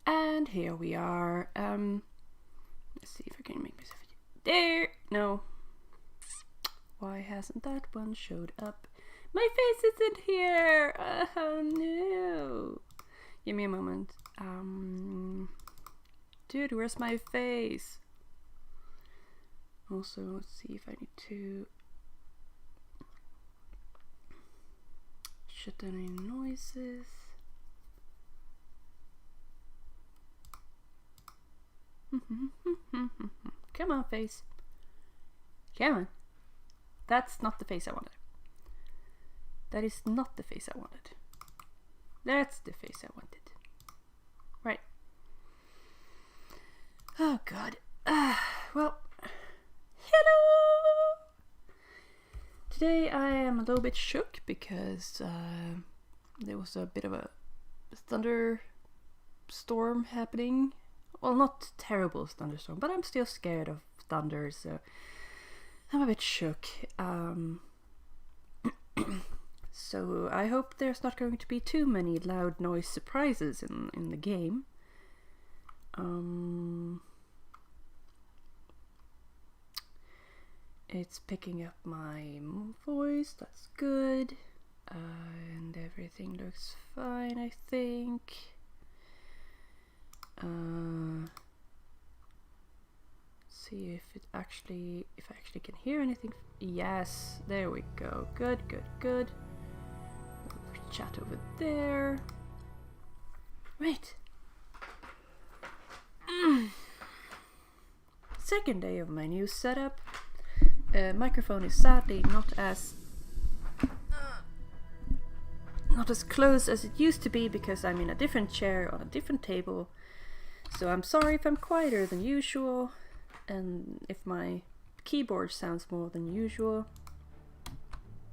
And here we are. Let's see if I can make myself there. No. Why hasn't that one showed up? My face isn't here. Oh no. Give me a moment. Dude, where's my face? Also, let's see if I need to shut down any noises. Come on, face. Come on. That's not the face I wanted. That is not the face I wanted. That's the face I wanted. Right. Oh god. Well, hello! Today I am a little bit shook because there was a bit of a thunderstorm happening. Well, not terrible thunderstorm, but I'm still scared of thunder, so I'm a bit shook. So I hope there's not going to be too many loud noise surprises in the game. It's picking up my voice, that's good. And everything looks fine, I think. See if I actually can hear anything. Yes, there we go. Good. Chat over there. Right. Second day of my new setup. Microphone is sadly not as close as it used to be because I'm in a different chair on a different table. So I'm sorry if I'm quieter than usual and if my keyboard sounds more than usual.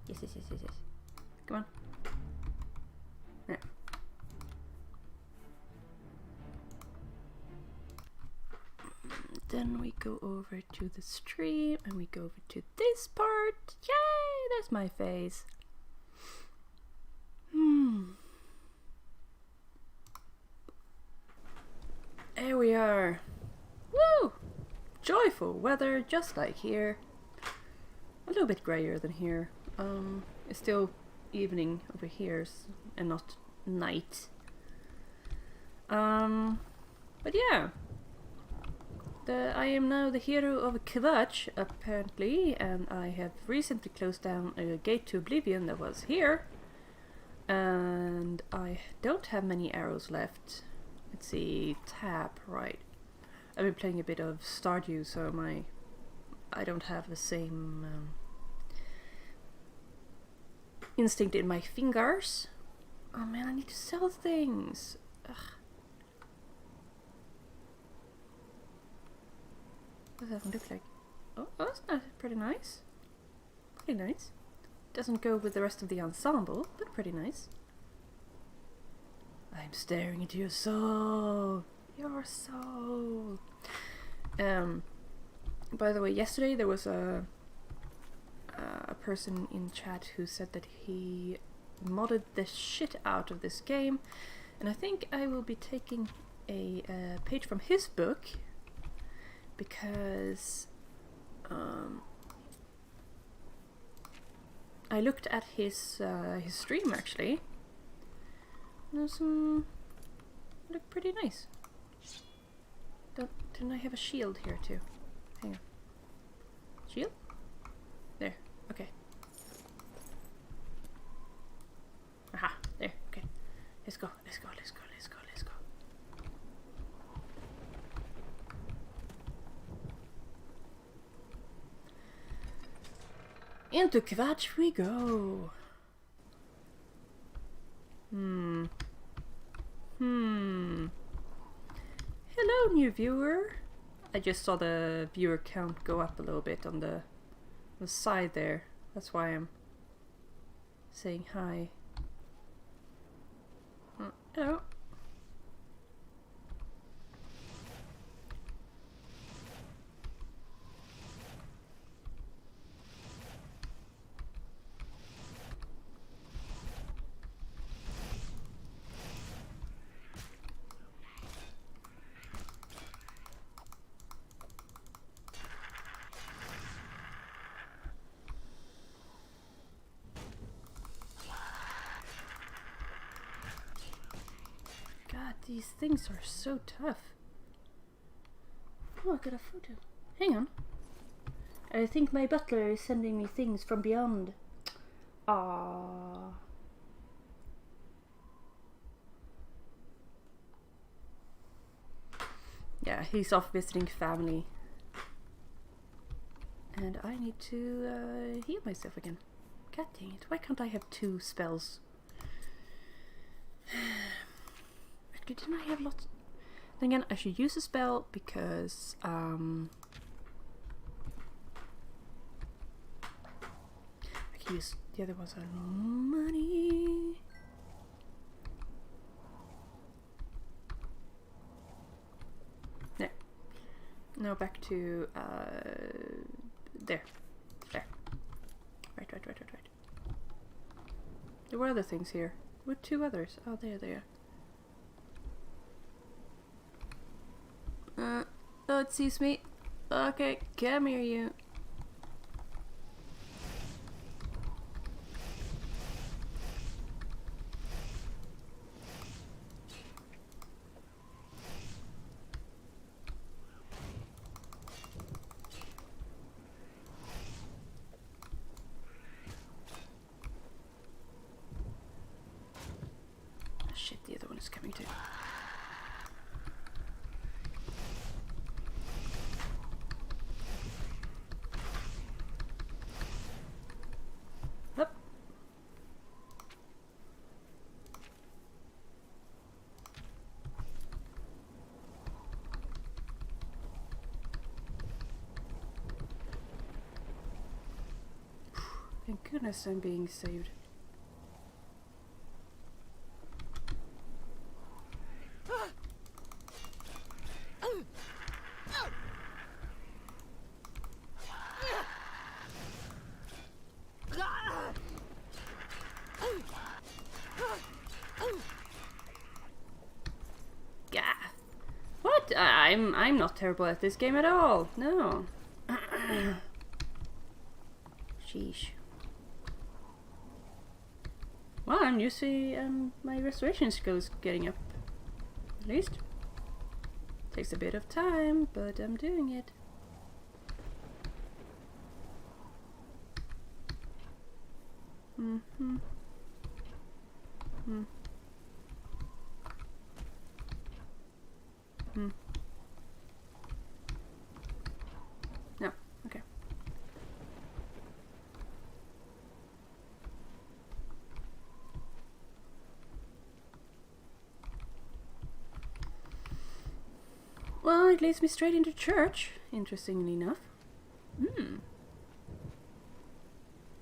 Yes. Come on. There. Then we go over to the stream and we go over to this part. Yay! There's my face. There we are. Woo! Joyful weather, just like here. A little bit grayer than here. It's still evening over here and not night. But yeah. I am now the hero of Kvatch, apparently, and I have recently closed down a gate to Oblivion that was here. And I don't have many arrows left. Let's see, tab, right. I've been playing a bit of Stardew, so I don't have the same instinct in my fingers. Oh man, I need to sell things. Ugh. What does that one look like? Oh, that's pretty nice. Pretty nice. Doesn't go with the rest of the ensemble, but pretty nice. I'm staring into your soul. Your soul. By the way, yesterday there was a person in chat who said that he modded the shit out of this game, and I think I will be taking a page from his book because I looked at his stream actually. There's some look pretty nice. Didn't I have a shield here too? Hang on. Shield? There. Okay. Aha. There. Okay. Let's go. Into Kvatch we go. Hello, new viewer. I just saw the viewer count go up a little bit on the side there. That's why I'm saying hi. Hello. These things are so tough. Oh, I got a photo. Hang on. I think my butler is sending me things from beyond. Ah. Yeah, he's off visiting family. And I need to heal myself again. God dang it, why can't I have 2 spells? Actually, didn't I have lots? Then again, I should use a spell because I can use the other ones on money. There. Now back to there. Right. There were other things here. With 2 others. Oh, there they are. Oh, it sees me. Okay, come here, you. Shit, the other one is coming too. Up. Thank goodness I'm being saved. What? I'm not terrible at this game at all. No. Sheesh. Well, I'm usually my restoration skills getting up. At least. Takes a bit of time, but I'm doing it. Mm-hmm. Mm. Hmm. No, okay. Well, it leads me straight into church, interestingly enough. Hmm.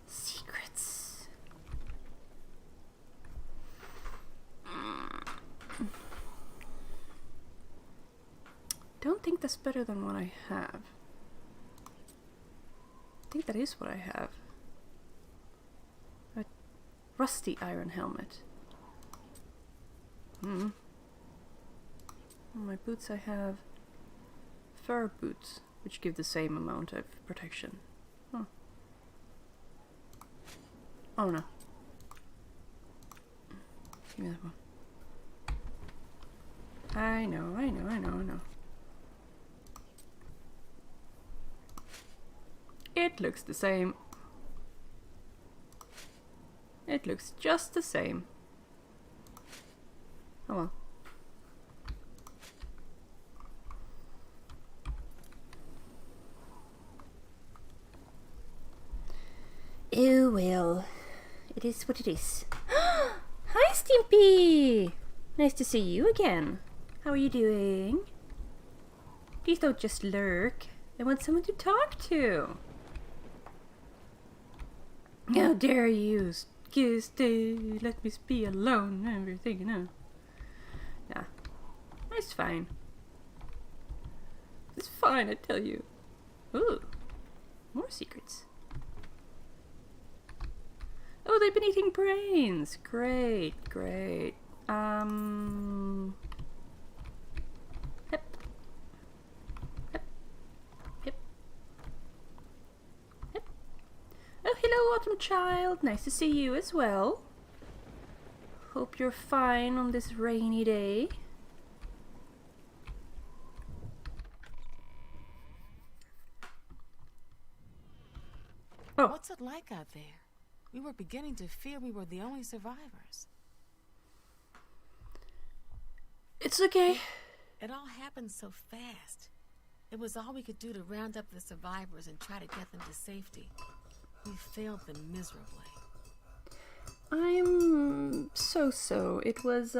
Secrets. Don't think that's better than what I have. I think that is what I have. A rusty iron helmet. Hmm. On my boots I have fur boots, which give the same amount of protection. Huh. Oh no. Give me that one. I know. It looks the same. It looks just the same. Oh well. Oh well. It is what it is. Hi, Stimpy! Nice to see you again. How are you doing? Please don't just lurk. I want someone to talk to. How dare you? Stay, let me be alone and everything, you know. Yeah. It's fine. It's fine, I tell you. Ooh. More secrets. Oh, they've been eating brains. Great. Hep. Oh, hello, Autumn Child. Nice to see you as well. Hope you're fine on this rainy day. Oh. What's it like out there? We were beginning to fear we were the only survivors. It's okay. It all happened so fast. It was all we could do to round up the survivors and try to get them to safety. We failed them miserably. I'm so. It was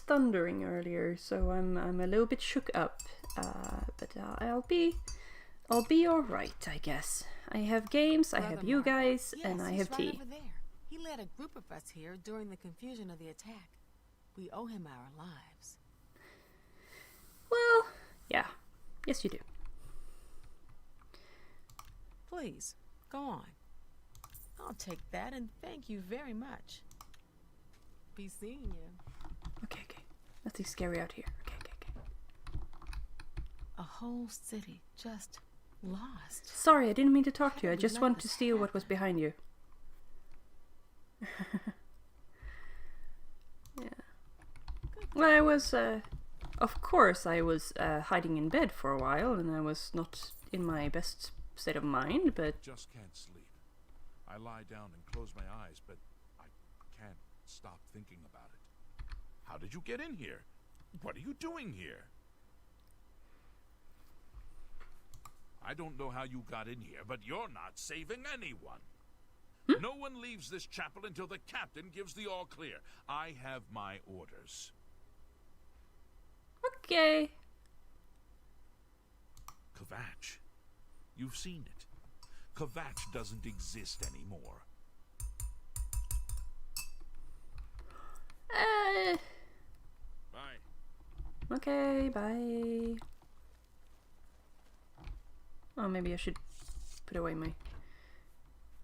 thundering earlier, so I'm a little bit shook up. But I'll be all right, I guess. I have games, I have you guys, and I have tea. Over there. He led a group of us here during the confusion of the attack. We owe him our lives. Well, yeah. Yes, you do. Please, go on. I'll take that and thank you very much. Be seeing you. Okay. Nothing scary out here. Okay. A whole city just lost. Sorry, I didn't mean to talk to you. I just wanted to steal what was behind you. Yeah. Well, I was, of course, I was hiding in bed for a while, and I was not in my best state of mind, but... Just can't sleep. I lie down and close my eyes, but I can't stop thinking about it. How did you get in here? What are you doing here? I don't know how you got in here, but you're not saving anyone. No one leaves this chapel until the captain gives the all clear. I have my orders. Okay. Kvatch. You've seen it. Kvatch doesn't exist anymore. Bye. Okay, bye. Oh, maybe I should put away my...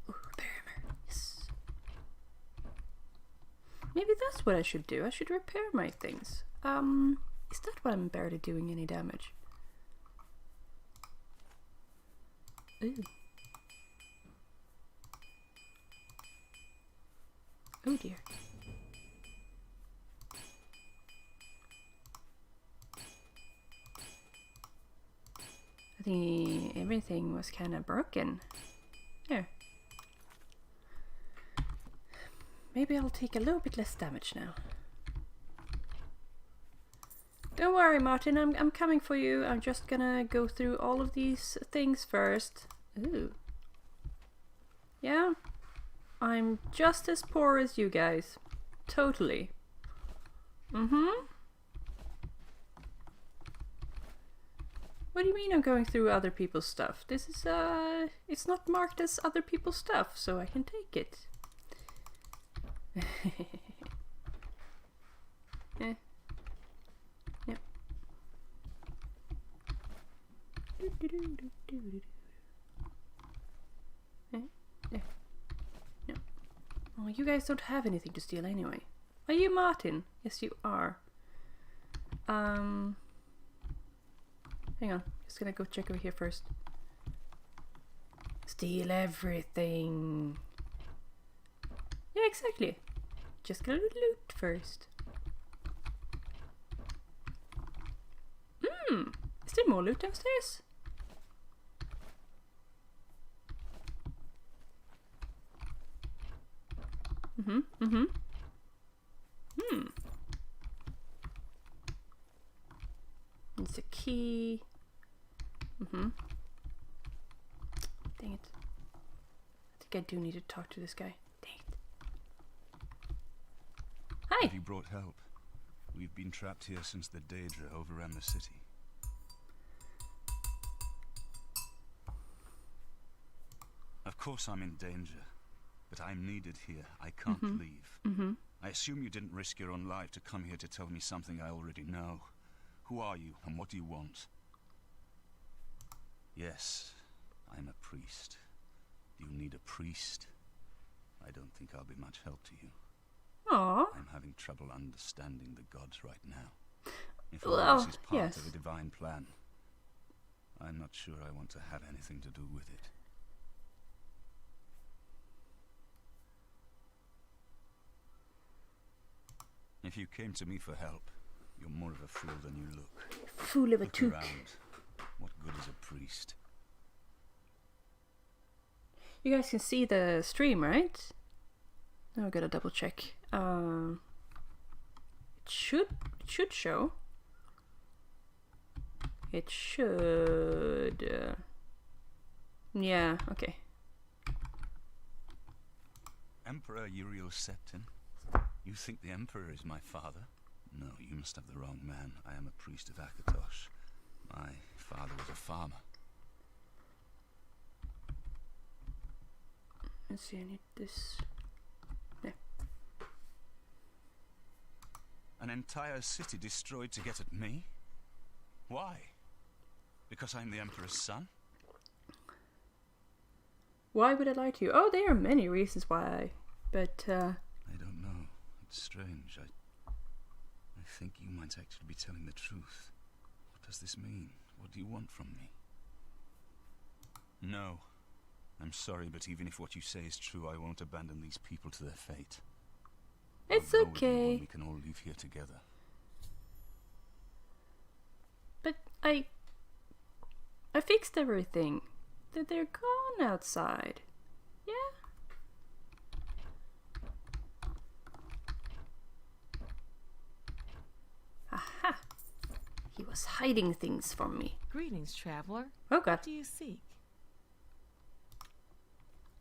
Ooh, repair hammer. Yes. Maybe that's what I should do. I should repair my things. Is that why I'm barely doing any damage? Ooh. Oh dear. I think everything was kind of broken. Here. Maybe I'll take a little bit less damage now. Don't worry, Martin, I'm coming for you. I'm just gonna go through all of these things first. Ooh. Yeah. I'm just as poor as you guys. Totally. What do you mean I'm going through other people's stuff? This is, it's not marked as other people's stuff, so I can take it. Eh. Yep. No. Oh, you guys don't have anything to steal anyway. Are you Martin? Yes, you are. Hang on. Just gonna go check over here first. Steal everything. Yeah, exactly. Just gonna loot first. Is there more loot downstairs? It's a key. Dang it. I think I do need to talk to this guy. Dang it. Hi! Have you brought help? We've been trapped here since the Daedra overran the city. Of course I'm in danger, but I'm needed here. I can't leave. I assume you didn't risk your own life to come here to tell me something I already know. Who are you, and what do you want? Yes, I'm a priest. Do you need a priest? I don't think I'll be much help to you. Aww. I'm having trouble understanding the gods right now. If Well, all this is part yes. of a divine plan, I'm not sure I want to have anything to do with it. If you came to me for help, you're more of a fool than you look. Fool of a Look toot. around. What good is a priest? You guys can see the stream, right? Now I gotta double check. It should show. It should. Yeah. Okay. Emperor Uriel Septim? You think the Emperor is my father? No, you must have the wrong man. I am a priest of Akatosh. My father was a farmer. Let's see, I need this. Yeah. An entire city destroyed to get at me? Why? Because I'm the Emperor's son? Why would I lie to you? Oh, there are many reasons why, but I don't know. It's strange. I think you might actually be telling the truth. What does this mean? What do you want from me? No. I'm sorry, but even if what you say is true, I won't abandon these people to their fate. it's I'll go with you when okay. we can all live here together. But I fixed everything. They're gone outside. Yeah. Aha. He was hiding things from me. Greetings, traveler. Oh god. What do you seek?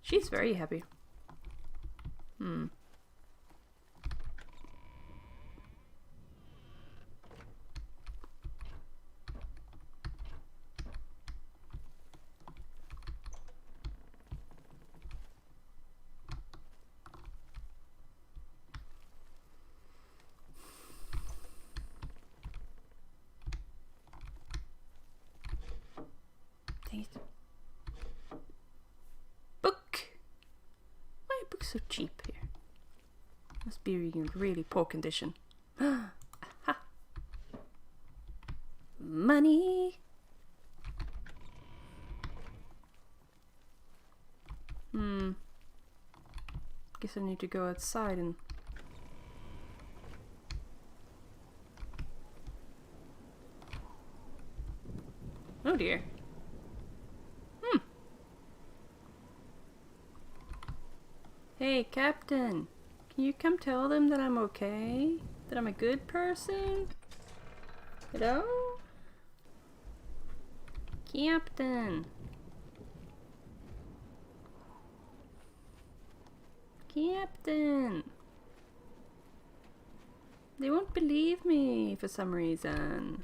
She's very happy. Hmm. Dang it. Book! Why are books so cheap here? Must be in really poor condition. Aha. Money! Guess I need to go outside and... Oh dear. Hey, Captain. Can you come tell them that I'm okay? That I'm a good person? Hello? Captain. Captain. They won't believe me for some reason.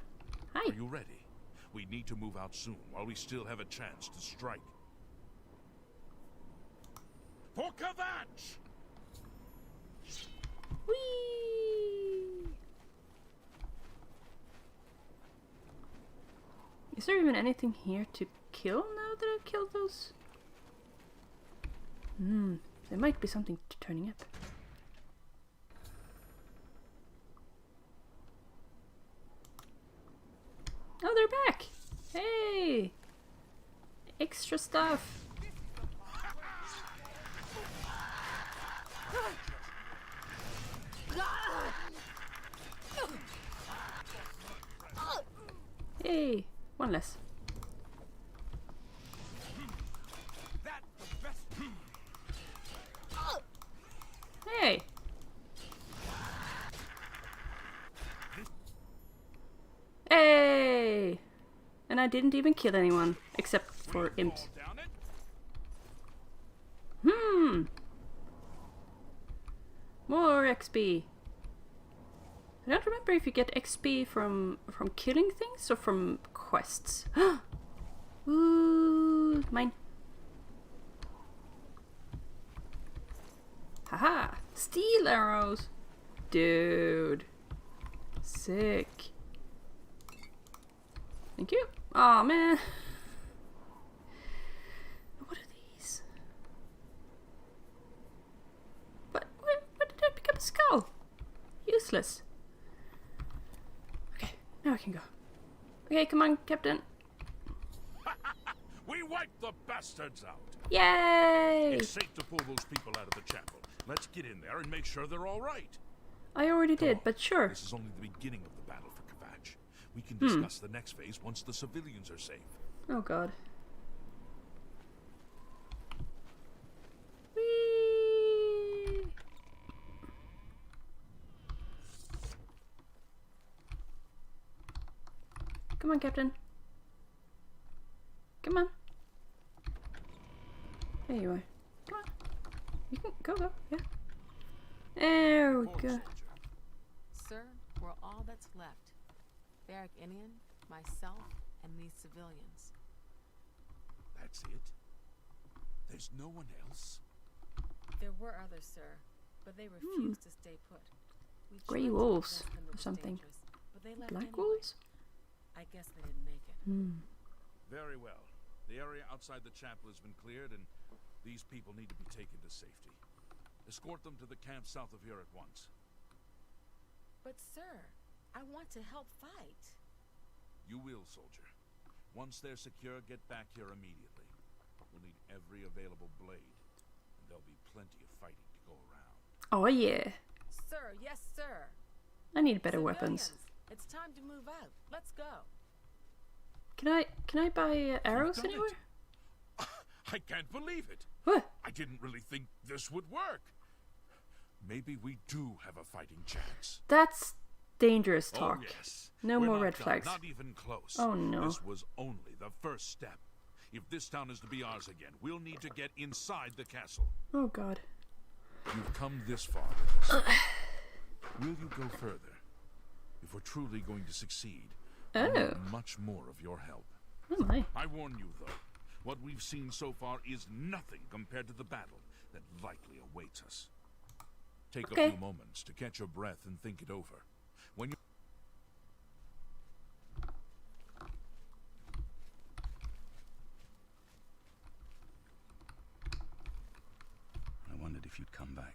Hi. Are you ready? We need to move out soon while we still have a chance to strike. For Kvatch! Whee! Is there even anything here to kill now that I've killed those? There might be something turning up. Oh, they're back! Hey! Extra stuff! Hey! One less. Hey! Hey! And I didn't even kill anyone, except for imps. More XP. I don't remember if you get XP from killing things or from quests. Ooh, mine. Haha! Steel arrows! Dude. Sick. Thank you. Aw, man. What are these? What? Where did I pick up a skull? Useless. Okay, now I can go. Okay, come on, Captain. We wiped the bastards out. Yay! It's safe to pull those people out of the chapel. Let's get in there and make sure they're all right. I already Come did, on. but sure. This is only the beginning of the battle for Kvatch. We can discuss the next phase once the civilians are safe. Oh god. Come on, Captain. Come on. There you are. Come on. You can go. Yeah. There we go. Sir, we're all that's left. Barrack Inian, myself, and these civilians. That's it? There's no one else? There were others, sir, but they refused to stay put. We Grey tried to wolves convince them it or was something. dangerous, but they left Black anyway. wolves? I guess they didn't make it. Very well. The area outside the chapel has been cleared, and these people need to be taken to safety. Escort them to the camp south of here at once. But sir, I want to help fight. You will, soldier. Once they're secure, get back here immediately. We'll need every available blade, and there'll be plenty of fighting to go around. Oh yeah. Sir, yes, sir. I need better weapons. Civilians, it's time to move out. Let's go. Can I buy arrows You've done anywhere? it. I can't believe it. What? I didn't really think this would work. Maybe we do have a fighting chance. That's dangerous talk. Oh, yes. No We're more not red done, flags. Not even close. Oh, no. This was only the first step. If this town is to be ours again, we'll need to get inside the castle. Oh god. You've come this far with us. Will you go further? If we're truly going to succeed, I need much more of your help. Oh my. I warn you, though, what we've seen so far is nothing compared to the battle that likely awaits us. Take a few moments to catch your breath and think it over. When you I wondered if you'd come back.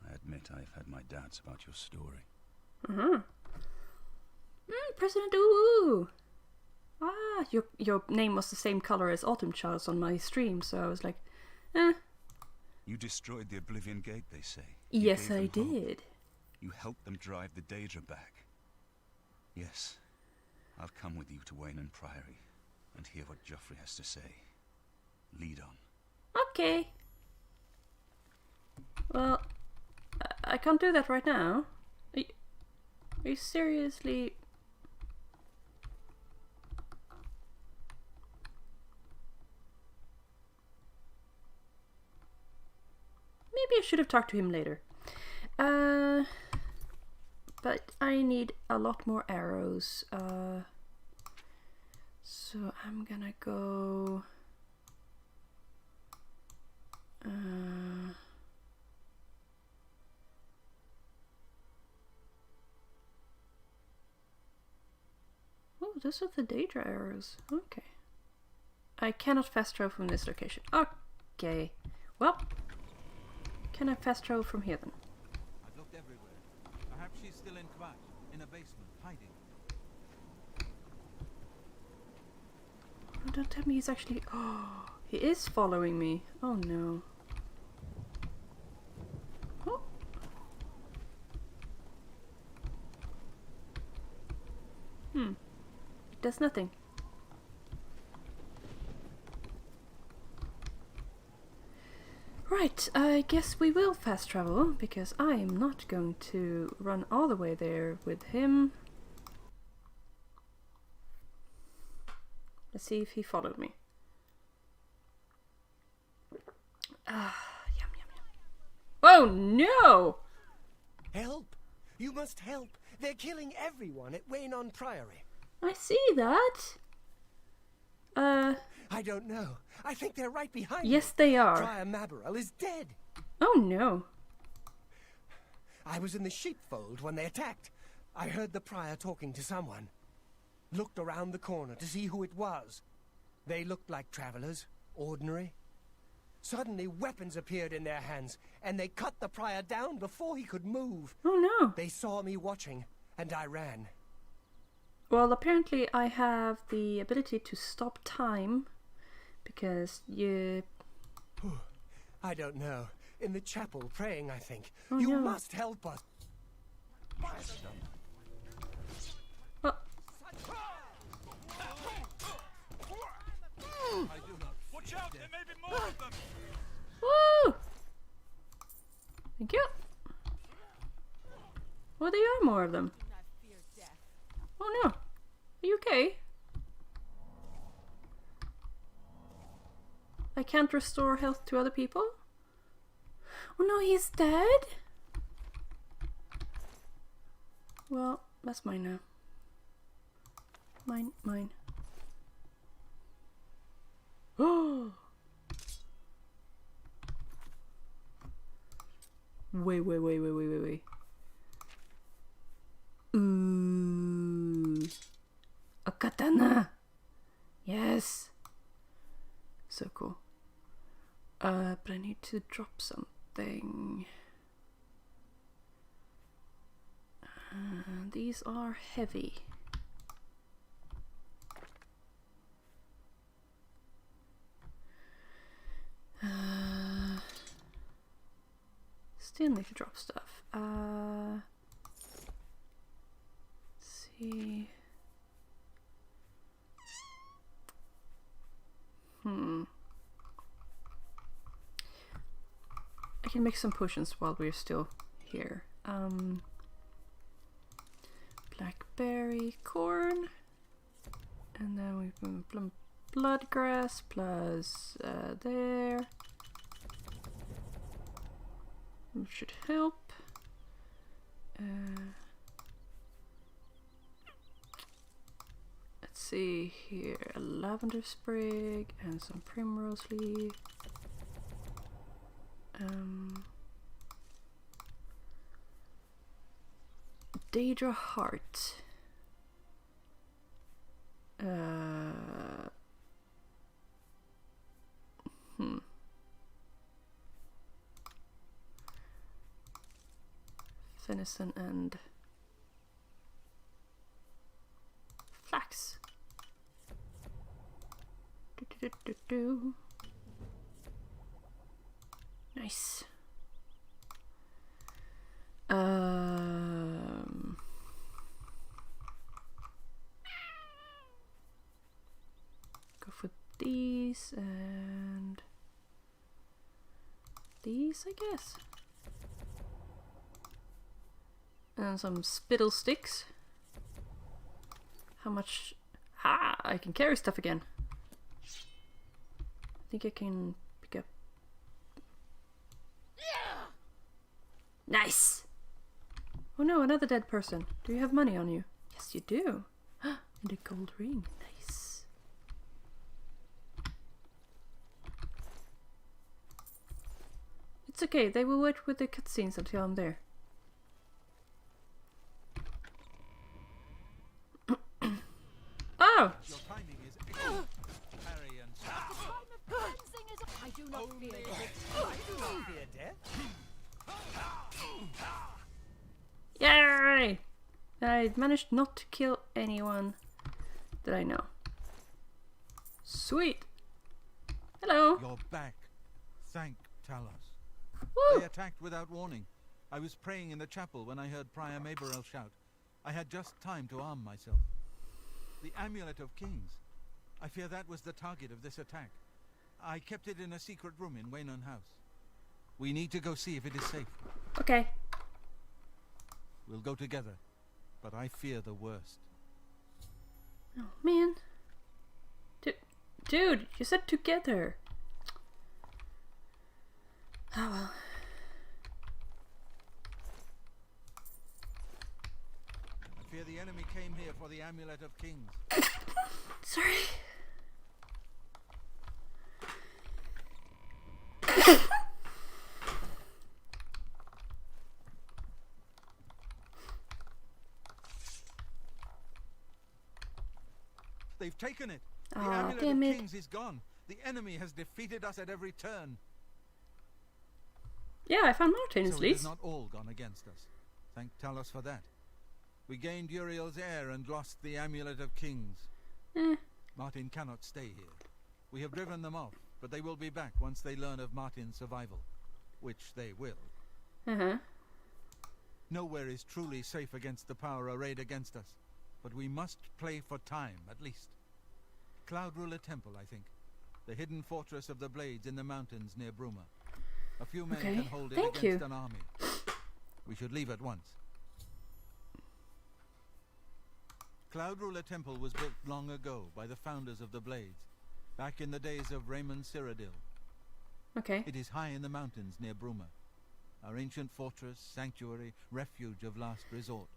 I admit I've had my doubts about your story. President Ooh. Ah, your name was the same color as Autumn Child's on my stream, so I was like, eh. You destroyed the Oblivion Gate, they say. You Yes, gave I them hope. did. You helped them drive the Daedra back. Yes, I'll come with you to Wayne Priory and hear what Joffrey has to say. Lead on. Okay. Well, I can't do that right now. Are you seriously... Maybe I should have talked to him later. But I need a lot more arrows. So I'm gonna go... Oh, those are the Daedra arrows. Okay. I cannot fast travel from this location. Okay. Well, can I fast travel from here then? I've looked everywhere. Perhaps she's still in Kvach, in a basement, hiding. Oh, don't tell me he's actually... Oh, he is following me. Oh no. Oh. It does nothing. Right, I guess we will fast travel, because I am not going to run all the way there with him. Let's see if he followed me. Ah, yum, yum, yum. Oh no! Help! You must help! They're killing everyone at Wayne Priory. I see that. I don't know. I think they're right behind Yes, me. they are. Prior Maberel is dead. Oh no. I was in the sheepfold when they attacked. I heard the prior talking to someone. Looked around the corner to see who it was. They looked like travelers, ordinary. Suddenly weapons appeared in their hands, and they cut the prior down before he could move. Oh no. They saw me watching, and I ran. Well, apparently I have the ability to stop time, because you... I don't know. In the chapel, praying, I think. Oh, You no. must help us. Oh, I do not. watch out! There may be more of them. woo! Thank you. Oh, there are more of them. Do not fear death. Oh no. Are you okay? I can't restore health to other people? Oh no, he's dead? Well, that's mine now. Mine. Oh! Wait. Ooh. A katana! Yes! So cool. But I need to drop something. These are heavy. Still need to drop stuff. Let's see. I can make some potions while we're still here. Blackberry corn, and then we put bloodgrass plus there. It should help. Let's see here, a lavender sprig and some primrose leaf. Daedra heart. Venison and flax. Nice. Go for these and these, I guess. And some spittle sticks. How much? Ah, I can carry stuff again. I think I can pick up. Nice! Oh no, another dead person. Do you have money on you? Yes, you do. And a gold ring. Nice. It's okay, they will wait with the cutscenes until I'm there. Oh! Your timing is excellent. Parry and I do not fear death. Yay! I managed not to kill anyone that I know. Sweet! Hello! You're back. Thank Talos. Woo! They attacked without warning. I was praying in the chapel when I heard Prior Maberel shout. I had just time to arm myself. The Amulet of Kings. I fear that was the target of this attack. I kept it in a secret room in Waynon House. We need to go see if it is safe. Okay. We'll go together, but I fear the worst. Oh man. Dude, you said together. Oh well. I fear the enemy came here for the Amulet of Kings. Sorry. They've taken it. The Aw, Amulet damn of it. Kings is gone. The enemy has defeated us at every turn. Yeah, I found Martin at So it least. has not all gone against us. Thank Talos for that. We gained Uriel's heir and lost the Amulet of Kings. Martin cannot stay here. We have driven them off, but they will be back once they learn of Martin's survival. Which they will. Nowhere is truly safe against the power arrayed against us. But we must play for time, at least. Cloud Ruler Temple, I think. The hidden fortress of the Blades in the mountains near Bruma. A few men can hold it thank against you. an army. We should leave at once. Cloud Ruler Temple was built long ago by the founders of the Blades, back in the days of Raymond Cyrodiil. Okay. It is high in the mountains near Bruma, our ancient fortress, sanctuary, refuge of last resort.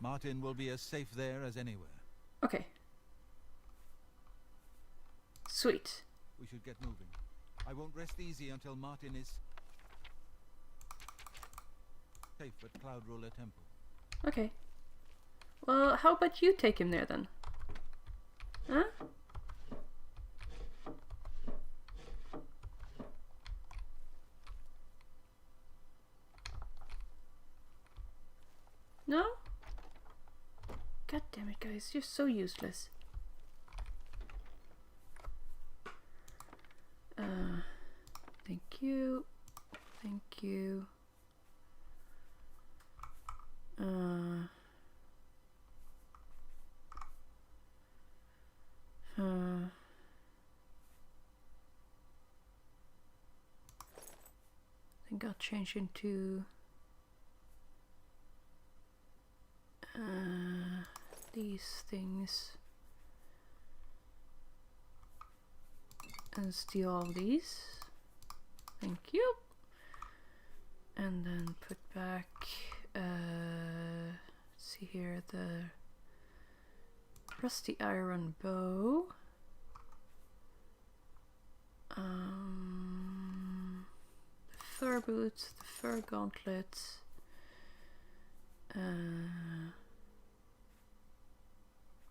Martin will be as safe there as anywhere. Okay. Sweet. We should get moving. I won't rest easy until Martin is safe at Cloud Ruler Temple. Okay. Well, how about you take him there then? Huh? No? God damn it, guys. You're so useless. Thank you. Thank you. I think I'll change into these things and steal all these. Thank you. And then put back let's see here, the rusty iron bow. The fur boots, the fur gauntlets.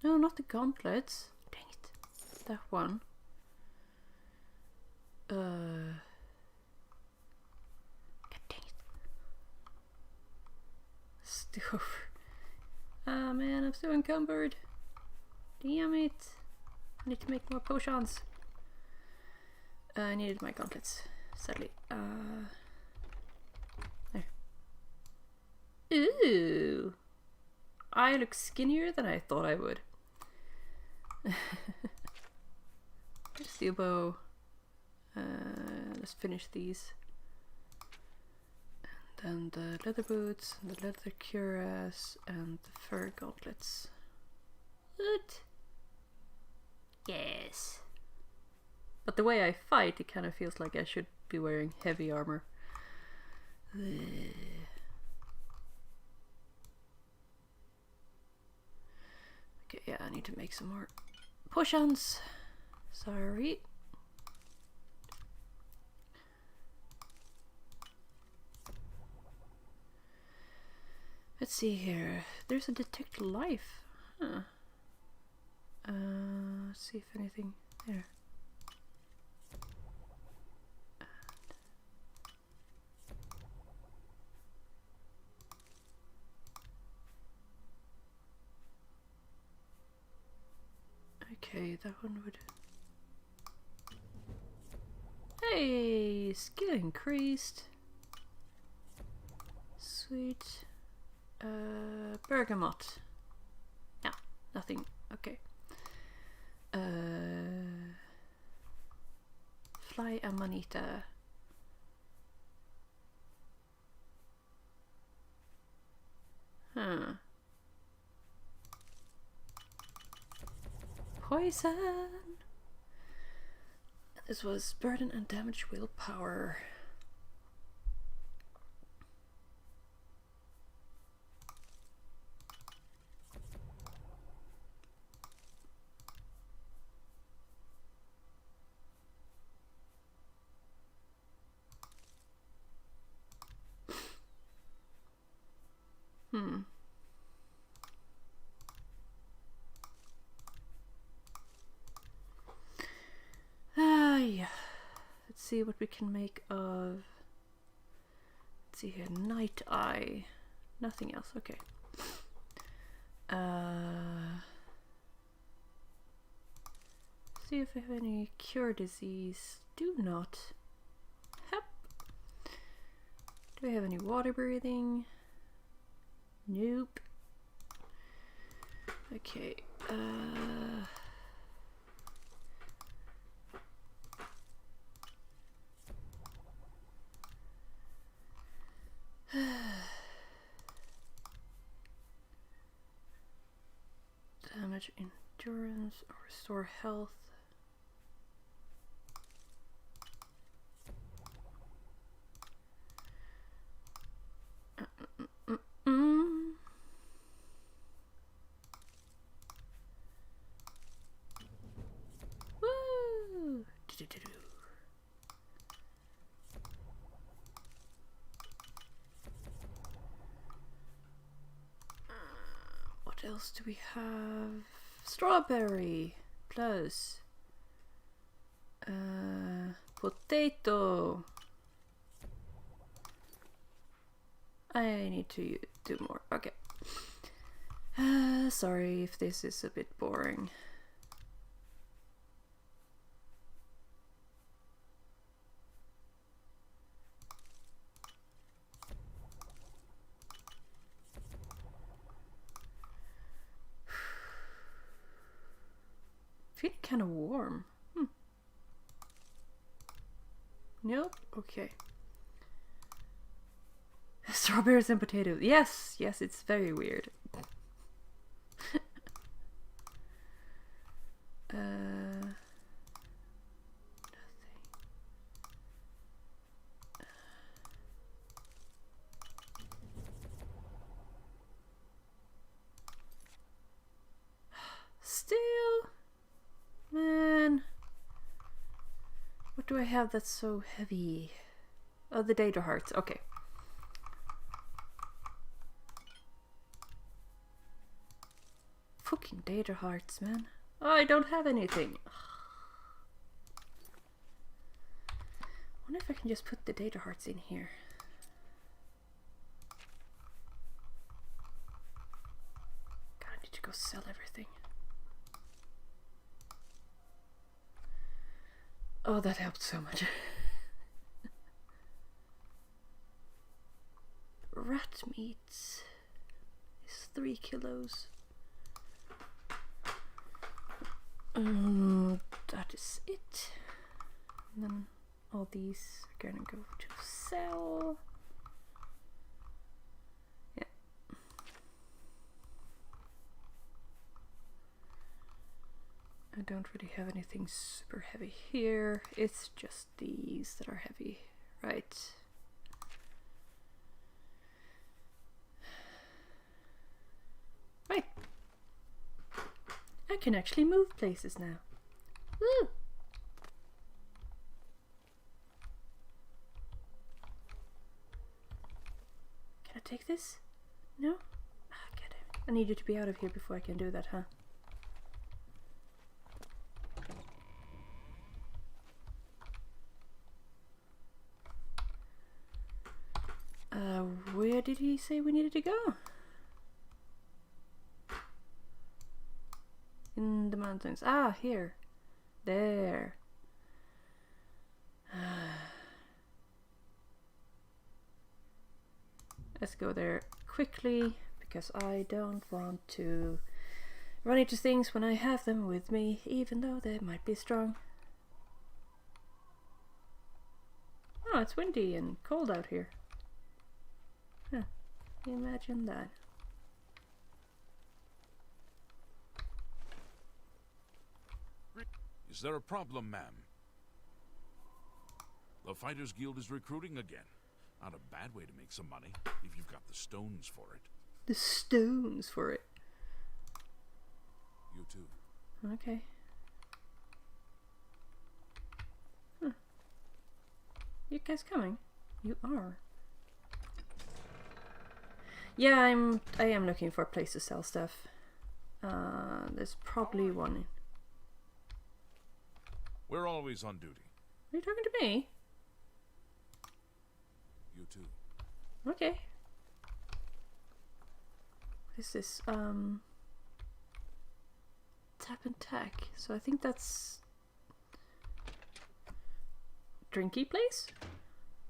No, not the gauntlets. Dang it. That one. God dang it. Stove. Ah man, I'm so encumbered. Damn it. I need to make more potions. I needed my gauntlets, sadly. There. Ooh. I look skinnier than I thought I would. Steel bow. Let's finish these. And then the leather boots, and the leather cuirass, and the fur gauntlets. Good. Yes. But the way I fight, it kind of feels like I should be wearing heavy armor. Okay, yeah, I need to make some more potions. Sorry. Let's see here. There's a detect life. Huh. Let's see if anything there. Okay, that one would. Hey, skill increased. Sweet. Bergamot. No, nothing. Okay. Fly Amanita. Huh. Poison. This was burden and damage willpower. Yeah. Let's see what we can make of. Let's see here. Night Eye. Nothing else. Okay. See if we have any cure disease. Do not. Hep. Do we have any water breathing? Nope. Okay. Damage, endurance, or restore health. Woo! What else do we have? Strawberry plus potato. I need to do more. Okay. Sorry if this is a bit boring. Feeling kind of warm. Nope. Okay. Strawberries and potatoes. Yes, yes, it's very weird. Nothing. Still, man. What do I have that's so heavy? Oh, the data hearts. Okay. Fucking data hearts, man. Oh, I don't have anything. Wonder if I can just put the data hearts in here. God, I need to go sell everything. Oh, that helped so much. Rat meat is 3 kilos. That is it. And then all these are gonna go to sell. Yeah. I don't really have anything super heavy here. It's just these that are heavy, right? Right. I can actually move places now. Woo! Can I take this? No? Ah, get it. I need you to be out of here before I can do that, huh? Where did he say we needed to go? In the mountains. Ah, here. There. Let's go there quickly, because I don't want to run into things when I have them with me, even though they might be strong. Oh, it's windy and cold out here. Huh. Imagine that. Is there a problem, ma'am? The Fighters Guild is recruiting again. Not a bad way to make some money, if you've got the stones for it. The stones for it. You too. Okay. Huh. You guys coming? You are. Yeah, I am looking for a place to sell stuff. There's probably one. We're always on duty. Are you talking to me? You too. Okay. What is this? Tap and tack. So I think that's drinky place?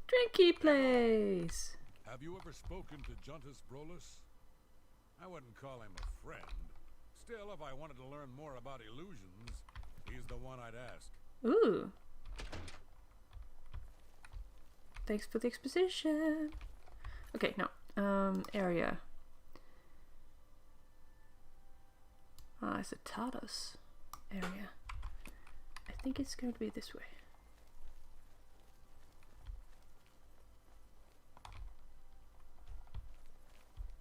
Drinky place! Have you ever spoken to Juntus Brolus? I wouldn't call him a friend. Still, if I wanted to learn more about illusions, he's the one I'd ask. Ooh. Thanks for the exposition. Okay, no. Area. Ah, it's a Tados area. I think it's going to be this way.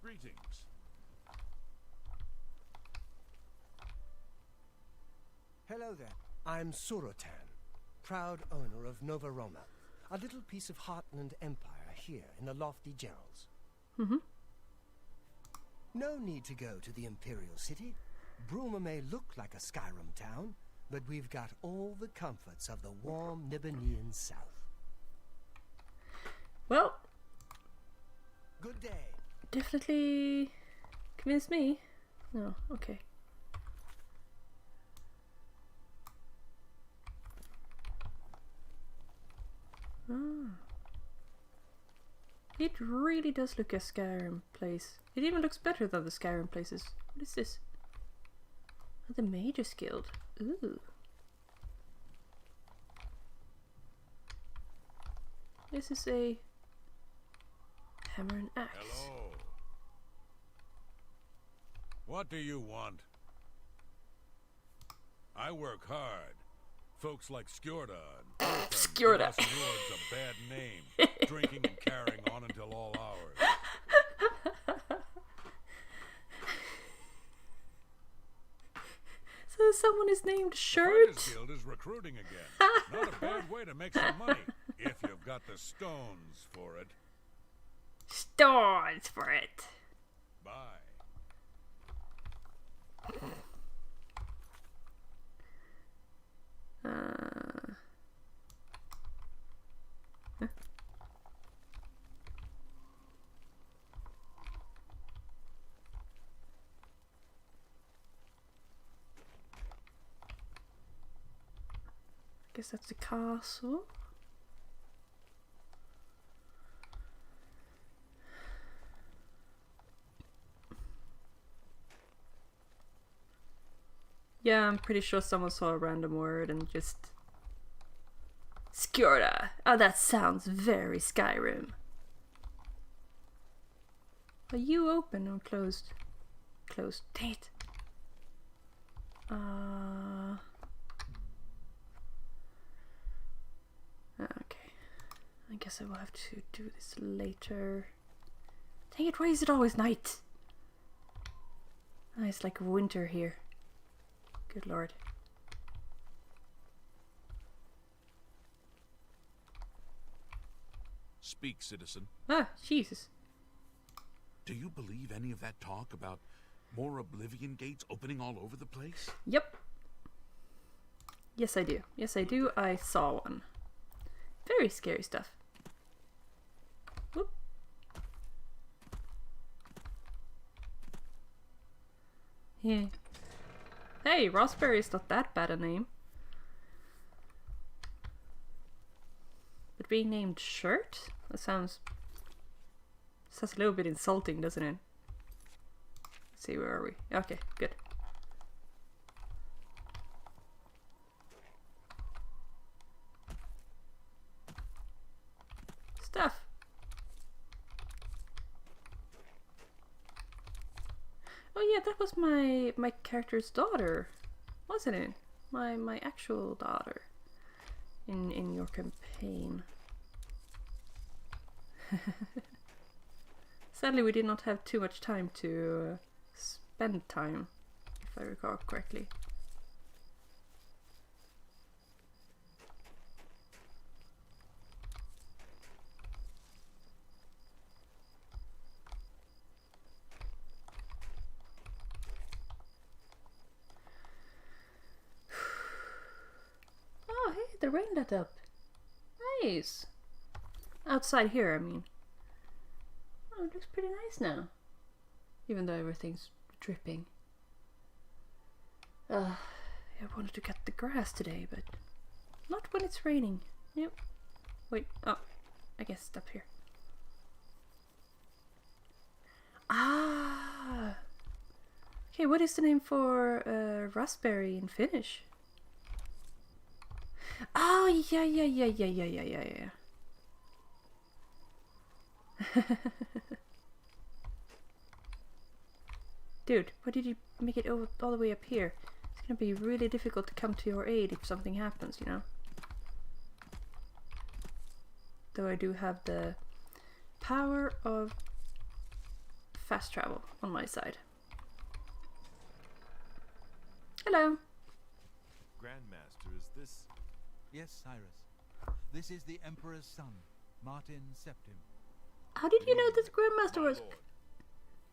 Greetings. Hello there. I'm Surotan, proud owner of Nova Roma, a little piece of Heartland Empire here in the lofty Gerals. No need to go to the Imperial City. Bruma may look like a Skyrim town, but we've got all the comforts of the warm Nibbanean south. Well, Good day. definitely convinced me. No, okay. Ah. It really does look a Skyrim place. It even looks better than the Skyrim places. What is this? Oh, the Mages Guild. Ooh. This is a hammer and axe. Hello. What do you want? I work hard. Folks like Skjorda and Skjorda. give us Nords a bad name, drinking and carrying on until all hours. So someone is named The Shirt? Fighters Guild is recruiting again. Not a bad way to make some money, if you've got the stones for it. Stars for it. Bye. Huh? I guess that's the castle. Yeah, I'm pretty sure someone saw a random word and just... Skjorda! Oh, that sounds very Skyrim. Are you open or closed? Closed. Dang it. Okay. I guess I will have to do this later. Dang it, why is it always night? Ah, it's like winter here. Good lord. Speak, citizen. Ah, Jesus. Do you believe any of that talk about more Oblivion gates opening all over the place? Yep. Yes, I do. Yes, I do. I saw one. Very scary stuff. Whoop. Yeah. Hey, Raspberry's not that bad a name. But being named Shirt? That sounds a little bit insulting, doesn't it? Let's see, where are we? Okay, good. Stuff. Oh yeah, that was my character's daughter, wasn't it? My actual daughter in your campaign. Sadly, we did not have too much time to spend time, if I recall correctly. Oh, hey, the rain let up. Nice. Outside here, I mean. Oh, it looks pretty nice now. Even though everything's dripping. I wanted to cut the grass today, but not when it's raining. Yep. Wait, oh, I guess it's up here. Ah! Okay, what is the name for raspberry in Finnish? Oh, yeah. Dude, why did you make it all the way up here? It's gonna be really difficult to come to your aid if something happens, you know? Though I do have the power of fast travel on my side. Hello. Grandmaster, is this... Yes, Cyrus. This is the Emperor's son, Martin Septim. How did you know that the Grandmaster My was... lord,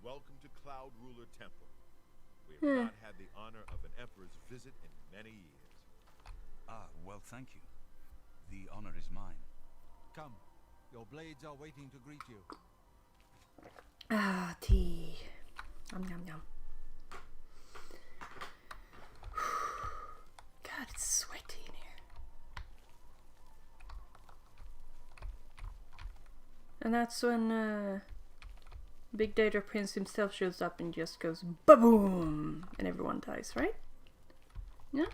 welcome to Cloud Ruler Temple. We have not had the honor of an emperor's visit in many years. Ah, well, thank you. The honor is mine. Come, your blades are waiting to greet you. Ah, tea. Yum, yum, yum. God, it's sweaty in here. And that's when Big Data Prince himself shows up and just goes ba-boom, and everyone dies, right? Yeah.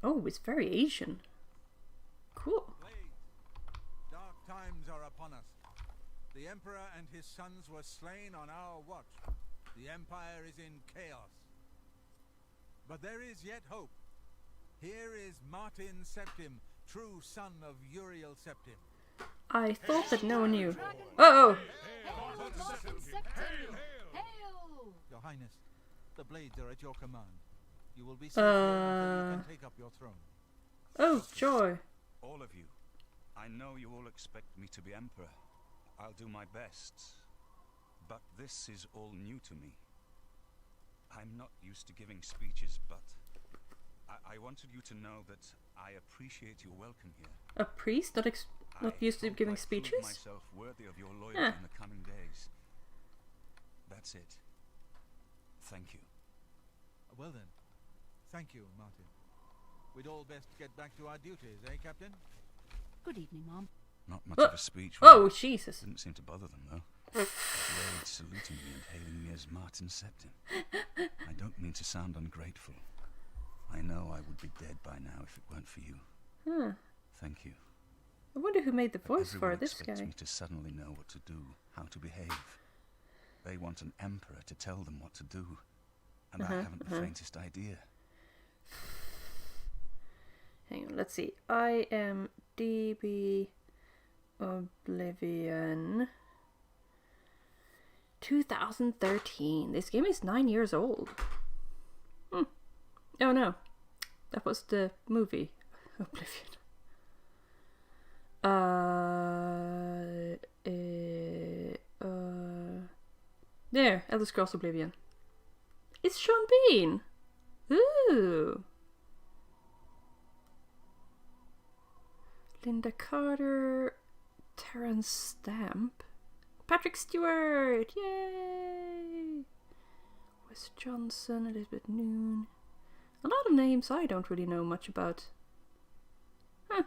Oh, it's very Asian. Cool. Blades, dark times are upon us. The Emperor and his sons were slain on our watch. The Empire is in chaos. But there is yet hope. Here is Martin Septim, true son of Uriel Septim. I thought that no one knew. Oh! Hail, Martin Septim! Hail! Your Highness, the blades are at your command. You will be safe here until you can take up your throne. Oh, joy. All of you. I know you all expect me to be Emperor. I'll do my best. But this is all new to me. I'm not used to giving speeches, but I wanted you to know that I appreciate your welcome here. A priest not used to giving I speeches? prove myself worthy of your loyalty in the coming days. That's it. Thank you. Well then, thank you, Martin. We'd all best get back to our duties, eh, Captain? Good evening, Mom. Not much of a speech. Oh, really. Jesus. Didn't seem to bother them, though. Blade saluting me and hailing me as Martin Septim. I don't mean to sound ungrateful. I know I would be dead by now if it weren't for you. Huh. Thank you. I wonder who made the voice Everyone for this expects guy. me to suddenly know what to do, how to behave. They want an emperor to tell them what to do, and I haven't the faintest idea. Hang on, let's see. I am DB Oblivion 2013. This game is 9 years old. Oh no, that was the movie Oblivion. There, Elderscrolls Oblivion. It's Sean Bean. Ooh. Linda Carter, Terrence Stamp, Patrick Stewart, yay! Wes Johnson, Elizabeth Noon. A lot of names I don't really know much about. Huh.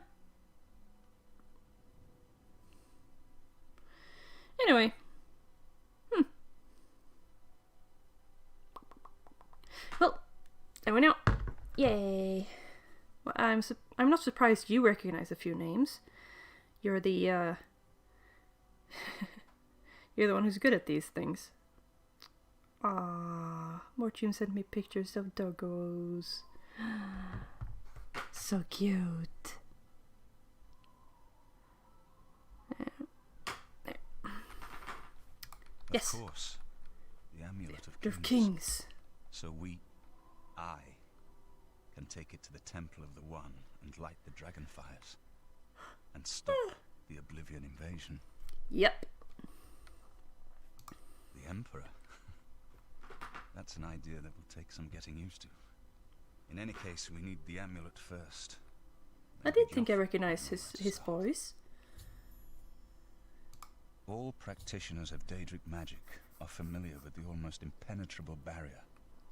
Anyway. Well, there we know. Yay. Well, I'm not surprised you recognize a few names. You're the you're the one who's good at these things. Ah, Mortune sent me pictures of doggos. So cute. There. Yes. Of course. The amulet Of Kings. So I can take it to the Temple of the One and light the dragon fires and stop the Oblivion invasion. Yep. The Emperor. That's an idea that will take some getting used to. In any case, we need the amulet first. I did think I recognized his voice. All practitioners of Daedric magic are familiar with the almost impenetrable barrier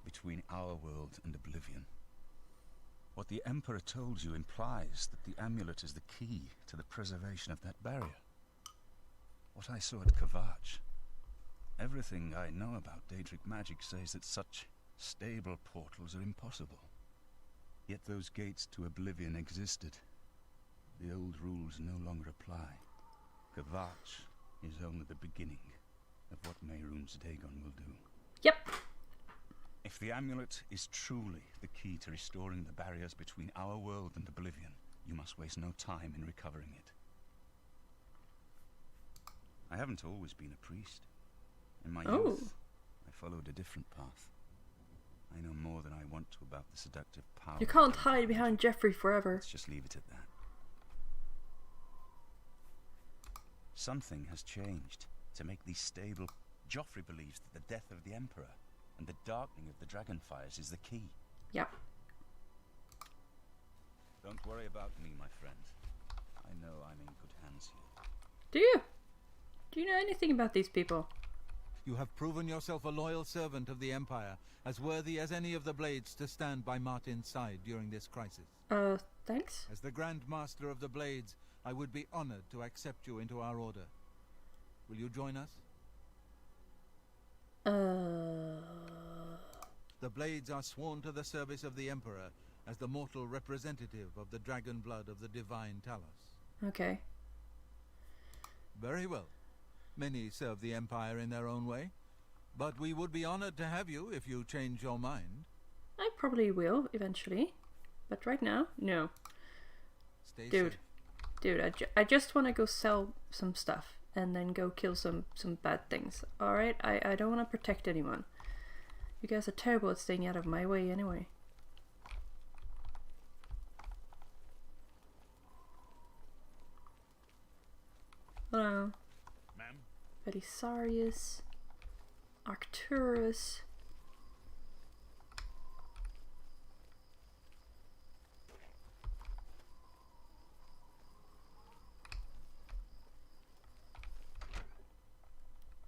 between our world and Oblivion. What the Emperor told you implies that the amulet is the key to the preservation of that barrier. What I saw at Kvatch. Everything I know about Daedric magic says that such stable portals are impossible. Yet those gates to Oblivion existed. The old rules no longer apply. Kvatch is only the beginning. of what Mehrunes Dagon will do. Yep. If the amulet is truly the key to restoring the barriers between our world and Oblivion, you must waste no time in recovering it. I haven't always been a priest. In my youth, I followed a different path. I know more than I want to about the seductive power. You can't hide behind Jeffrey forever. Let's just leave it at that. Something has changed to make these stable. Joffrey believes that the death of the Emperor and the darkening of the Dragonfires is the key. Yep. Don't worry about me, my friend. I know I'm in good hands here. Do you? Do you know anything about these people? You have proven yourself a loyal servant of the Empire, as worthy as any of the Blades to stand by Martin's side during this crisis. Thanks? As the Grand Master of the Blades, I would be honored to accept you into our order. Will you join us? The Blades are sworn to the service of the Emperor as the mortal representative of the dragon blood of the divine Talos. Okay. Very well. Many serve the Empire in their own way, but we would be honored to have you if you change your mind. I probably will eventually, but right now, no. Stay Dude. safe. Dude, I just want to go sell some stuff and then go kill some bad things. Alright? I don't want to protect anyone. You guys are terrible at staying out of my way anyway. Hello. Ma'am? Belisarius. Arcturus.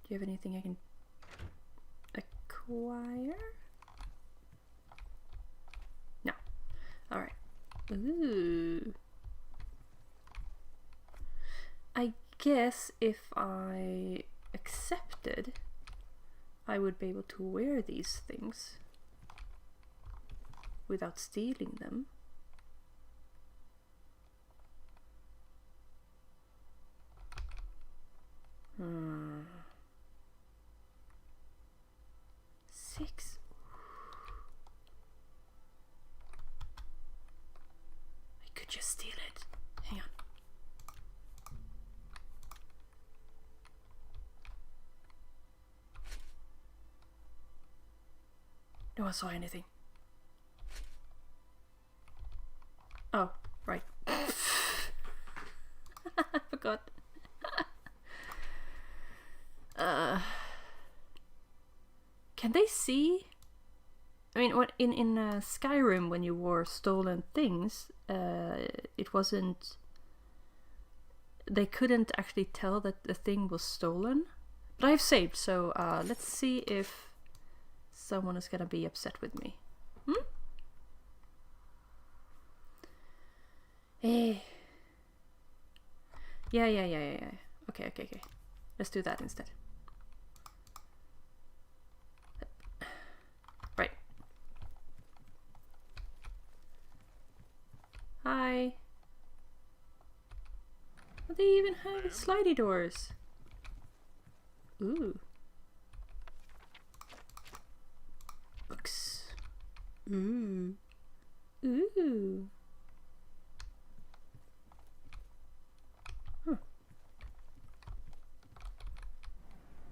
Do you have anything I can acquire? No. Alright. Ooh. I guess if I accepted, I would be able to wear these things without stealing them. Six. I could just steal it. Hang on. No one saw anything. Oh, right. I forgot. Can they see? I mean, what in Skyrim, when you wore stolen things, it wasn't. They couldn't actually tell that the thing was stolen. But I've saved, so let's see if someone is gonna be upset with me. Yeah. Okay. Let's do that instead. Right. Hi. Oh, they even have slidey doors. Ooh. Books. Ooh. Ooh. Huh.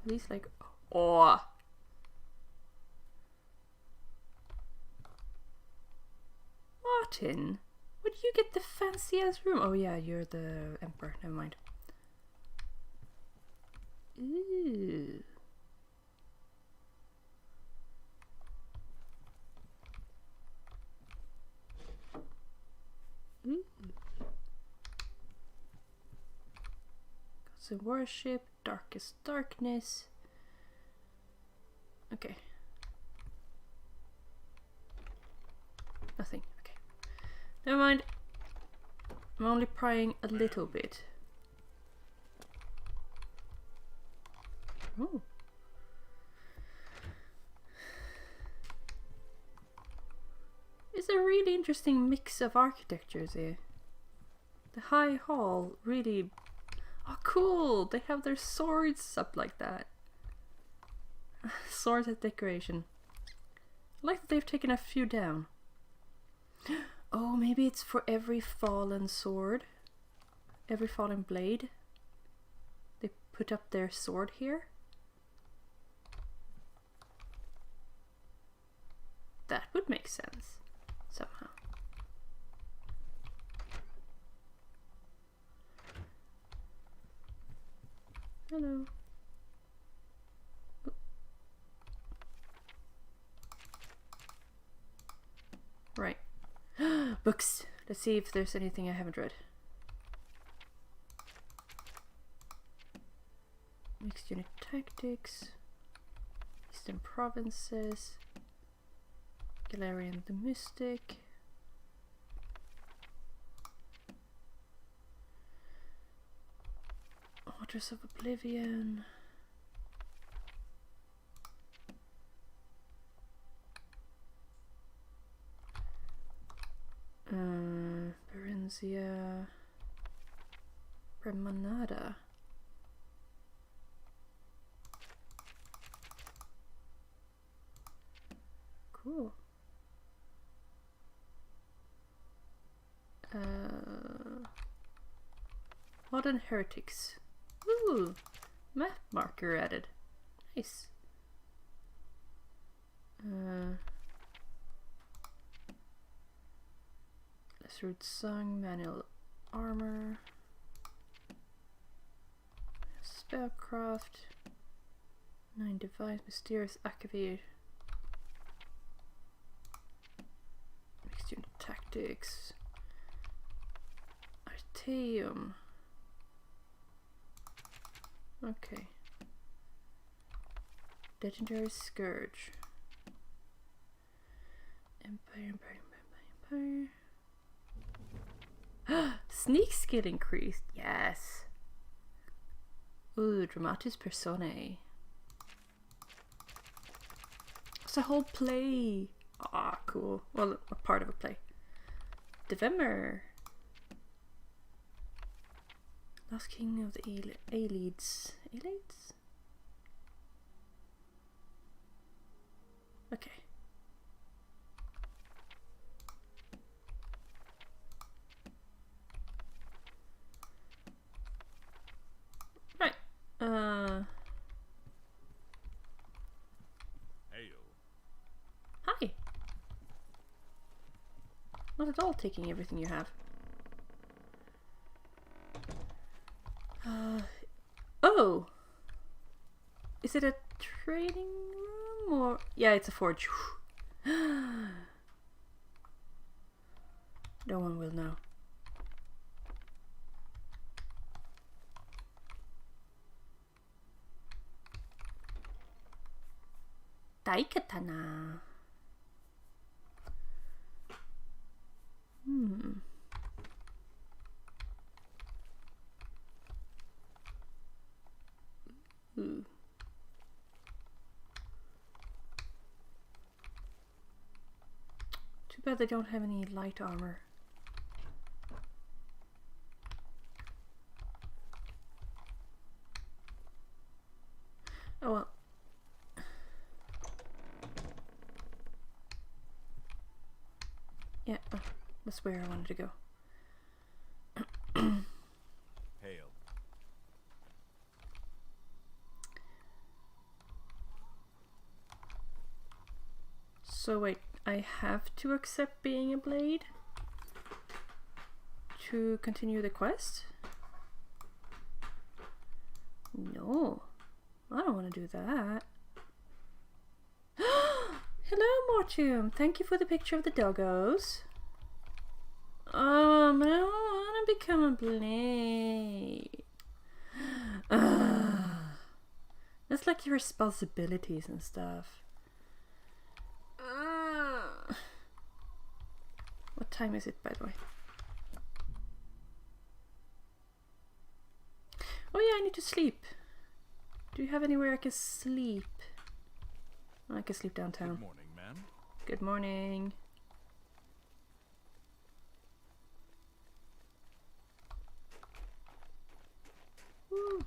At least like, oh. Martin, where did you get the fancy ass room? Oh yeah, you're the emperor. Never mind. Ooh. Ooh. Got some worship, darkest darkness. Okay. Nothing. Okay. Never mind. I'm only prying a little bit. Oh. It's a really interesting mix of architectures here. The High Hall really... Oh, cool! They have their swords up like that. Swords as decoration. I like that they've taken a few down. Oh, maybe it's for every fallen sword. Every fallen blade. They put up their sword here. That would make sense. Somehow. Hello. Right. Books. Let's see if there's anything I haven't read. Mixed unit tactics. Eastern provinces. Galarian the Mystic. Waters of Oblivion. Berenzia. Bremanada. Cool. Modern Heretics. Ooh, map marker added. Nice. Lesser Song, manual armor, spellcraft, 9 device, mysterious activate, mixed unit tactics, Arteum. Okay. Legendary Scourge. Empire. Sneak skill increased. Yes. Ooh, Dramatis Personae. It's a whole play. Ah, cool. Well, a part of a play. Devemmer. Last king of the Aelids. Aelids? Okay. Right. Hail. Hi. Not at all taking everything you have. Oh! Is it a trading room or... Yeah, it's a forge. No one will know. Daikatana. Ooh. Too bad they don't have any light armor. Oh well. Yeah, that's where I wanted to go. Hail. So wait, I have to accept being a blade to continue the quest? No, I don't want to do that. Hello, Mortium. Thank you for the picture of the doggos. But I don't want to become a blade. That's like your responsibilities and stuff. What time is it, by the way? Oh yeah, I need to sleep. Do you have anywhere I can sleep? Oh, I can sleep downtown. Good morning, ma'am. Good morning. Woo.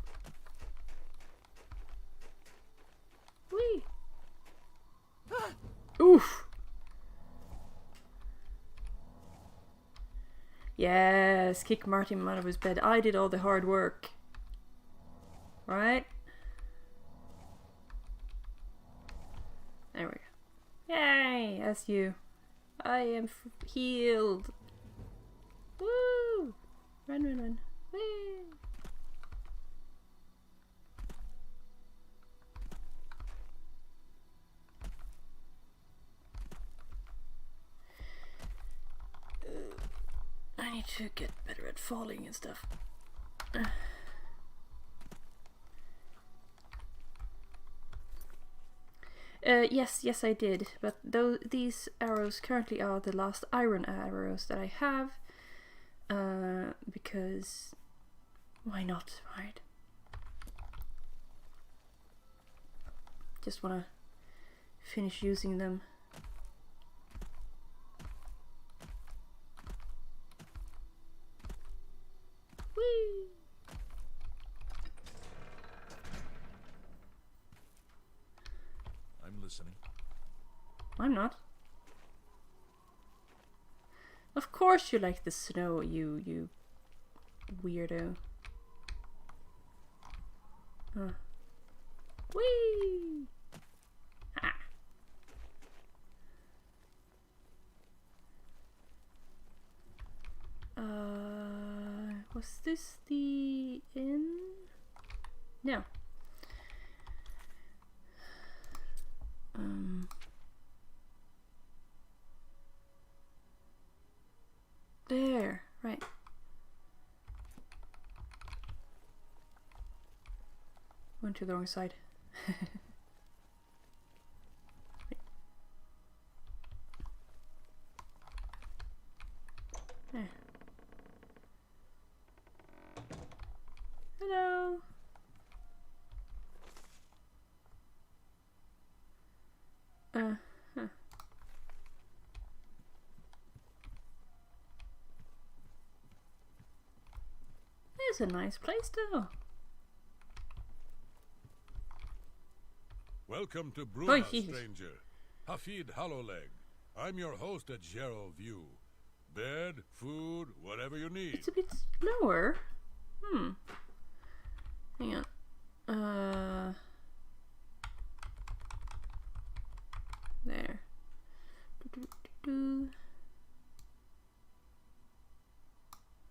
Whee! Yes, kick Martin out of his bed. I did all the hard work. Right? There we go. Yay! That's you. I am healed. Woo! Run, run, run. Whee! I need to get better at falling and stuff. Yes, I did. But though these arrows currently are the last iron arrows that I have, because why not, right? Just wanna finish using them. Whee! I'm listening. I'm not. Of course you like the snow, you weirdo. Whee! Ah. Was this the inn? No. There, right. Went to the wrong side. There. Hello. Huh. It's a nice place though. Welcome to Oh, Bruna, yes. stranger. Hafid Hollowleg. I'm your host at Gerald View. Bed, food, whatever you need. It's a bit slower. Hang on. There.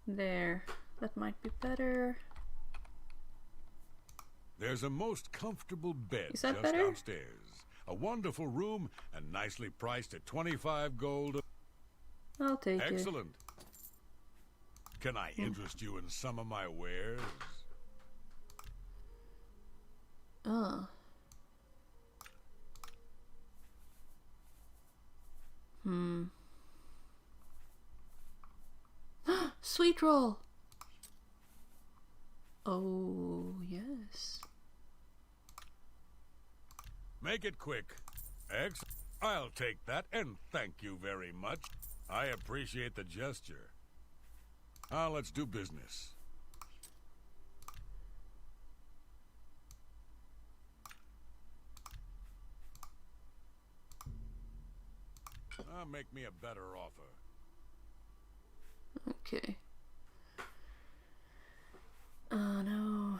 There. That might be better. There's a most comfortable bed Is that just better? downstairs. A wonderful room and nicely priced at 25 gold. I'll take it. Excellent. Can I interest you in some of my wares? Oh. Sweet roll. Oh, yes. Make it quick. I'll take that, and thank you very much. I appreciate the gesture. Now let's do business. Make me a better offer. Okay. Oh no.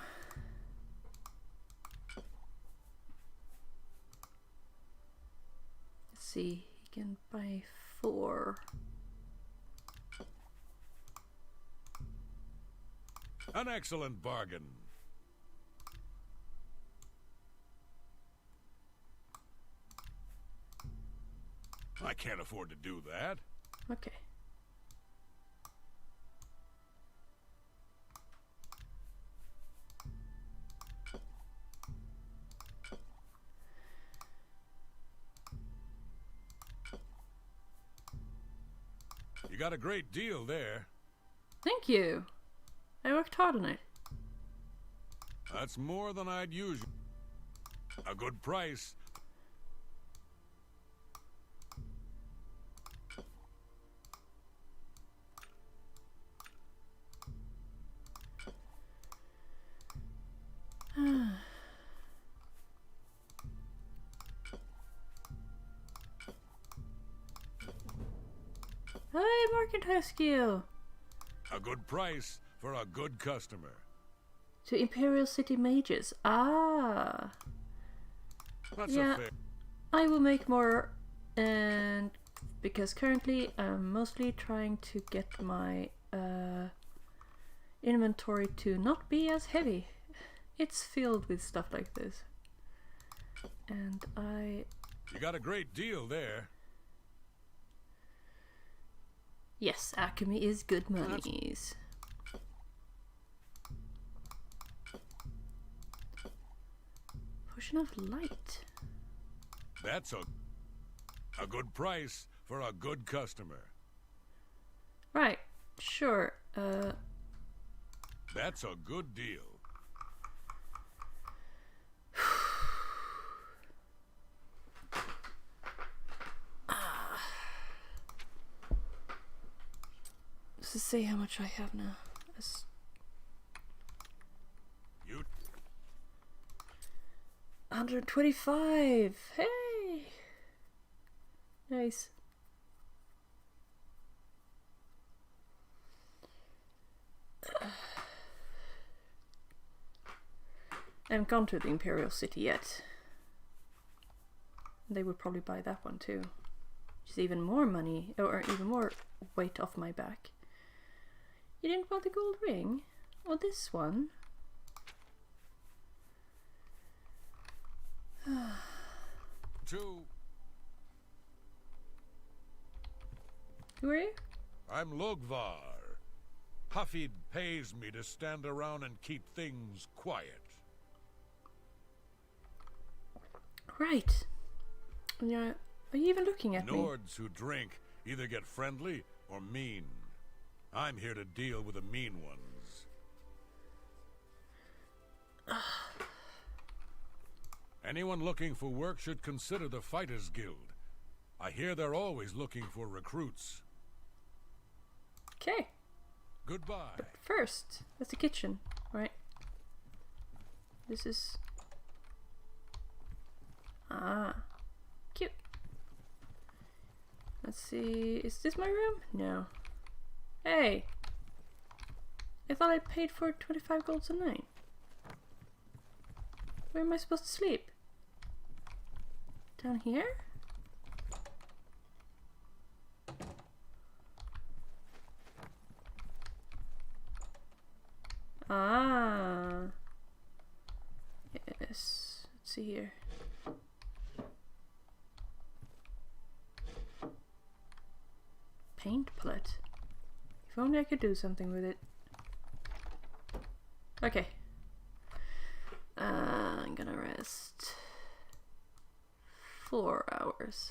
Let's see, he can buy 4. An excellent bargain. I can't afford to do that. Okay. You got a great deal there. Thank you. I worked hard on it. That's more than I'd usually. A good price. Hey, mercantile skill. A good price for a good customer. To Imperial City Mages. Ah. That's Yeah. a fair. I will make more, and because currently I'm mostly trying to get my inventory to not be as heavy. It's filled with stuff like this. And You got a great deal there. yes, alchemy is good monies. Potion of light. That's a good price for a good customer. Right, sure. That's a good deal. Let's see how much I have now. You 125. Hey, nice. I haven't gone to the Imperial City yet. They would probably buy that one too. Which is even more money, or even more weight off my back. You didn't want the gold ring? Or this one? too. Who are you? I'm Logvar. Hafid pays me to stand around and keep things quiet. Right. Yeah. Are you even looking at me? Nords who drink either get friendly or mean. I'm here to deal with the mean ones. Anyone looking for work should consider the Fighters Guild. I hear they're always looking for recruits. Okay. Goodbye. But first, that's the kitchen, right? This is... Ah. Cute. Let's see... Is this my room? No. Hey! I thought I paid for 25 golds a night. Where am I supposed to sleep? Down here? Ah. Yes. Let's see here. Paint palette. If only I could do something with it. Okay. I'm gonna rest 4 hours.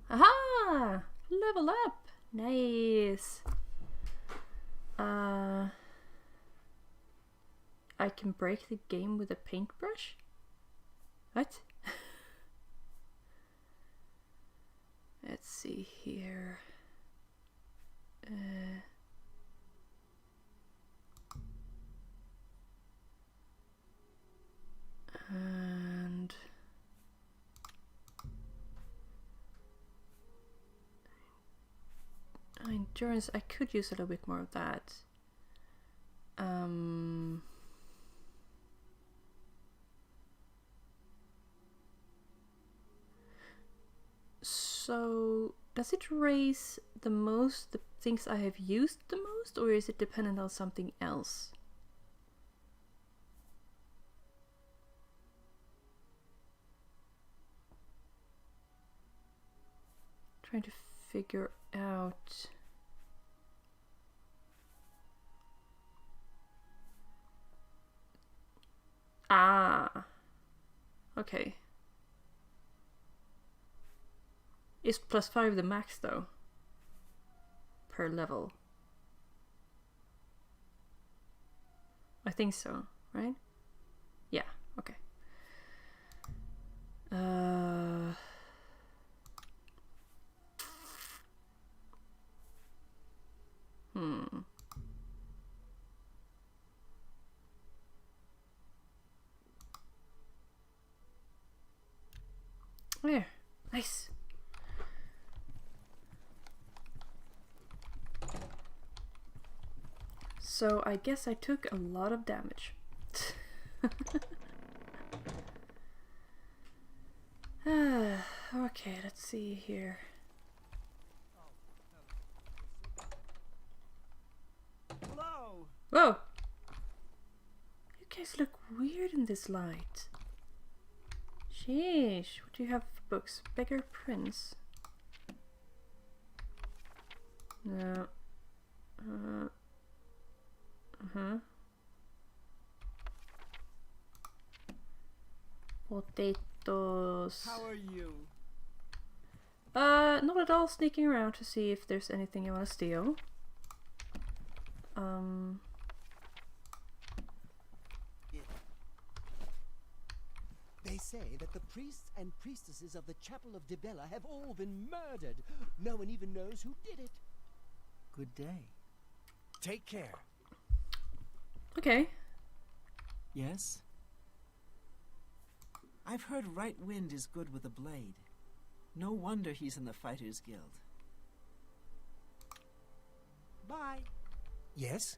Aha! Level up! Nice! I can break the game with a paintbrush? What? Let's see here. And endurance, I could use a little bit more of that. So does it raise the most the things I have used the most, or is it dependent on something else? Trying to figure out. Ah, okay. Is +5 the max though? Per level? I think so, right? Yeah, okay. There. Nice. So I guess I took a lot of damage. Okay, let's see here. Hello. Whoa! You guys look weird in this light. Sheesh, what do you have for books? Beggar Prince. No. Potatoes. How are you? Not at all, sneaking around to see if there's anything I want to steal. They say that the priests and priestesses of the Chapel of Dibella have all been murdered. No one even knows who did it. Good day. Take care. Okay. Yes? I've heard Right Wind is good with a blade. No wonder he's in the Fighters Guild. Bye. Yes?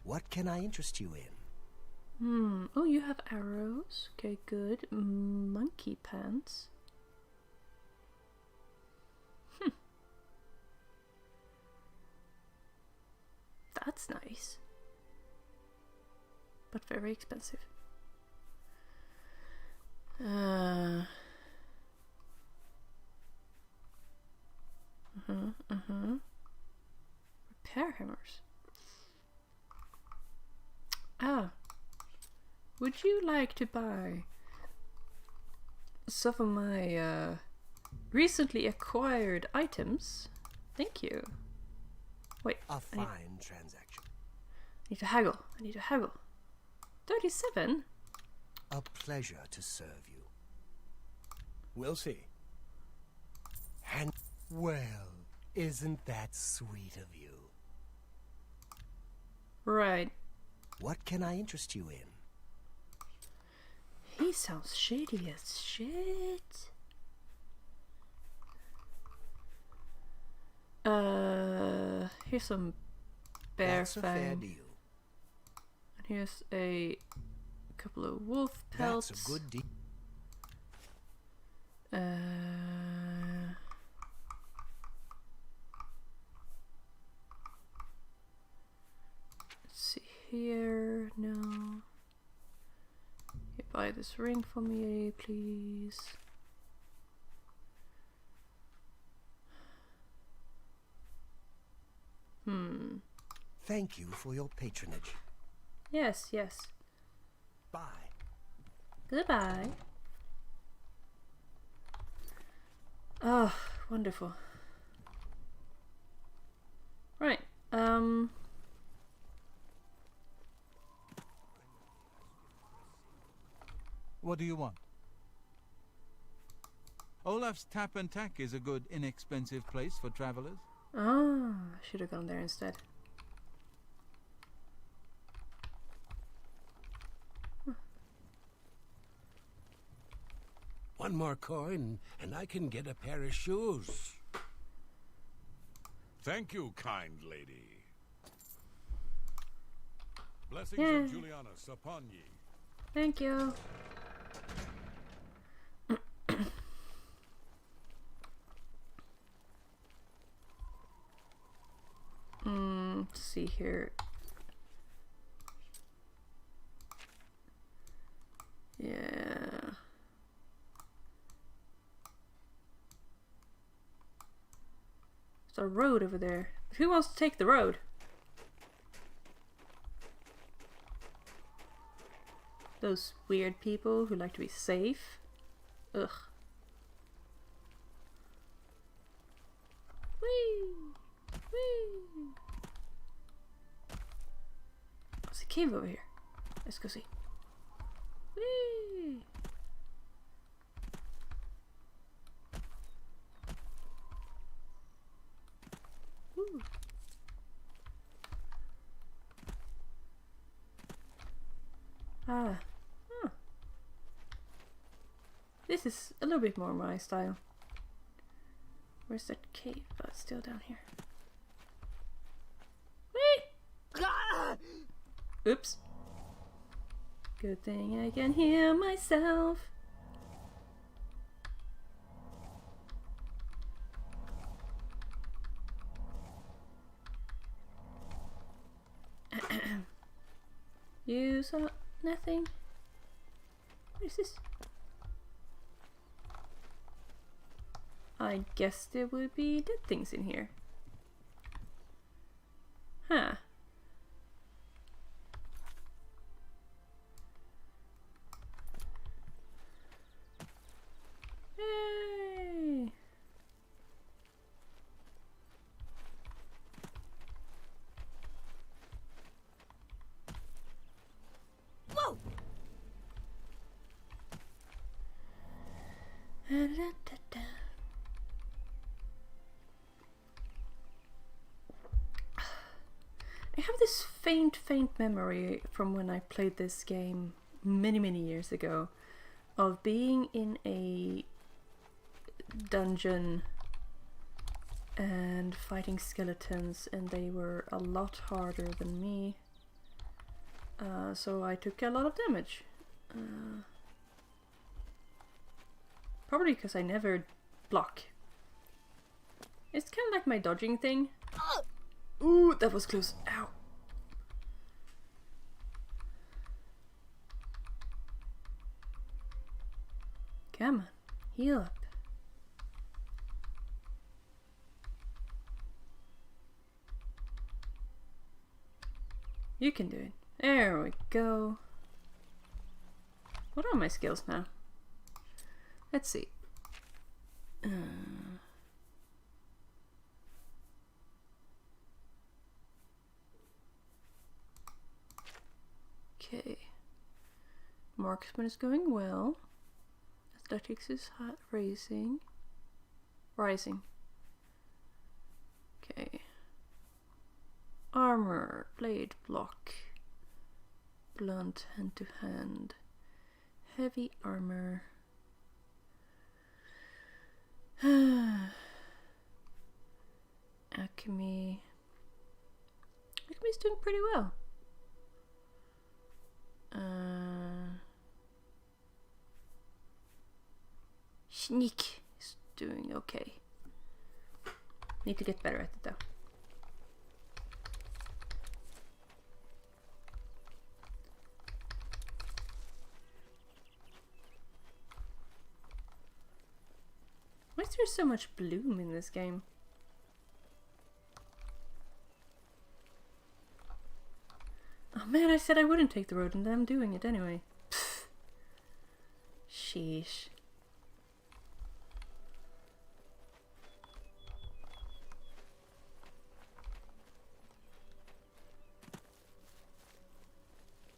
What can I interest you in? Oh, you have arrows. Okay, good. Monkey pants. That's nice. But very expensive. Repair hammers. Ah. Would you like to buy some of my recently acquired items? Thank you. Wait. A fine transaction. I need to haggle. I need to haggle. 37? A pleasure to serve you. We'll see. And, well, isn't that sweet of you? Right. What can I interest you in? He sounds shady as shit. Here's some bear That's a fair fang. deal. And here's a couple of wolf pelts. That's a good deal. Let's see here. No. You buy this ring for me, please. Thank you for your patronage. Yes, yes. Bye. Goodbye. Oh, wonderful. Right. What do you want? Olaf's Tap and Tack is a good, inexpensive place for travelers. Ah, I should have gone there instead. One more coin, and I can get a pair of shoes. Thank you, kind lady. Blessings Yeah. of Julianus upon ye. Thank you. Let's see here. Yeah. There's a road over there. Who wants to take the road? Those weird people who like to be safe. Ugh. Whee! Whee! There's a cave over here. Let's go see. Whee! Woo. Ah. Huh. This is a little bit more my style. Where's that cave? Oh, it's still down here. Oops. Good thing I can hear myself. You saw nothing? What is this? I guess there would be dead things in here. Huh. Hey! Whoa! I have this faint memory from when I played this game many years ago of being in a dungeon and fighting skeletons, and they were a lot harder than me. So I took a lot of damage. Probably because I never block. It's kind of like my dodging thing. Ooh, that was close. Ow. Come on, heal up. You can do it. There we go. What are my skills now? Let's see. Okay. Marksman is going well. Athletics is rising. Okay. Armor, blade block, blunt hand to hand, heavy armor. Alchemy. Alchemy's doing pretty well. Sneak is doing okay. Need to get better at it though. Why is there so much bloom in this game? Oh man, I said I wouldn't take the road and I'm doing it anyway. Pfft. Sheesh.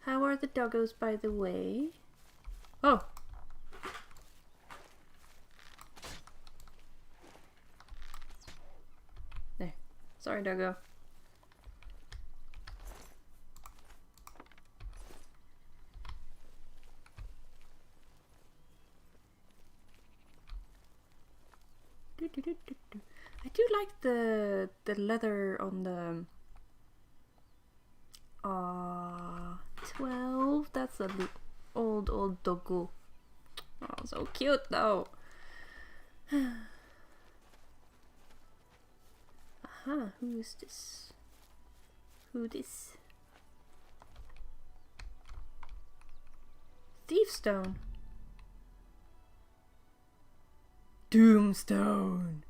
How are the doggos, by the way? Oh! There. Sorry, doggo. I do like the leather on the 12. That's a old doggo. Oh, so cute though. Aha, who is this? Who this? Thiefstone. Doomstone.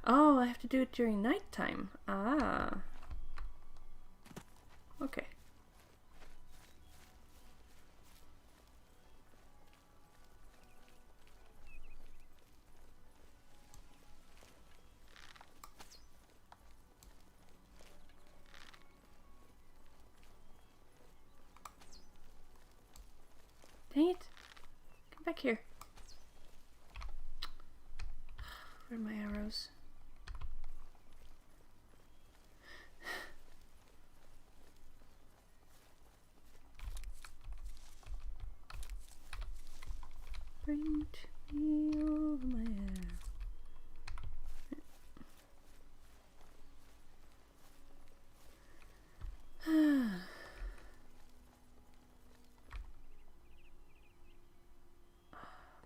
Oh, I have to do it during nighttime. Ah. Okay. Dang it. Come back here. Where are my arrows? Bring to me all my arrows.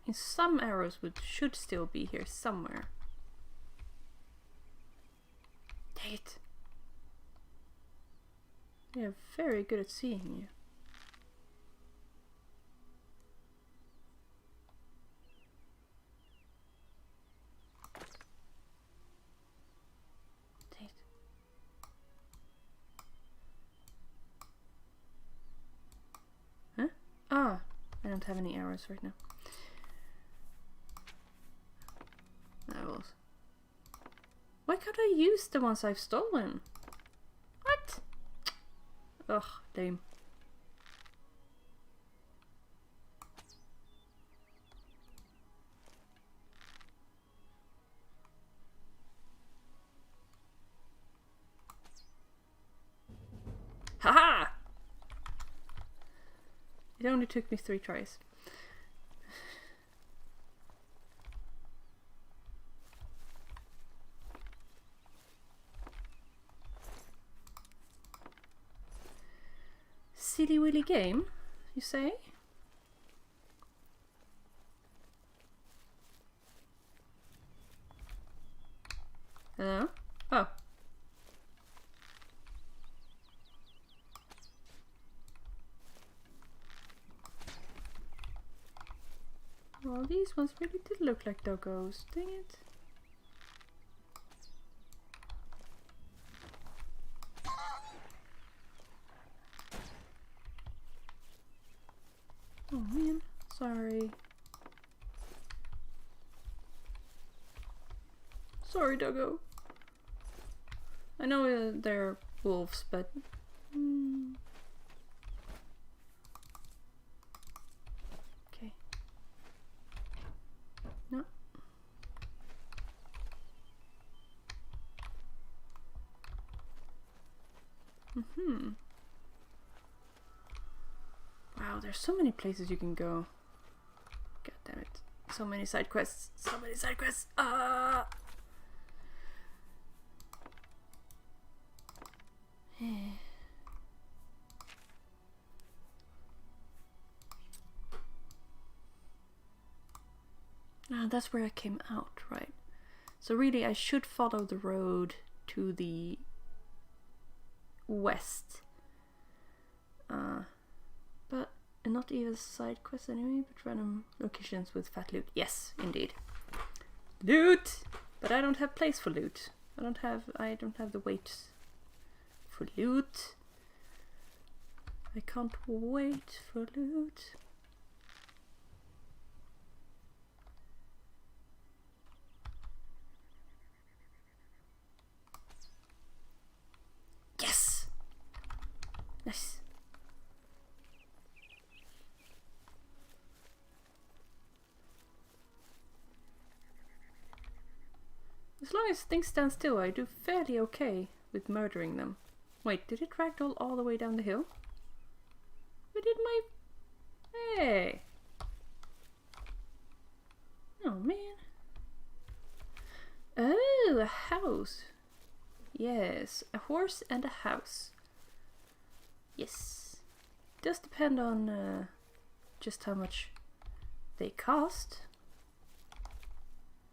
And some arrows should still be here somewhere. Dang it. They're very good at seeing you. Dang it. Huh? Ah, I don't have any arrows right now. Arrows. Why can't I use the ones I've stolen? What? Ugh, lame. Haha! It only took me 3 tries. Silly willy game, you say? Hello? Oh. Well, these ones really did look like doggos. Dang it. Oh man, sorry. Sorry, doggo. I know they're wolves, but... Okay. No. Wow, there's so many places you can go. God damn it. So many side quests. So many side quests. Ah! Ah, that's where I came out, right? So really I should follow the road to the west. But not even side quests anyway, but random locations with fat loot. Yes, indeed. Loot! But I don't have place for loot. I don't have the weight for loot. I can't wait for loot. Yes! Nice. As long as things stand still, I do fairly okay with murdering them. Wait, did it ragdoll all the way down the hill? Where did my... Hey! Oh, man. Oh, a house. Yes, a horse and a house. Yes. Does depend on just how much they cost.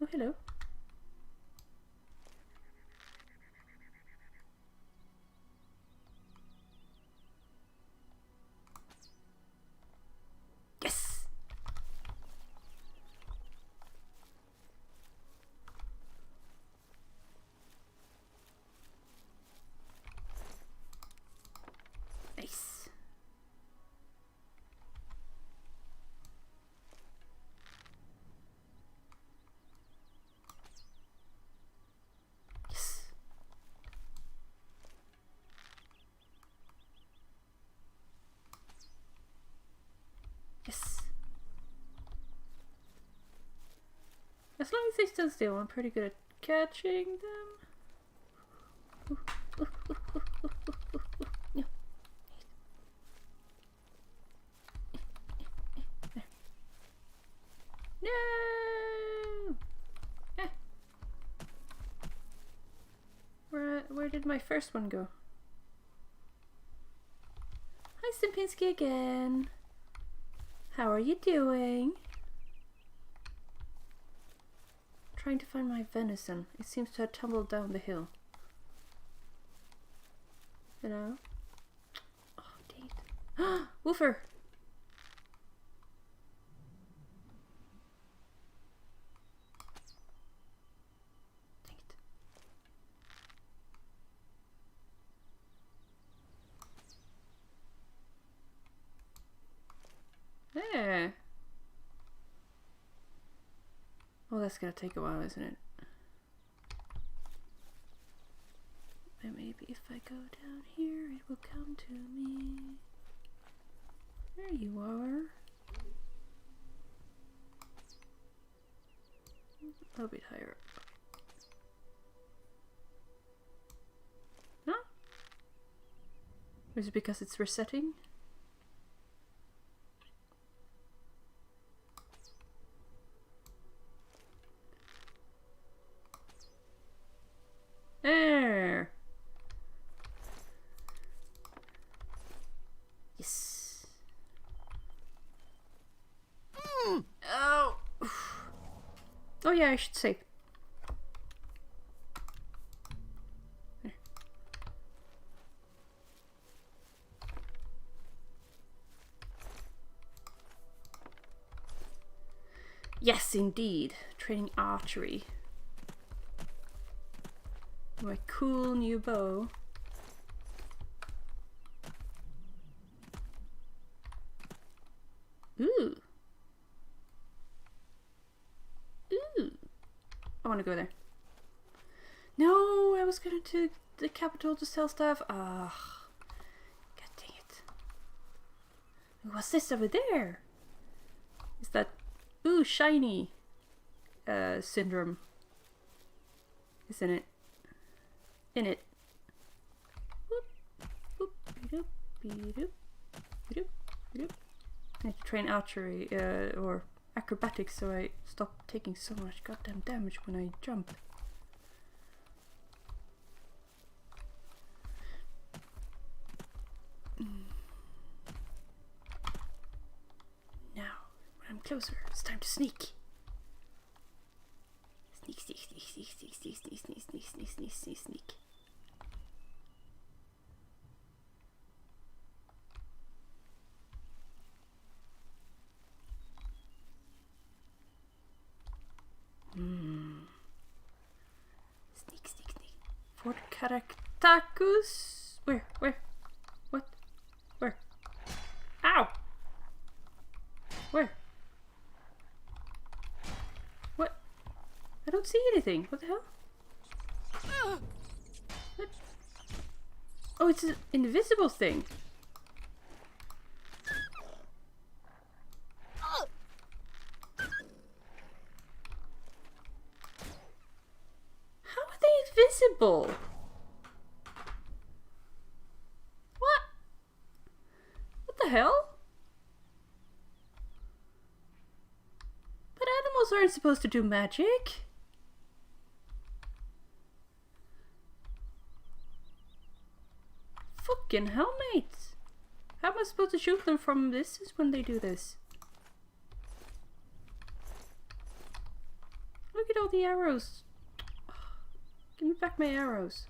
Oh, hello. Yes! Nice. Yes. Yes. As long as they stand still, I'm pretty good at catching them. Yeah. No! Where did my first one go? Hi, Simpinski again. How are you doing? trying to find my venison. It seems to have tumbled down the hill. You know? Oh, dang it. Woofer! Dang it. There! Oh, that's gonna take a while, isn't it? And maybe if I go down here, it will come to me. There you are. A little bit higher up. Huh? Is it because it's resetting? There! Yes. Oh! Oh yeah, I should save. There. Yes, indeed. Training archery. My cool new bow. Ooh. Ooh. I want to go there. No, I was going to the capital to sell stuff. Ah. God dang it. What's this over there? Is that... Ooh, shiny. Syndrome. Isn't it? In it. Whoop, whoop, be-doop, be-doop, be-doop, be-doop. I need to train archery or acrobatics so I stop taking so much goddamn damage when I jump. Now, when I'm closer, it's time to sneak. Sneak, sneak, sneak, sneak, sneak, sneak, sneak, sneak, sneak, sneak, sneak, sneak, sneak. Sneak, sneak, sneak. Fort Caractacus? Where? What? Where? Ow! Where? What? I don't see anything. What the hell? What? Oh, it's an invisible thing. How are they invisible? What? What the hell? But animals aren't supposed to do magic. Fucking hell, mate. How am I supposed to shoot them from distance when they do this? Look at all the arrows. Give me back my arrows.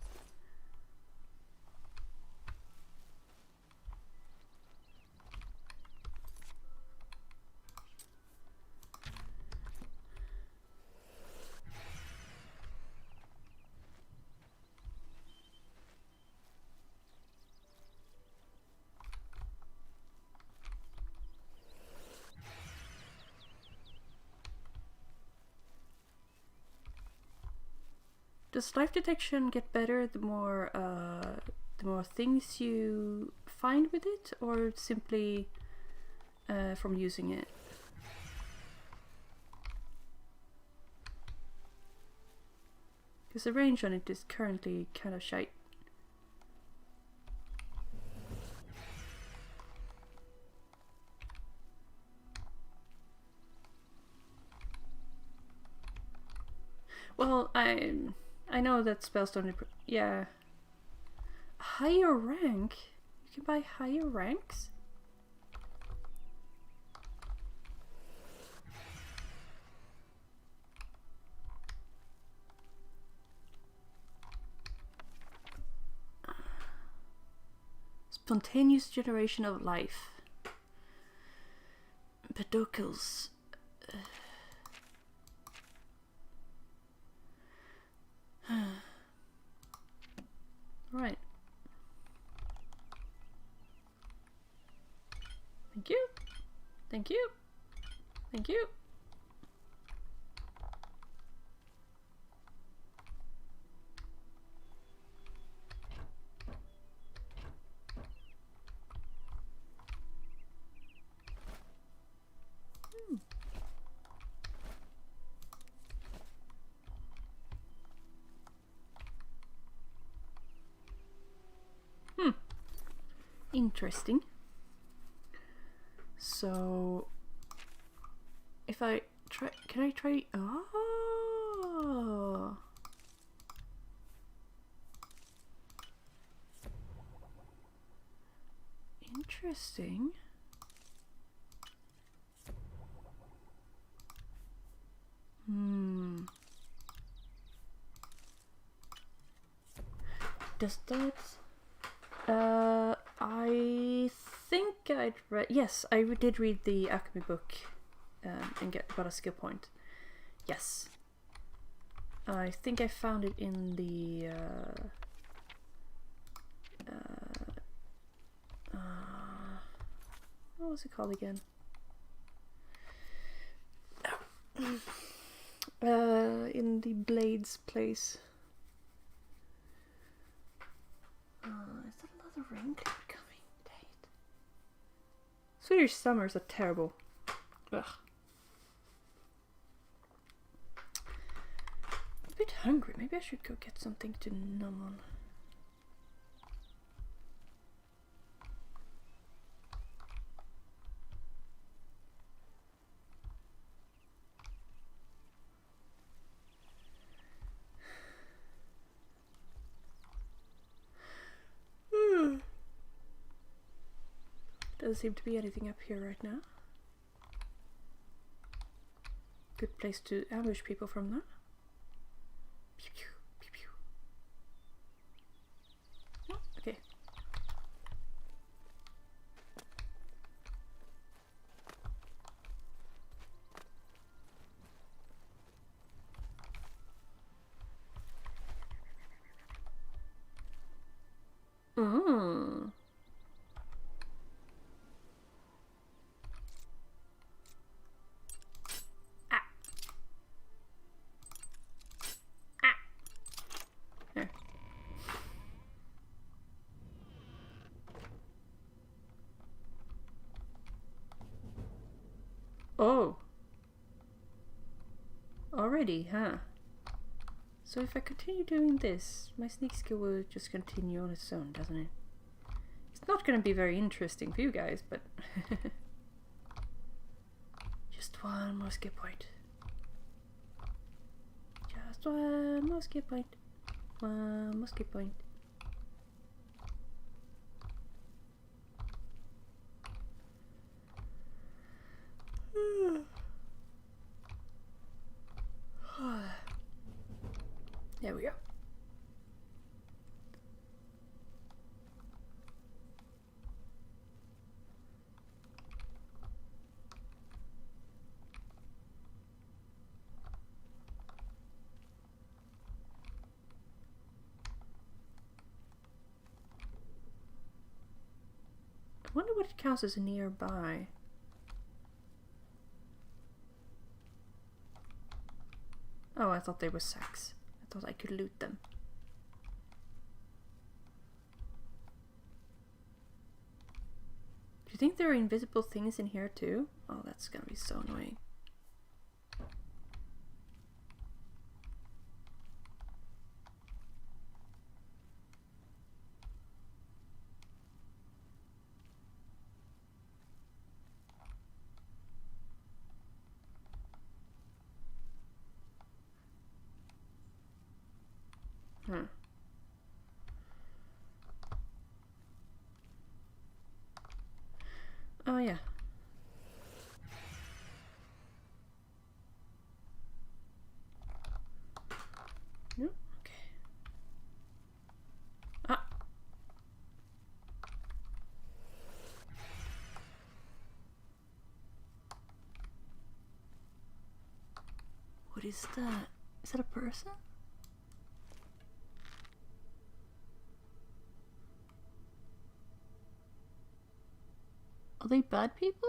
Does life detection get better the more things you find with it, or simply from using it? Because the range on it is currently kind of shite. Well, I know that spells don't... Yeah. Higher rank? You can buy higher ranks? Spontaneous generation of life. Pedocles. Right. Thank you. Thank you. Thank you. Interesting. So, if I try, can I try? Oh, interesting. Does that? I think I'd read. Yes, I did read the alchemy book and got a skill point. Yes. I think I found it in the. What was it called again? In the Blades place. Is that another rain cloud coming? Dang it. Swedish summers are terrible. Ugh. I'm a bit hungry. Maybe I should go get something to numb on. Doesn't seem to be anything up here right now. Good place to ambush people from now. Pew, pew, pew, pew. Oh, okay. Oh. Already, huh? So if I continue doing this, my sneak skill will just continue on its own, doesn't it? It's not gonna be very interesting for you guys, but... just one more skill point. Just one more skill point. One more skill point. There we go. I wonder what it counts as nearby. Oh, I thought they were sacks. I thought I could loot them. Do you think there are invisible things in here too? Oh, that's gonna be so annoying. Oh yeah. No? Okay. Ah. What is that? Is that a person? Are they bad people?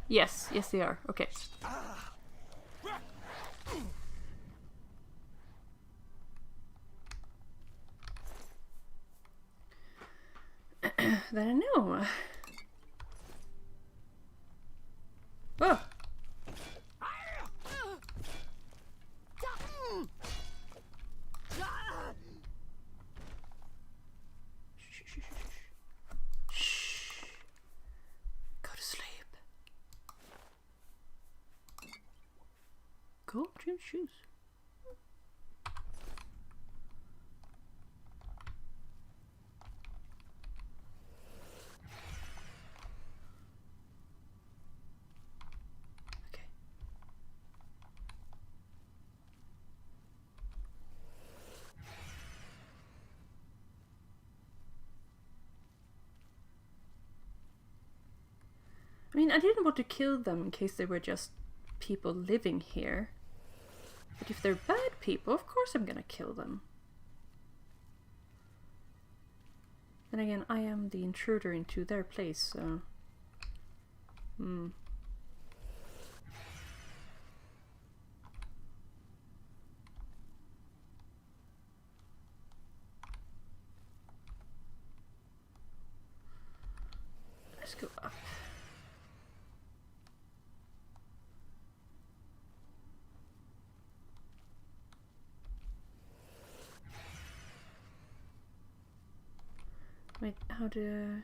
Yes, yes they are. Okay. Then I know. Oh! Shh. Go to sleep. Go to shoes. Okay. I mean, I didn't want to kill them in case they were just people living here. But if they're bad people, of course I'm gonna kill them. Then again, I am the intruder into their place, so... Let's go up. Wait, how do...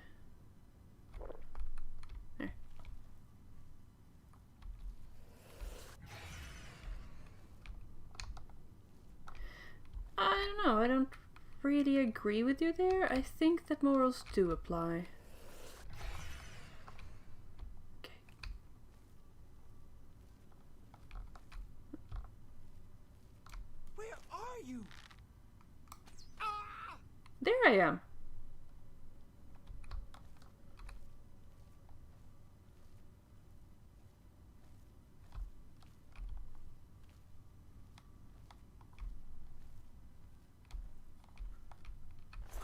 There. I don't know, I don't really agree with you there. I think that morals do apply. Okay. Where are you? There I am.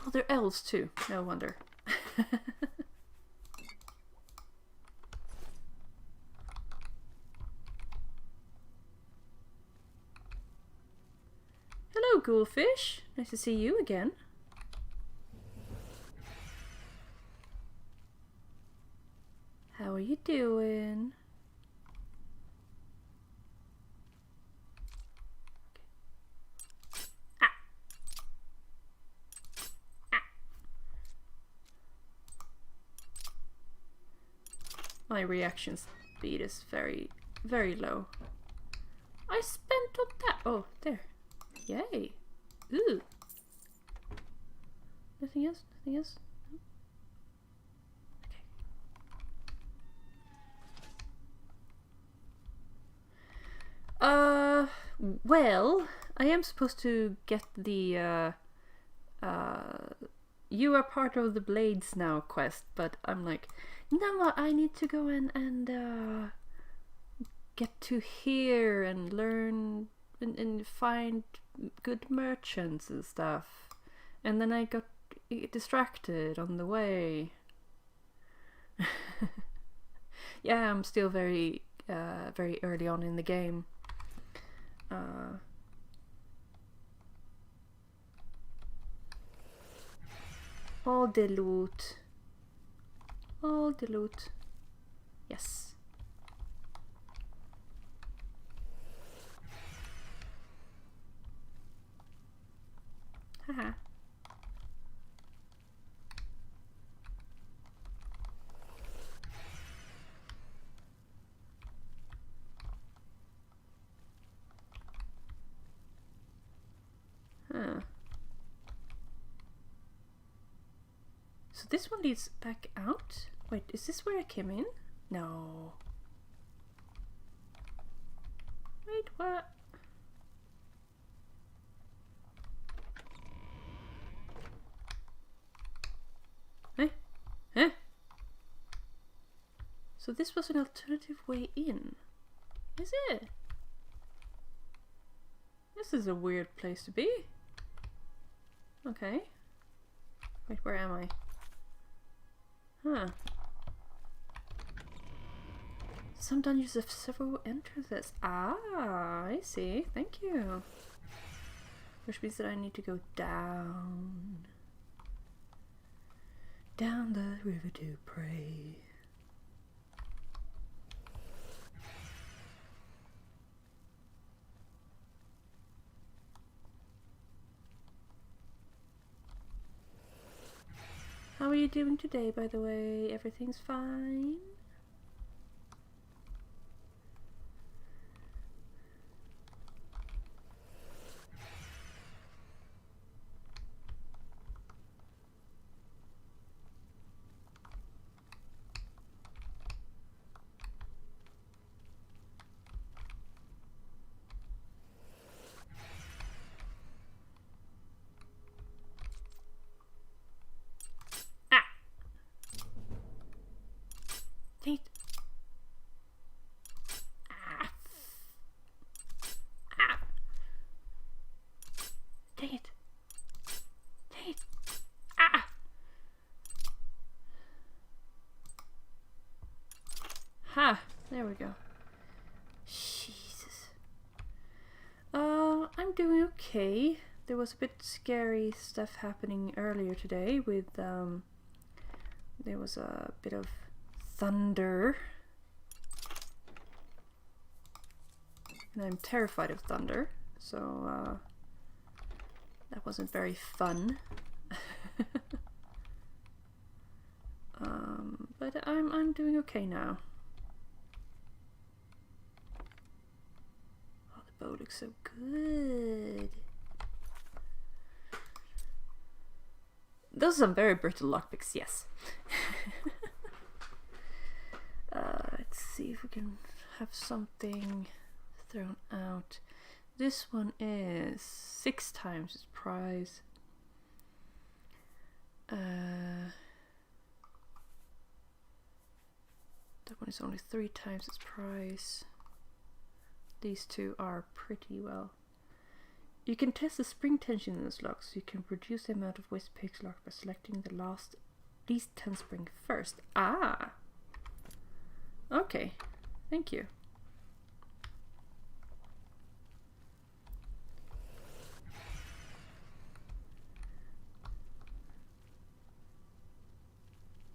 Oh, they're elves too. No wonder. Hello, Ghoulfish. Nice to see you again. How are you doing? Ah. Ah. My reaction speed is very, very low. I spent on that. Oh, there. Yay. Ooh. Nothing else? Nothing else? Well, I am supposed to get the, you are part of the Blades now quest, but I'm like, no, I need to go and get to here and learn and find good merchants and stuff. And then I got distracted on the way. Yeah, I'm still very early on in the game. All the loot. All the loot. Yes. Haha. Huh. So this one leads back out? Wait, is this where I came in? No. Wait, what? Eh? So this was an alternative way in. Is it? This is a weird place to be. Okay. Wait, where am I? Huh. Some dungeons have several entrances. Ah, I see. Thank you. Which means that I need to go down. Down the river to pray. How are you doing today, by the way? Everything's fine? Dang it. Ah. Ah. Dang it. Dang it. Ah. Ha. There we go. Jesus. I'm doing okay. There was a bit scary stuff happening earlier today with, there was a bit of thunder. And I'm terrified of thunder, so that wasn't very fun. But I'm doing okay now. Oh, the bow looks so good. Those are some very brittle lockpicks, yes. Let's see if we can have something thrown out. This one is 6 times its price. That one is only 3 times its price. These two are pretty well. You can test the spring tension in those locks. You can reduce the amount of waste picks locked by selecting the least 10 spring first. Ah! Okay, thank you.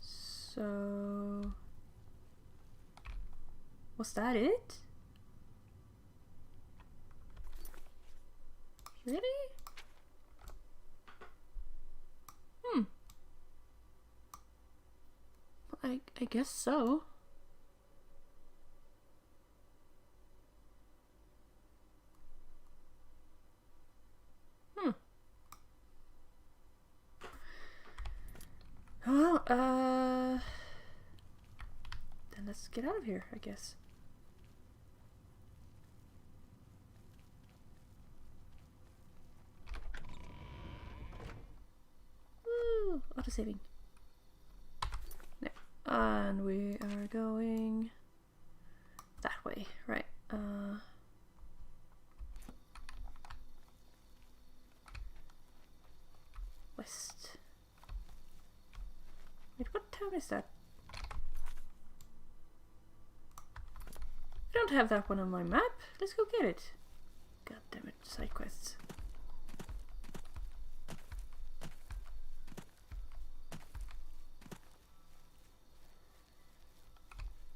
So... was that it? Really? I guess so. Well, then let's get out of here, I guess. Woo! Auto-saving. There. And we are going that way, right? West. Wait, what town is that? I don't have that one on my map. Let's go get it. God damn it, side quests.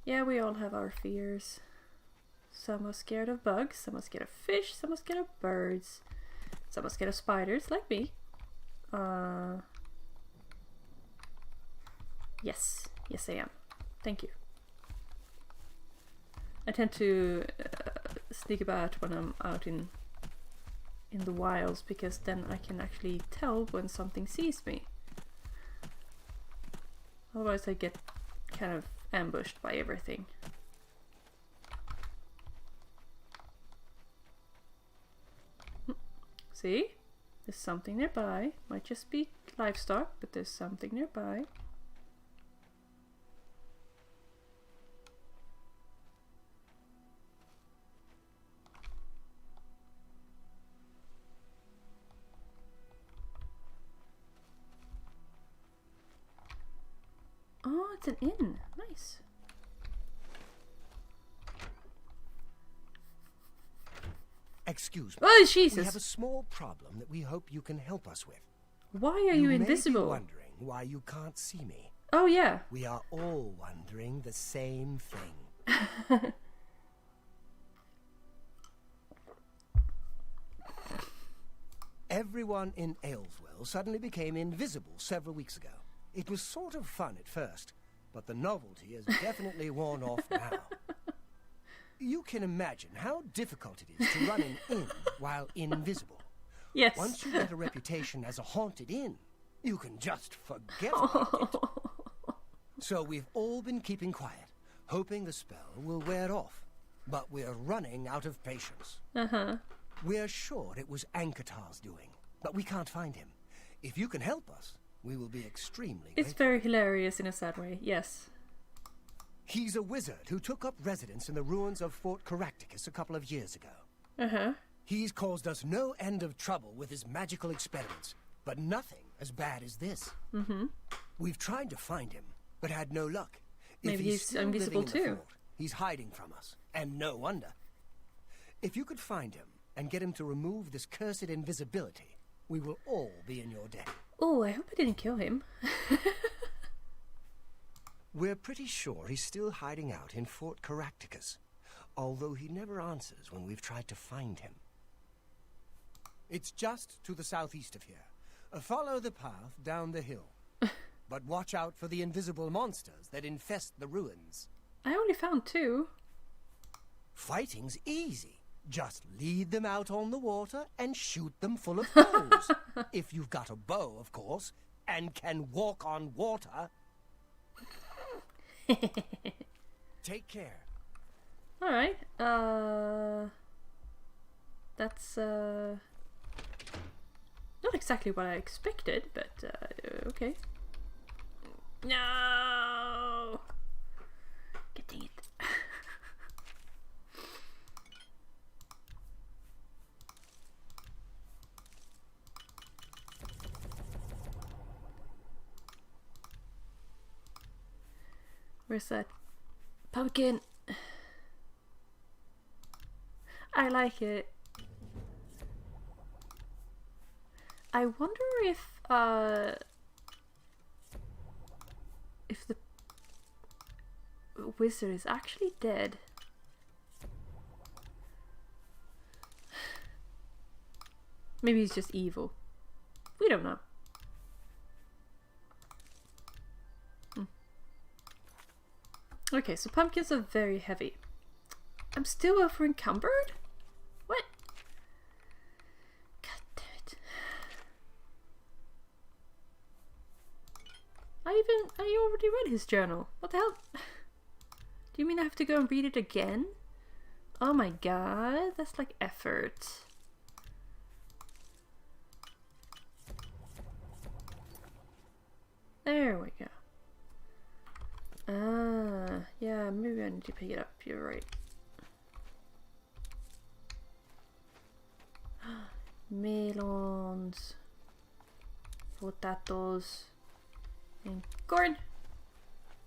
Yeah, we all have our fears. Some are scared of bugs, some are scared of fish, some are scared of birds, some are scared of spiders, like me. Yes, yes I am. Thank you. I tend to sneak about when I'm out in the wilds, because then I can actually tell when something sees me. Otherwise I get kind of ambushed by everything. See? There's something nearby. Might just be livestock, but there's something nearby. Oh, it's an inn. Nice. Excuse me. Oh, Jesus. We have a small problem that we hope you can help us with. Why are you invisible? May be wondering why you can't see me. Oh, yeah. We are all wondering the same thing. Everyone in Ayleswell suddenly became invisible several weeks ago. It was sort of fun at first, but the novelty has definitely worn off now. You can imagine how difficult it is to run an inn while invisible. Yes. Once you get a reputation as a haunted inn, you can just forget about it. So we've all been keeping quiet, hoping the spell will wear off. But we're running out of patience. Uh-huh. We're sure it was Ankatar's doing, but we can't find him. If you can help us, we will be extremely It's grateful. very hilarious in a sad way, yes. He's a wizard who took up residence in the ruins of Fort Caractacus a couple of years ago. Uh-huh. He's caused us no end of trouble with his magical experiments, but nothing as bad as this. Mm-hmm. We've tried to find him, but had no luck. Maybe If he's still invisible living in the too. fort, he's hiding from us, and no wonder. If you could find him and get him to remove this cursed invisibility, we will all be in your debt. Oh, I hope I didn't kill him. We're pretty sure he's still hiding out in Fort Caractacus, although he never answers when we've tried to find him. It's just to the southeast of here. Follow the path down the hill. But watch out for the invisible monsters that infest the ruins. I only found 2. Fighting's easy. Just lead them out on the water and shoot them full of holes. If you've got a bow, of course, and can walk on water. Take care. Alright, that's, not exactly what I expected, but, okay. No! Getting it. Where's that pumpkin? I like it. I wonder if the wizard is actually dead. Maybe he's just evil. We don't know. Okay, so pumpkins are very heavy. I'm still over encumbered? What? God damn it. I already read his journal. What the hell? Do you mean I have to go and read it again? Oh my god, that's like effort. There we go. Ah, yeah, maybe I need to pick it up, you're right. Melons, potatoes, and corn.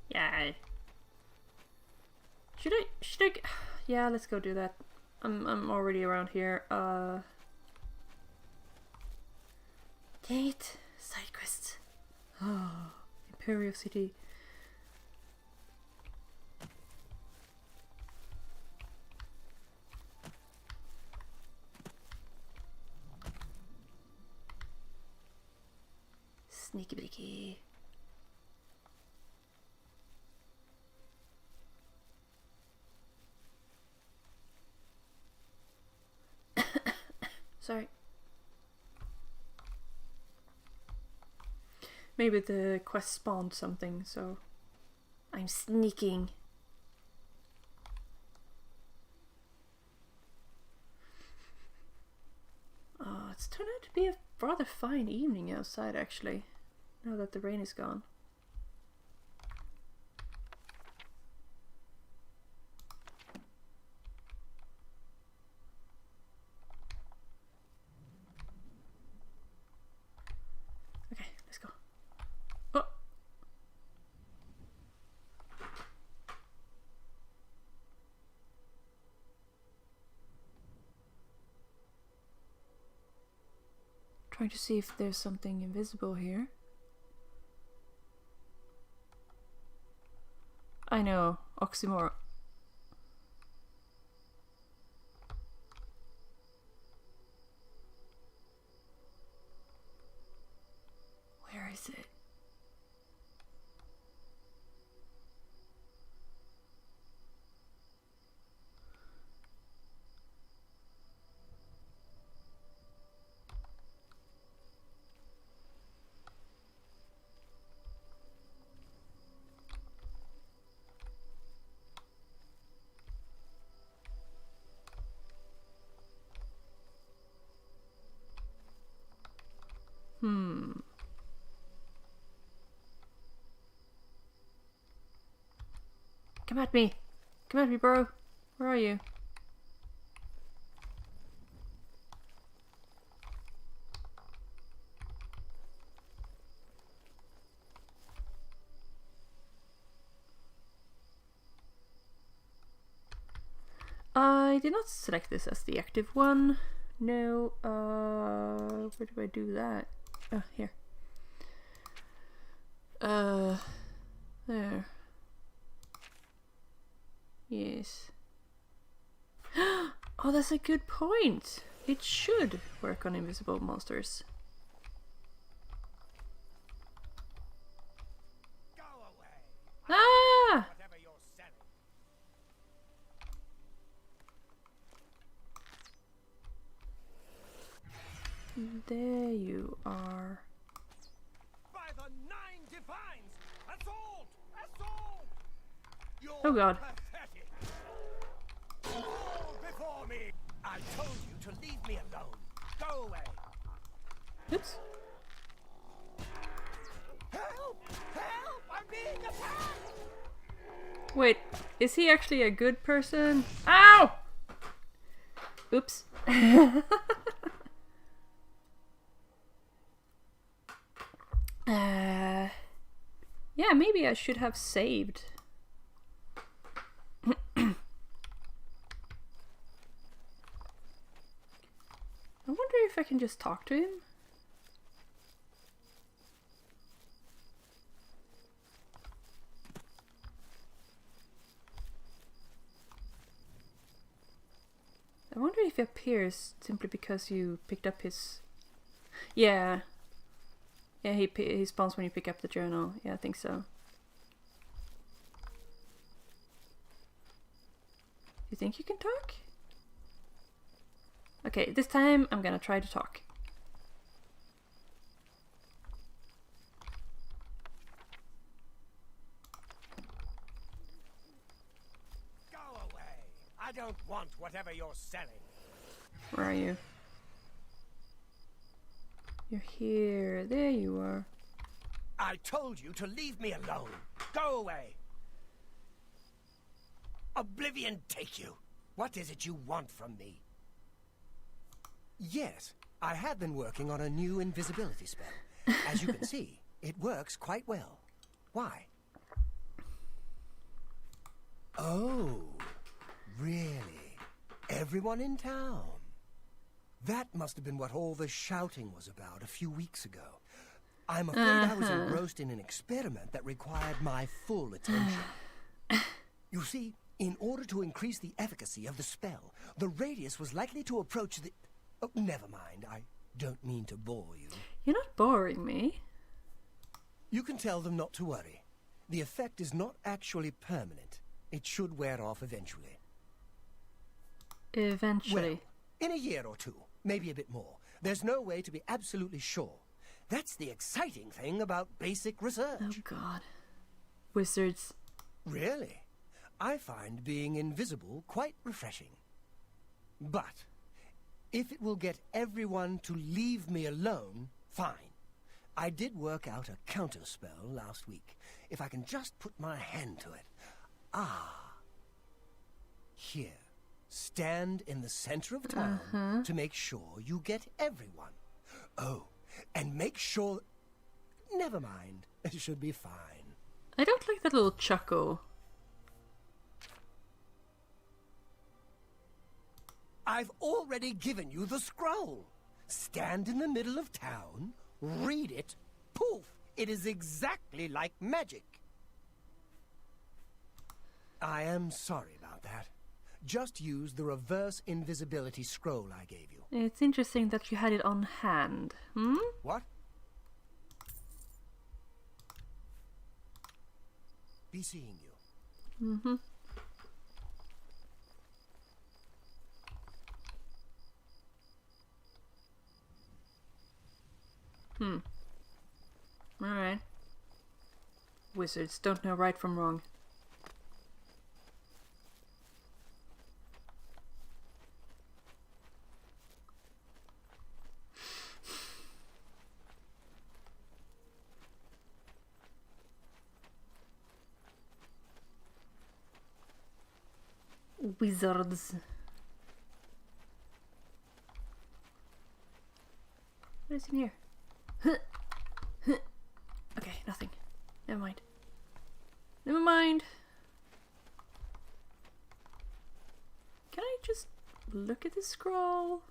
Yeah. Should I, yeah, let's go do that. I'm already around here. Dang it, side quests. Oh, Imperial City. Sneaky blicky. Sorry. Maybe the quest spawned something, so I'm sneaking. Oh, it's turned out to be a rather fine evening outside, actually, now that the rain is gone. Okay, let's go. Oh! Trying to see if there's something invisible here. I know, oxymoron. Where is it? Come at me! Come at me, bro! Where are you? I did not select this as the active one. No, where do I do that? Oh, here. There. Yes. Oh, that's a good point. It should work on invisible monsters. Go away. Ah! Whatever you're selling. There you are. By the nine divines! Assault! Assault! You're Oh god. pathetic. Fall before me! I told you to leave me alone. Go away. Oops. Help! Help! I'm being attacked! Wait, is he actually a good person? Ow! Oops. Yeah, maybe I should have saved. I wonder if I can just talk to him. I wonder if he appears simply because you picked up his... Yeah. Yeah, he spawns when you pick up the journal. Yeah, I think so. You think you can talk? Okay, this time I'm gonna try to talk. Go away. I don't want whatever you're selling. Where are you? You're here. There you are. I told you to leave me alone. Go away. Oblivion take you. What is it you want from me? Yes, I have been working on a new invisibility spell. As you can see, it works quite well. Why? Oh, really? Everyone in town? That must have been what all the shouting was about a few weeks ago. I'm afraid I was engrossed in an experiment that required my full attention. You see, in order to increase the efficacy of the spell, the radius was likely to approach the... Oh, never mind. I don't mean to bore you. You're not boring me. You can tell them not to worry. The effect is not actually permanent. It should wear off eventually. Eventually. Well, in a year or two, maybe a bit more. There's no way to be absolutely sure. That's the exciting thing about basic research. Oh god. Wizards. Really? I find being invisible quite refreshing. But if it will get everyone to leave me alone, fine. I did work out a counterspell last week. If I can just put my hand to it. Ah. Here. Stand in the center of town to make sure you get everyone. Oh, and make sure... Never mind. It should be fine. I don't like that little chuckle. I've already given you the scroll. Stand in the middle of town, read it, poof! It is exactly like magic. I am sorry about that. Just use the reverse invisibility scroll I gave you. It's interesting that you had it on hand. Hmm? What? Be seeing you. Mm-hmm. Alright. Wizards don't know right from wrong. Wizards. What is in here? Okay, nothing. Never mind. Never mind. Can I just look at this scroll?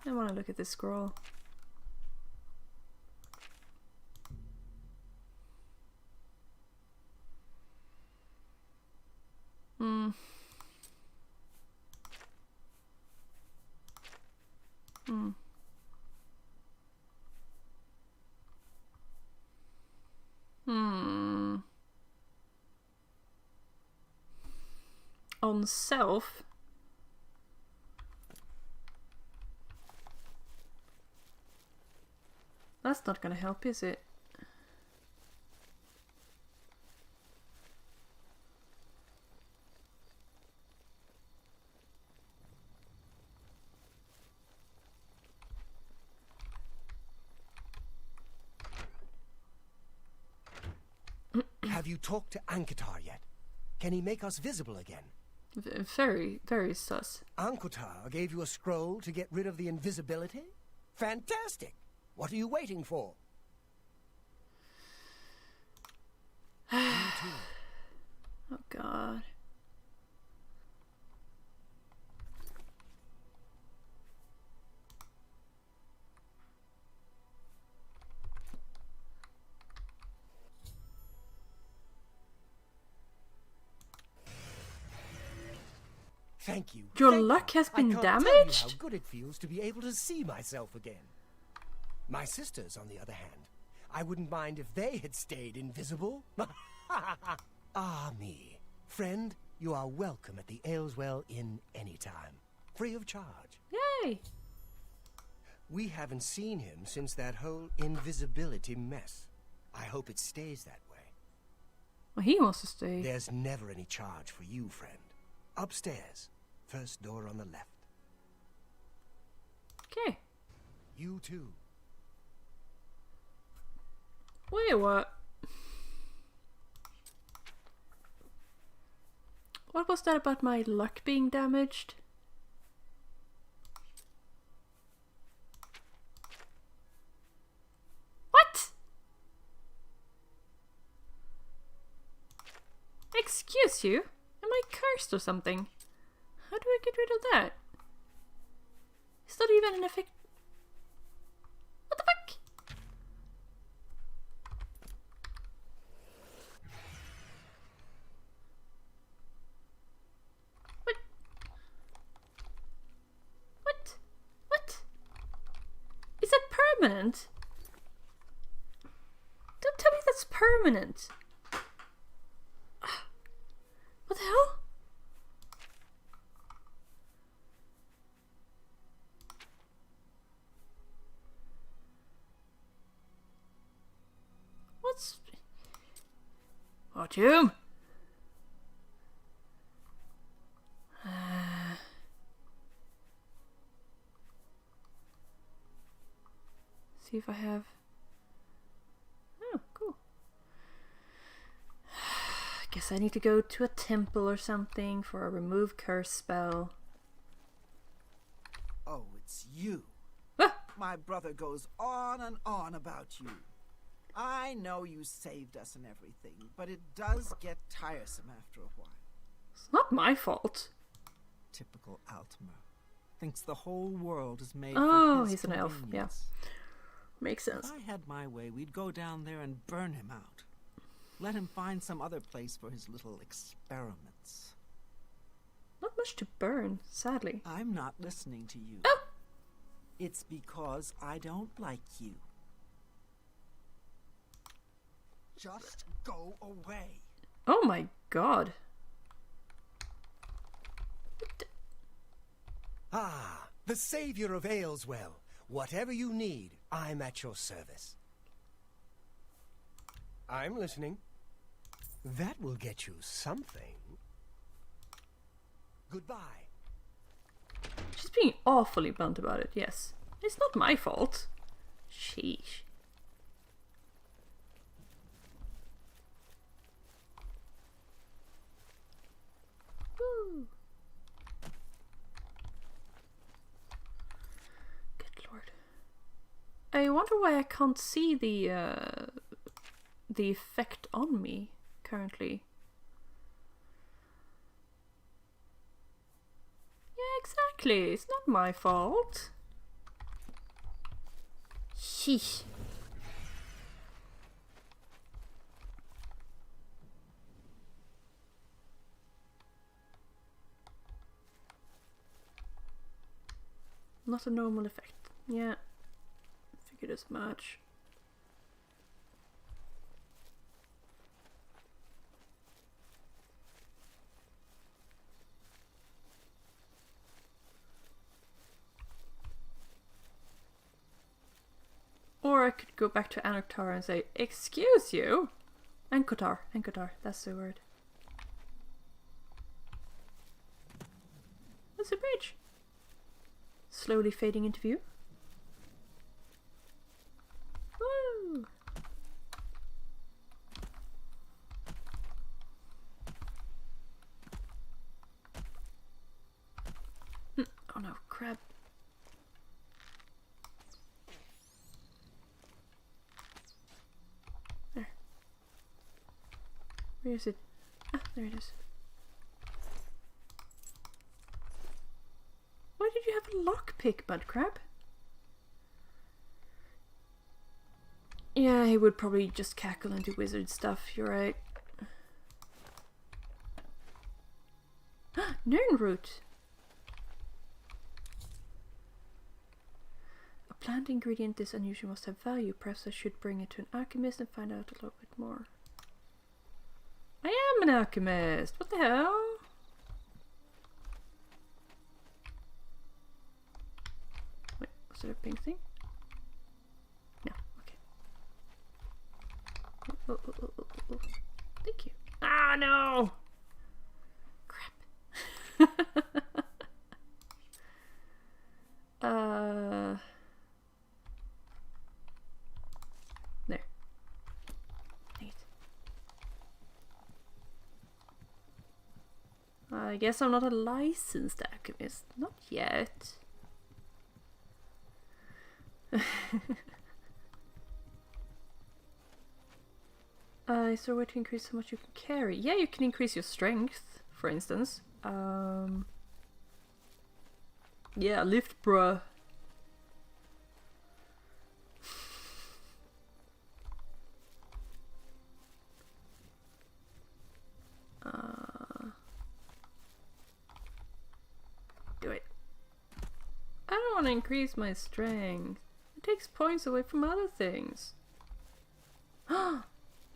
I want to look at this scroll. On self. That's not gonna help, is it? Have you talked to Ankatar yet? Can he make us visible again? Very, very sus. Ankatar gave you a scroll to get rid of the invisibility? Fantastic! What are you waiting for? Oh God. Thank you. Your Thank luck you. has been I can't tell you damaged? how good it feels to be able to see myself again. My sisters, on the other hand, I wouldn't mind if they had stayed invisible. Ah, me. Friend, you are welcome at the Ayleswell Inn anytime. Free of charge. Yay! We haven't seen him since that whole invisibility mess. I hope it stays that way. Well, he wants to stay. There's never any charge for you, friend. Upstairs. First door on the left. Okay. You too. Wait, what? What was that about my luck being damaged? What? Excuse you? Am I cursed or something? How do I get rid of that? It's not even an effect. What the fuck? What? What? What? Is that permanent? Don't tell me that's permanent. What the hell? What's... Artyom? See if I have... Oh, cool. Guess I need to go to a temple or something for a remove curse spell. Oh, it's you. Ah! My brother goes on and on about you. I know you saved us and everything, but it does get tiresome after a while. It's not my fault. Typical Altmer. thinks the whole world is made Oh, for his he's an elf, yeah. convenience. Makes sense. If I had my way, we'd go down there and burn him out. Let him find some other place for his little experiments. Not much to burn, sadly. I'm not listening to you. Oh! It's because I don't like you. Just go away. Oh my god. Ah, the savior of Ayleswell. Whatever you need, I'm at your service. I'm listening. That will get you something. Goodbye. She's being awfully blunt about it, yes. It's not my fault. Sheesh. Woo. Good lord. I wonder why I can't see the effect on me currently. Yeah, exactly. It's not my fault. Sheesh. Not a normal effect. Yeah. Figured as much. Or I could go back to Anoktar and say, "Excuse you?" Ankotar, that's the word. That's the bridge. Slowly fading into view. Woo! Oh no, crab. There. Where is it? Ah, there it is. Why did you have a lockpick, Mudcrab? Yeah, he would probably just cackle and do wizard stuff, you're right. Nern root! A plant ingredient this unusual must have value. Perhaps I should bring it to an alchemist and find out a little bit more. I am an alchemist! What the hell? Wait, was it a pink thing? No, okay. Oh. Thank you. Ah, no! Crap. There. Dang it. I guess I'm not a licensed alchemist. Not yet. Is there a way to increase how much you can carry? Yeah, you can increase your strength, for instance. Yeah, lift, bruh. Do it. I don't want to increase my strength. It takes points away from other things.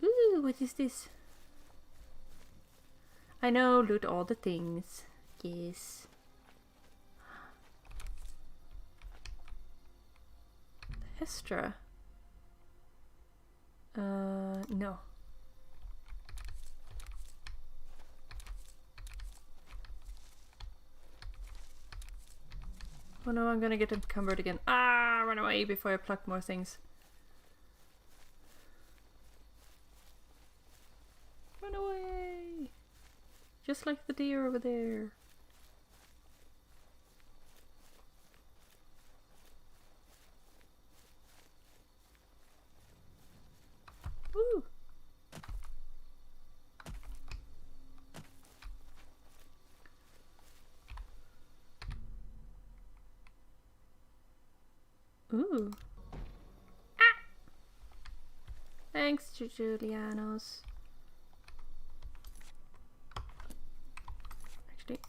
Ooh, what is this? I know, loot all the things. Yes. Hestra. No. Oh no, I'm gonna get encumbered again. Ah, run away before I pluck more things. Run away! Just like the deer over there. Woo! Ooh. Ah! Thanks, Julianos. Actually,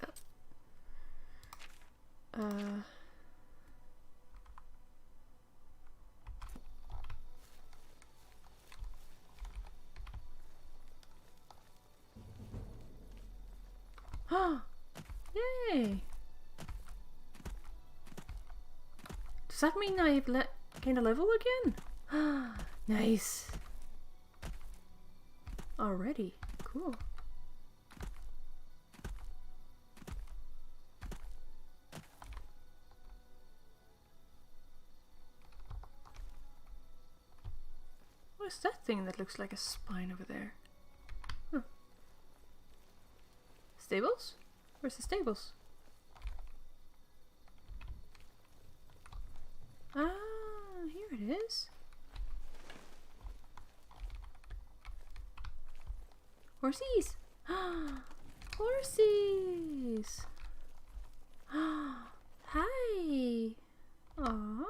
Yay! Does that mean I've gained a level again? Nice. Already. Cool. What is that thing that looks like a spine over there? Huh. Stables? Where's the stables? Ah, here it is. Horsies! Horsies! Hi! Aww.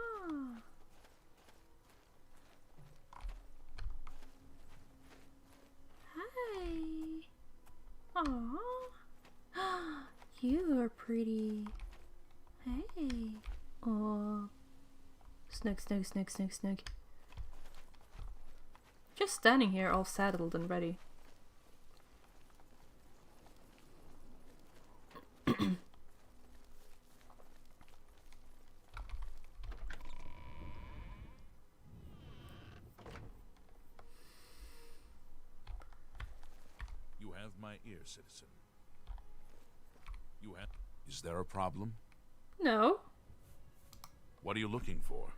Hi! Aww. You are pretty. Hey. Aww. Snug, snug, snug, snug, snug. Just standing here all saddled and ready. You have my ear, citizen. You have... Is there a problem? No. What are you looking for?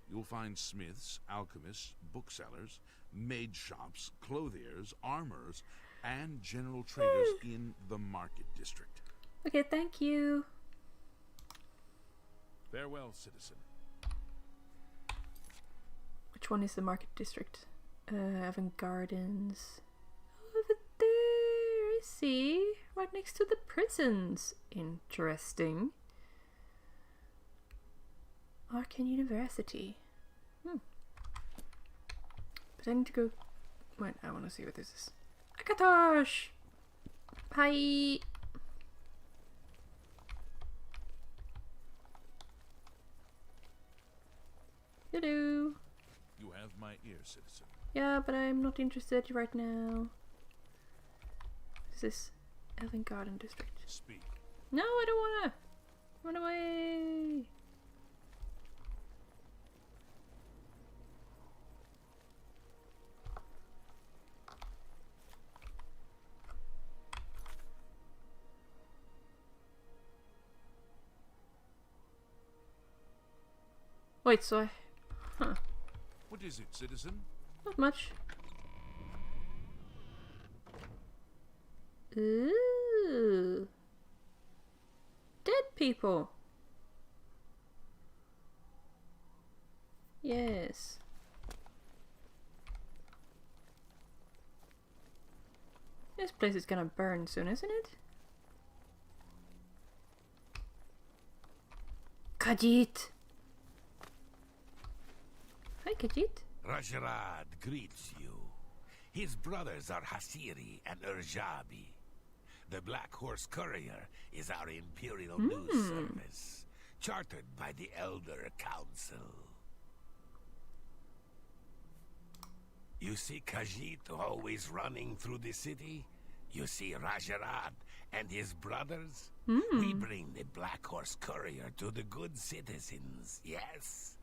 You'll find smiths, alchemists, booksellers, maid shops, clothiers, armorers, and general traders in the market district. Okay, thank you. Farewell, citizen. Which one is the market district? Avant Gardens. Over there, I see. Right next to the prisons. Interesting. Arcane University. But I need to go... Wait, I want to see what this is. Akatosh! Hi! Hello! You have my ear, citizen. Yeah, but I'm not interested right now. This is Avant Garden District. Speak. No, I don't wanna! Run away! Wait, so I... Huh. What is it, citizen? Not much. Ooh. Dead people. Yes. This place is gonna burn soon, isn't it? Khajiit! Hi, Khajiit. Rajarad greets you. His brothers are Hasiri and Urjabi. The Black Horse Courier is our Imperial News Service, chartered by the Elder Council. You see Khajiit always running through the city? You see Rajarad and his brothers? We bring the Black Horse Courier to the good citizens, yes?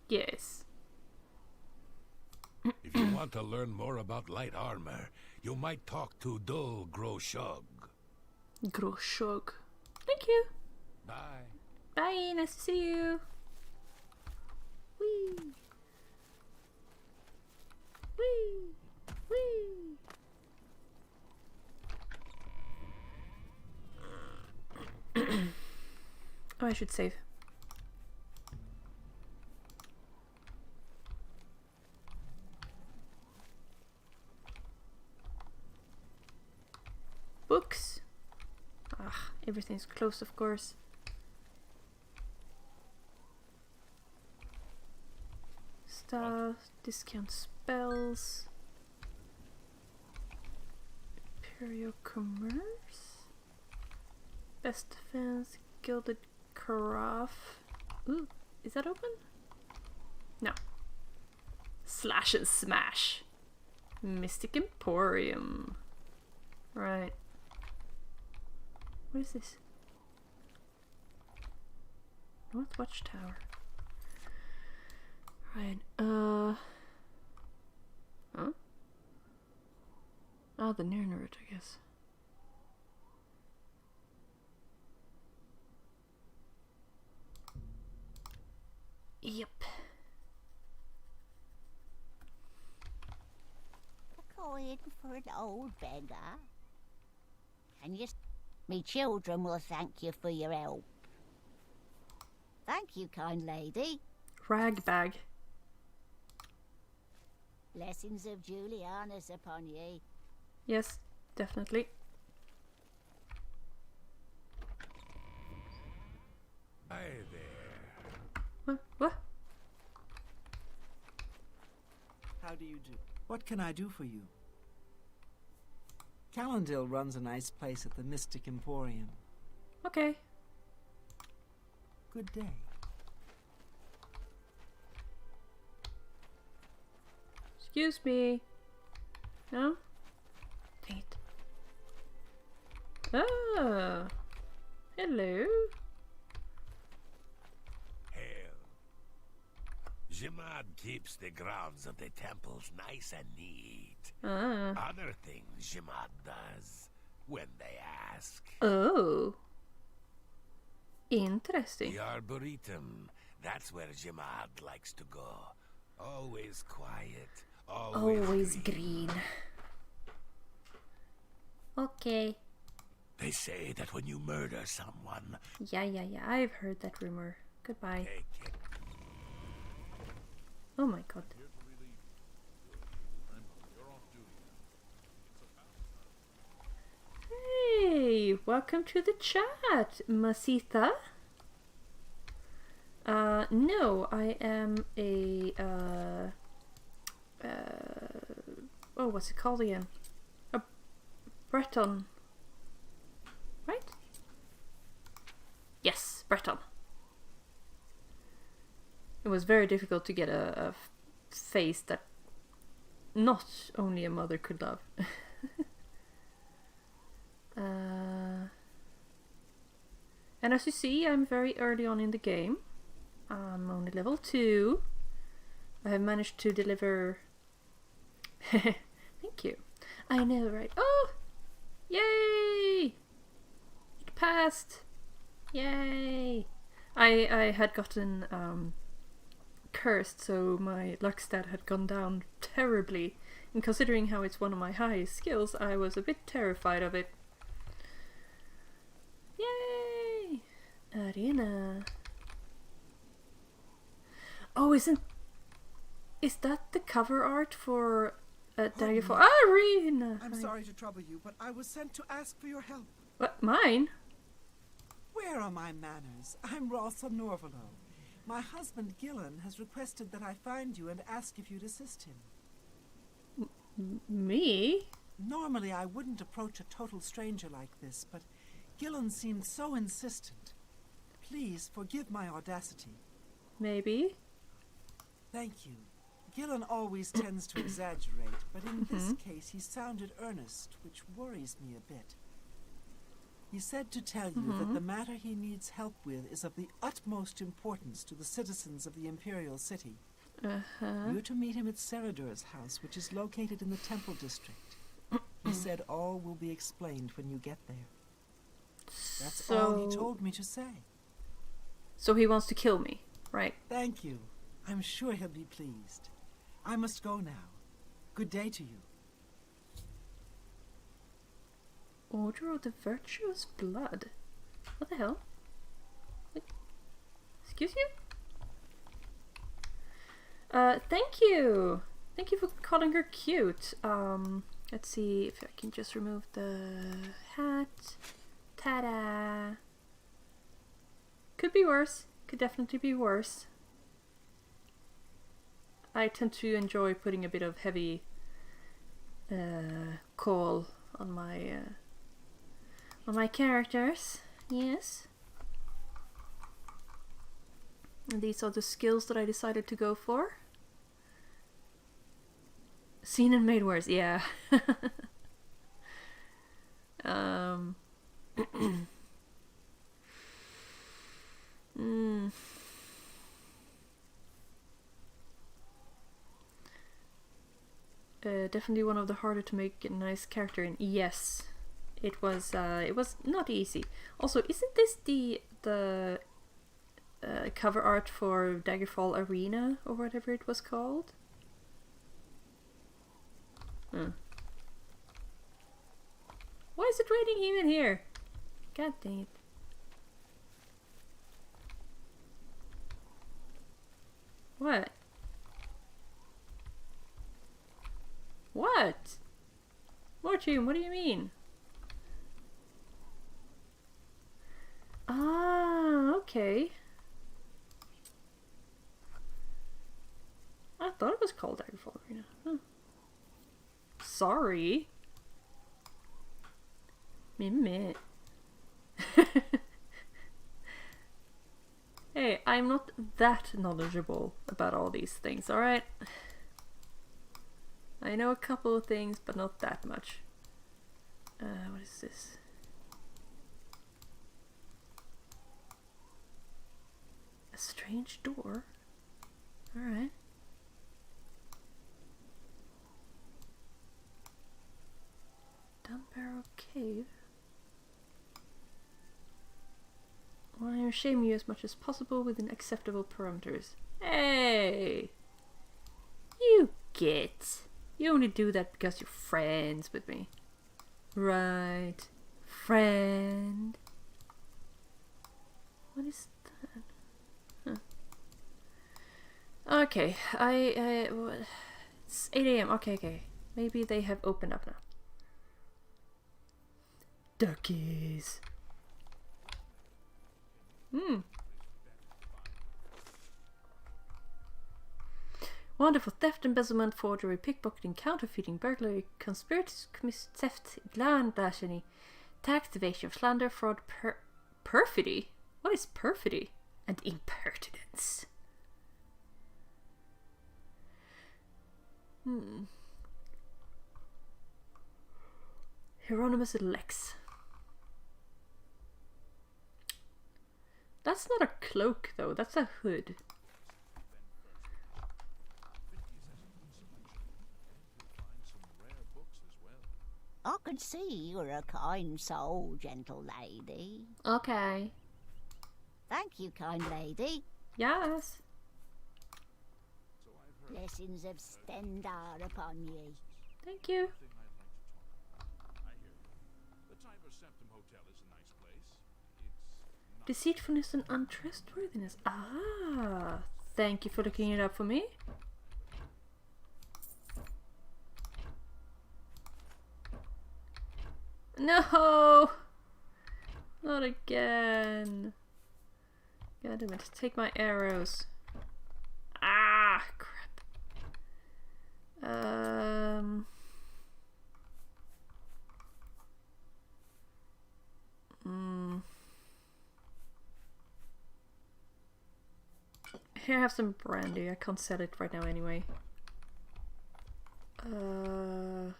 Yes. If you want to learn more about light armor, you might talk to Dol Groshog. Groshog. Thank you. Bye. Bye, nice to see you. Whee! Whee! Whee! Oh, I should save. Books. Ah, everything's closed, of course. stuff. Discount spells. Imperial commerce. Best defense. Gilded carafe. Ooh, is that open? No. Slash and smash. Mystic Emporium. Right. What is this? North Watchtower. Right, Huh? Ah, the Nirnroot, I guess. Yep. Going for an old beggar. And me children will thank you for your help. Thank you, kind lady. Ragbag. Blessings of Julianus upon ye. Yes, definitely. Hi there. What? How do you do? What can I do for you? Calendil runs a nice place at the Mystic Emporium. Okay. Good day. Excuse me. No? Dang it. Ah. Hello. Hail. Jimad keeps the grounds of the temples nice and neat. Other things Jimad does when they ask. Oh. Interesting. The Arboretum. That's where Jimad likes to go. Always quiet. Always green. Okay. They say that when you murder someone... Yeah. I've heard that rumor. Goodbye. Take it. Oh my god. Hey, welcome to the chat, Masita. No, I am a, oh, what's it called again? A Breton. Right? Yes, Breton. It was very difficult to get a face that not only a mother could love. And as you see, I'm very early on in the game. I'm only level 2. I have managed to deliver... Thank you. I know, right? Oh! Yay! It passed! Yay! I had gotten cursed, so my luck stat had gone down terribly. And considering how it's one of my highest skills, I was a bit terrified of it. Yay! Arena. Oh, is that the cover art for Daggerfall? Arena! I'm sorry to trouble you, but I was sent to ask for your help. What, mine? Where are my manners? I'm Rossa Norvalo. My husband, Gillen, has requested that I find you and ask if you'd assist him. Me? Normally, I wouldn't approach a total stranger like this, but Gillen seemed so insistent. Please forgive my audacity. Maybe. Thank you. Gillen always tends to exaggerate, but in this case he sounded earnest, which worries me a bit. He said to tell you that the matter he needs help with is of the utmost importance to the citizens of the Imperial City. You're to meet him at Seradur's house, which is located in the Temple District. He said all will be explained when you get there. That's all he told me to say. So he wants to kill me, right? Thank you. I'm sure he'll be pleased. I must go now. Good day to you. Order of the Virtuous Blood. What the hell? Wait. Excuse you? Thank you! Thank you for calling her cute. Let's see if I can just remove the hat. Ta-da! Could be worse. Could definitely be worse. I tend to enjoy putting a bit of heavy call on my characters. Yes. And these are the skills that I decided to go for. Seen and made worse, yeah. Definitely one of the harder to make a nice character in. Yes, it was not easy. Also, isn't this the cover art for Daggerfall Arena or whatever it was called? Huh. Why is it raining even here? God dang it. What? What? Mortium, what do you mean? Ah, okay. I thought it was called Daggerfall Arena. Huh. Sorry. Meh. Hey, I'm not that knowledgeable about all these things, alright? I know a couple of things, but not that much. What is this? A strange door? Alright. Down Barrow Cave? I want to shame you as much as possible within acceptable parameters. Hey! You get. You only do that because you're friends with me. Right. Friend. What is that? Huh. Okay, it's 8 AM. Okay. Maybe they have opened up now. Duckies. Wonderful theft, embezzlement, forgery, pickpocketing, counterfeiting, burglary, conspiracy, theft, land larceny, tax evasion, slander, fraud, perfidy. What is perfidy? And impertinence. Hieronymus Lex. That's not a cloak though, that's a hood. I can see you're a kind soul, gentle lady. Okay. Thank you, kind lady. Yes. Blessings of Stendar upon you. Thank you. Deceitfulness and untrustworthiness. Ah, thank you for looking it up for me. No! Not again. God damn it, take my arrows. Ah, crap. Here, I have some brandy. I can't sell it right now anyway. What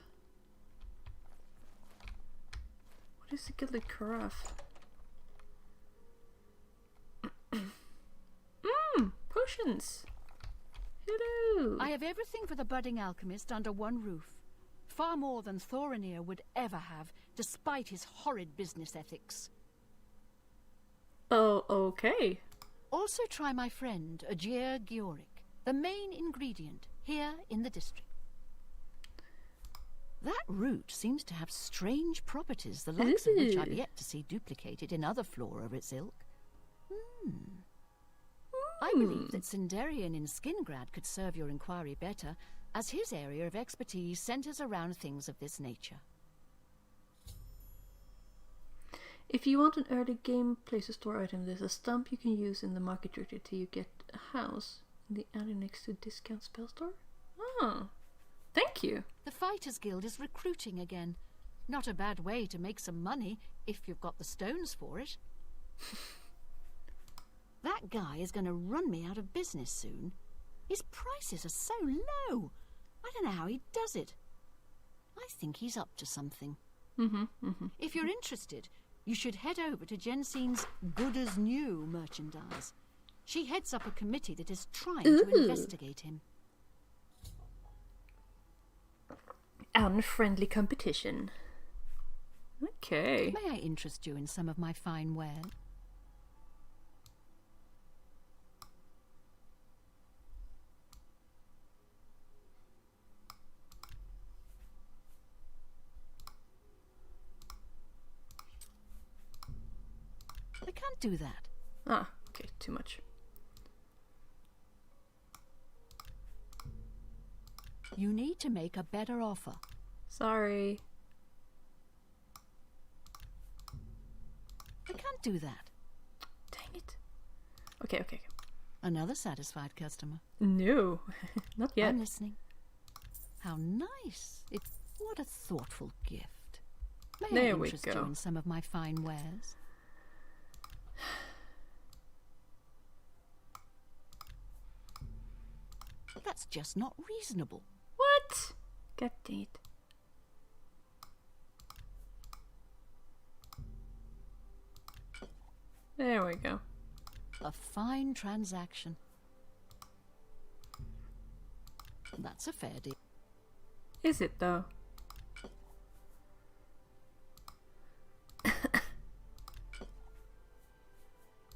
is the gilded carafe? Potions! Hello! I have everything for the budding alchemist under one roof. Far more than Thorinir would ever have, despite his horrid business ethics. Oh, okay. Also try my friend, Aegir Gioric, the main ingredient here in the district. That root seems to have strange properties, the likes of which I've yet to see duplicated in other flora of its ilk. I believe that Sindarian in Skingrad could serve your inquiry better, as his area of expertise centers around things of this nature. If you want an early game place to store item, there's a stump you can use in the market directory till you get a house. The alley next to discount spell store? Oh, thank you. The Fighters Guild is recruiting again. Not a bad way to make some money if you've got the stones for it. That guy is going to run me out of business soon. His prices are so low. I don't know how he does it. I think he's up to something. If you're interested, you should head over to Jensine's Good as New merchandise. She heads up a committee that is trying to investigate him. Unfriendly competition. Okay. May I interest you in some of my fine wares? I can't do that. Ah, okay, too much. You need to make a better offer. Sorry. I can't do that. Dang it. Okay. Another satisfied customer. No, not yet. I'm listening. How nice. What a thoughtful gift. May I interest you in some of my fine wares? That's just not reasonable. What? God dang it. There we go. A fine transaction. That's a fair deal. Is it though?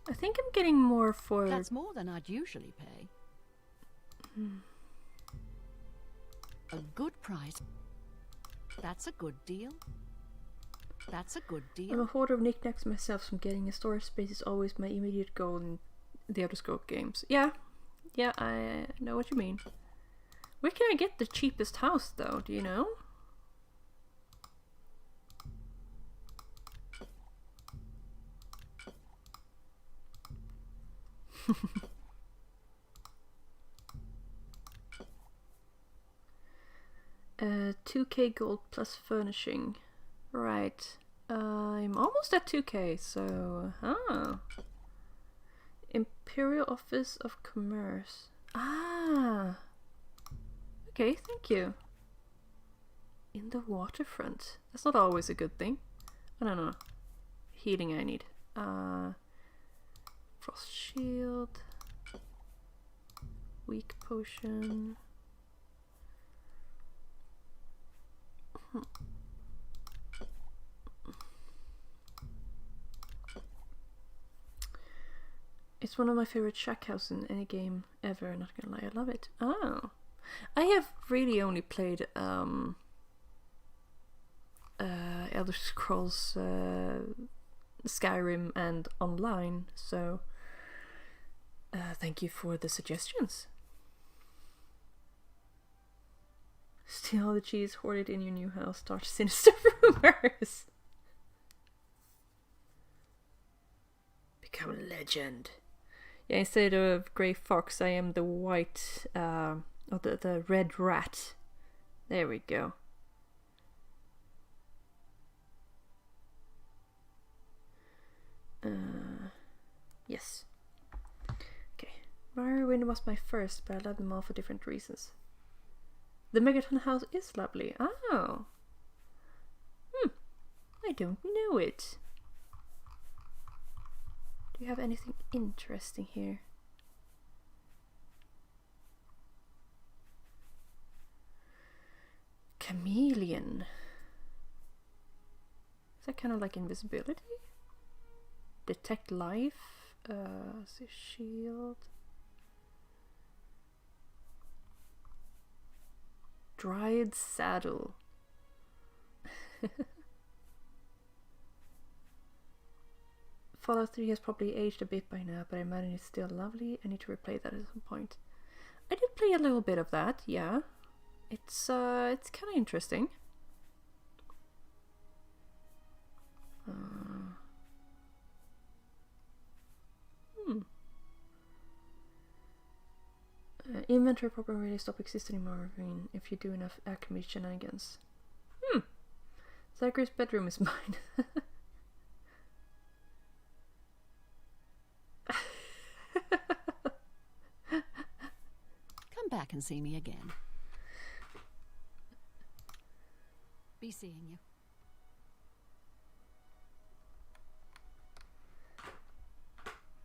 I think I'm getting more for... That's more than I'd usually pay. A good price. That's a good deal. That's a good deal. I'm a hoarder of knickknacks myself, so getting a storage space is always my immediate goal in the Elderscrolls games. Yeah, I know what you mean. Where can I get the cheapest house, though? Do you know? Uh, 2k gold plus furnishing. Right. I'm almost at 2k, so... Imperial Office of Commerce. Ah! Okay, thank you. In the waterfront. That's not always a good thing. I don't know. Healing I need. Frost Shield. Weak Potion. It's one of my favorite shack houses in any game ever, not gonna lie, I love it. Oh. I have really only played Elder Scrolls Skyrim and online, so thank you for the suggestions. Steal all the cheese, hoard it in your new house, start sinister rumors. Become a legend. Yeah, instead of Grey Fox, I am the white, or the red rat. There we go. Yes. Okay. Morrowind was my first, but I love them all for different reasons. The Megaton house is lovely. Oh. I don't know it. Do you have anything interesting here? Chameleon. Is that kind of like invisibility? Detect life. Shield. Dryad saddle. Fallout 3 has probably aged a bit by now, but I imagine it's still lovely. I need to replay that at some point. I did play a little bit of that, yeah. It's kind of interesting. Inventory problem really stop existing anymore. I mean, if you do enough alchemy shenanigans. Zachary's bedroom is mine. Come back and see me again. Be seeing you.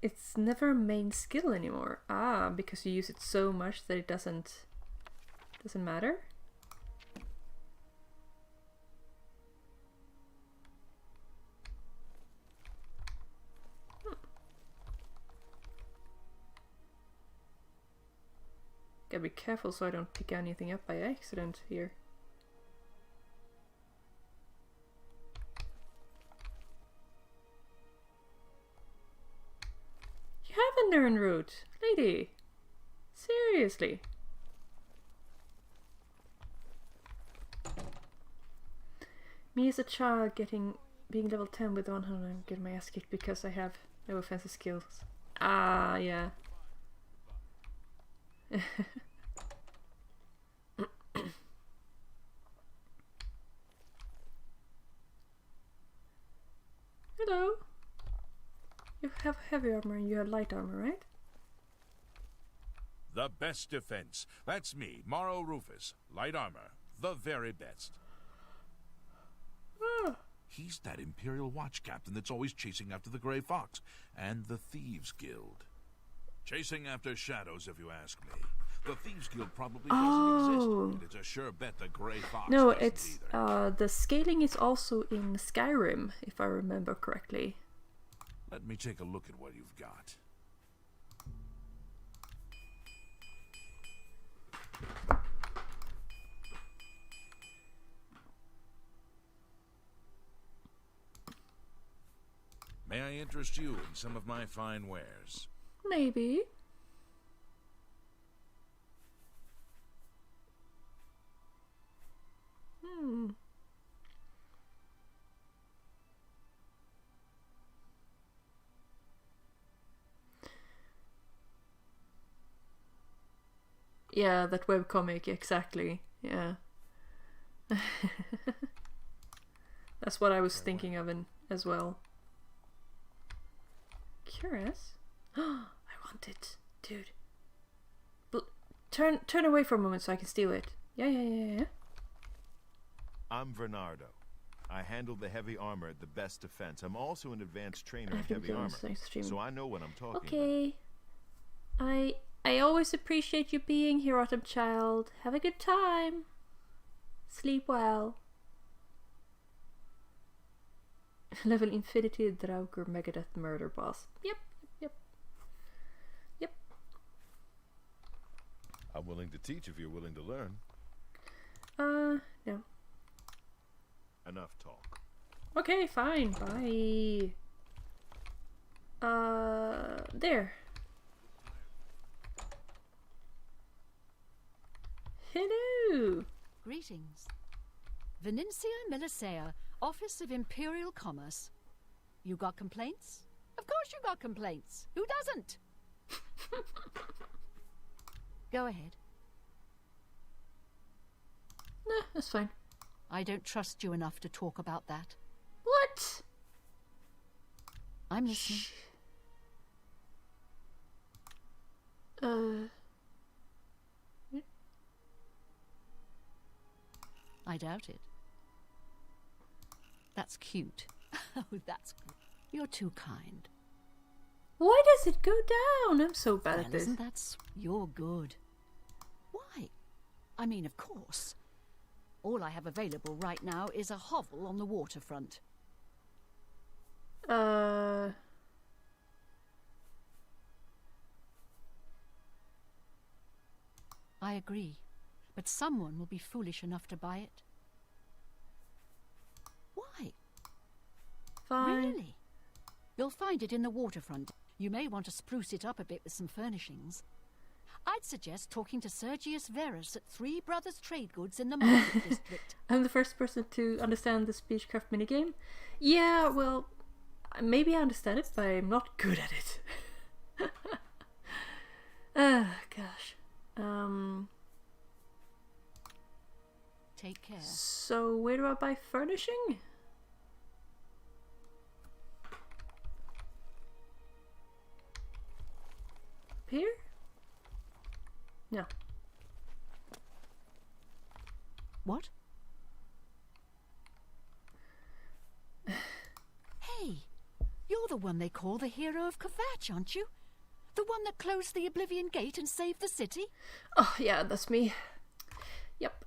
It's never a main skill anymore. Ah, because you use it so much that it doesn't matter? Gotta be careful so I don't pick anything up by accident here. You have a Nern route, lady. Seriously. Me as a child being level 10 with 100 and getting my ass kicked because I have no offensive skills. Ah, yeah. Hello. You have heavy armor and you have light armor, right? The best defense. That's me, Morrow Rufus. Light armor. The very best. He's that Imperial Watch captain that's always chasing after the Grey Fox and the Thieves Guild. Chasing after shadows, if you ask me. The Thieves Guild probably doesn't exist, and it's a sure bet the Grey Fox No, doesn't it's either. the scaling is also in Skyrim, if I remember correctly. Let me take a look at what you've got. May I interest you in some of my fine wares? Maybe. Yeah, that webcomic, exactly. Yeah. That's what I was thinking of as well. Curious? I want it, dude. Turn away for a moment so I can steal it. Yeah. I'm Bernardo. I handle the heavy armor at the best defense. I'm also an advanced trainer in heavy armor, so I know what I'm talking about. Okay. I always appreciate you being here, Autumn Child. Have a good time. Sleep well. Level Infinity Draugr Megadeth Murder Boss. Yep. I'm willing to teach if you're willing to learn. No. Enough talk. Okay, fine. Bye. There. Hello. Greetings. Venencia Melisea, Office of Imperial Commerce. You got complaints? Of course you got complaints. Who doesn't? Go ahead. Nah, that's fine. I don't trust you enough to talk about that. What? I'm listening. I doubt it. That's cute. Oh, that's good. You're too kind. Why does it go down? I'm so bad at this. Isn't that you're good. Why? I mean, of course. All I have available right now is a hovel on the waterfront. I agree, but someone will be foolish enough to buy it. Why? Fine. Really? You'll find it in the waterfront. You may want to spruce it up a bit with some furnishings. I'd suggest talking to Sergius Verus at Three Brothers Trade Goods in the Market District. I'm the first person to understand the Speechcraft minigame. Yeah, well, maybe I understand it, but I'm not good at it. Ah, gosh. Take care. So where do I buy furnishing? Here? No. What? Hey, you're the one they call the hero of Kvatch, aren't you? The one that closed the Oblivion gate and saved the city? Oh, yeah, that's me. Yep.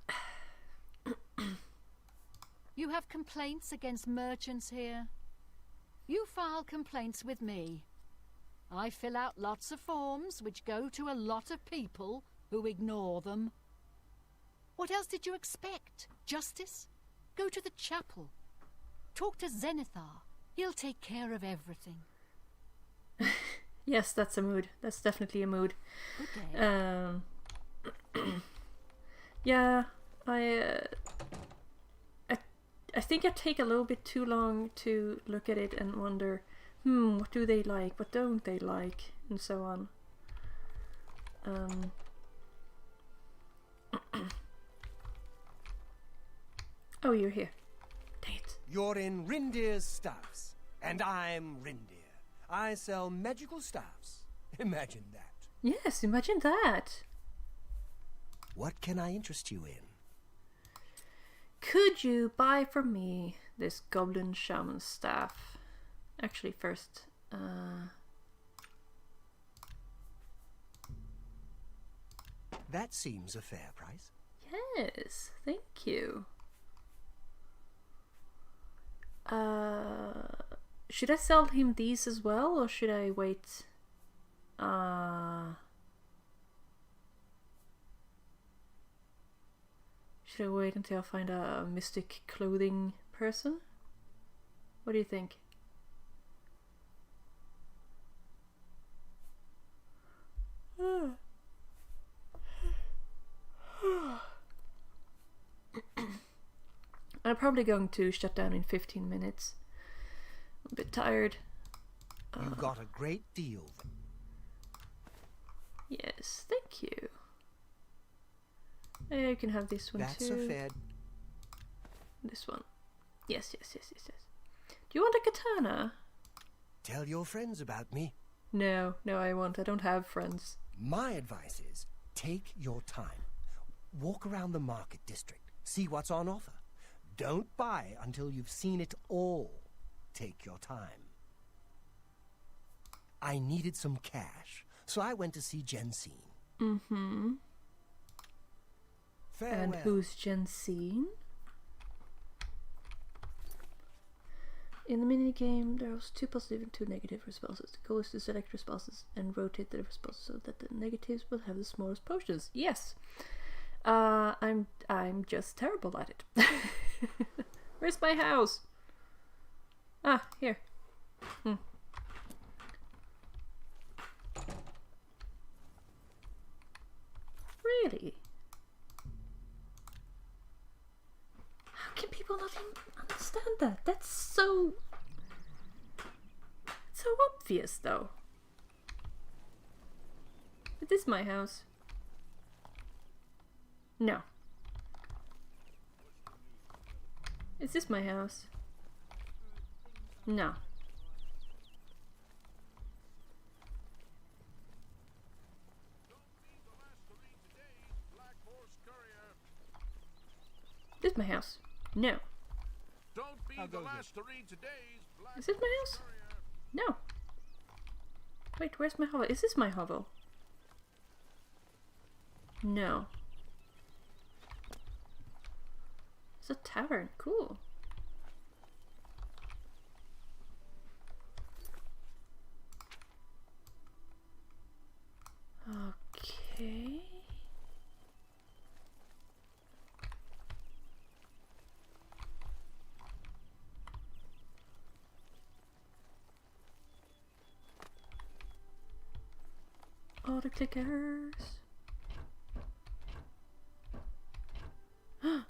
You have complaints against merchants here? You file complaints with me. I fill out lots of forms which go to a lot of people who ignore them. What else did you expect? Justice? Go to the chapel. Talk to Zenithar. He'll take care of everything. Yes, that's a mood. That's definitely a mood. Good day. Yeah, I think I take a little bit too long to look at it and wonder, what do they like, what don't they like, and so on. Oh, you're here. Dang it. You're in Rindir's Staffs, and I'm Rindir. I sell magical staffs. Imagine that. Yes, imagine that. What can I interest you in? Could you buy from me this goblin shaman staff? Actually, first, That seems a fair price. Yes, thank you. Should I sell him these as well, or should I wait? Should I wait until I find a mystic clothing person? What do you think? I'm probably going to shut down in 15 minutes. I'm a bit tired. You got a great deal. Yes, thank you. You can have this one That's too. a fair... This one. Yes. Do you want a katana? Tell your friends about me. No, I won't. I don't have friends. My advice is, take your time. Walk around the market district. See what's on offer. Don't buy until you've seen it all. Take your time. I needed some cash, so I went to see Jensine. Mm-hmm. Farewell. And who's Jensine? In the minigame, there was 2 positive and 2 negative responses. The goal is to select responses and rotate the responses so that the negatives will have the smallest portions. Yes. I'm just terrible at it. Where's my house? Ah, here. Really? How can people not understand that? That's so obvious, though. Is this my house? No. Is this my house? No. This is my house. No. Don't be the last to read today's Black Is this my house? No. Wait, where's my hovel? Is this my hovel? No. It's a tavern. Cool. Okay. Auto clickers. Thank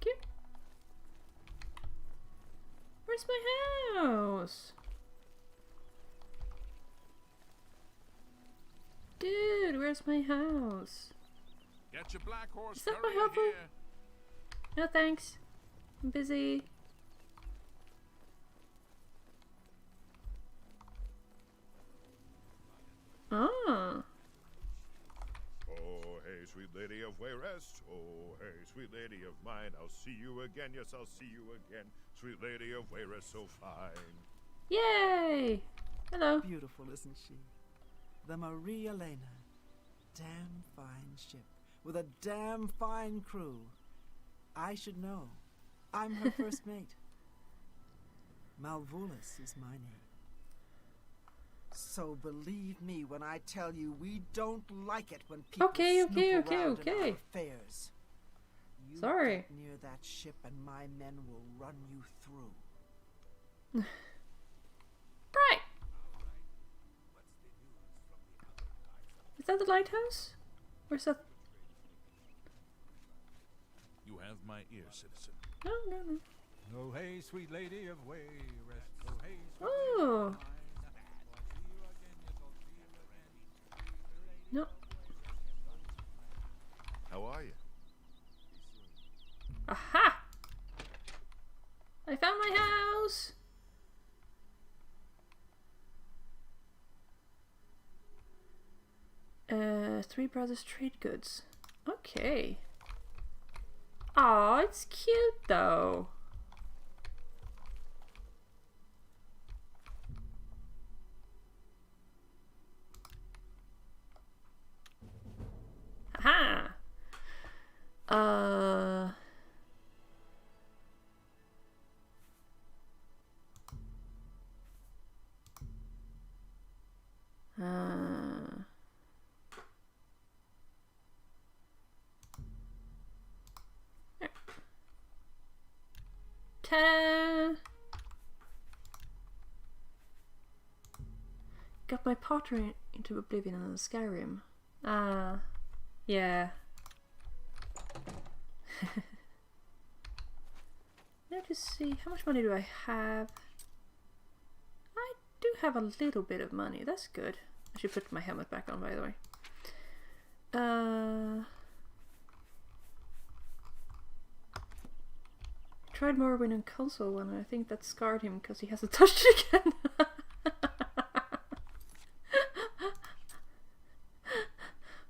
you. Where's my house? Dude, where's my house? Get your black horse Is that my courier helper? here. No thanks. I'm busy. Ah. Oh, hey, sweet lady of Wayrest. Oh, hey, sweet lady of mine. I'll see you again. Yes, I'll see you again. Sweet lady of Wayrest, so fine. Yay! Hello. Beautiful, isn't she? The Marie Elena. Damn fine ship. With a damn fine crew. I should know. I'm her first mate. Malvolus is my name. So believe me when I tell you we don't like it when people snoop around in our affairs. You Sorry. get near that ship and my men will run you through. Right. Is that the lighthouse? Or is that... You have my ear, citizen. No. Oh, hey, sweet lady of Wayrest. Oh, hey, sweet Oh. No. How are you? Aha! I found my house! Three Brothers Trade Goods. Okay. Aw, it's cute though. Aha! Ta-da! Got my pottery into Oblivion and Skyrim. Ah, yeah. Now to see, how much money do I have? I do have a little bit of money, that's good. I should put my helmet back on, by the way. Tried Morrowind on console and I think that scarred him because he hasn't touched it again.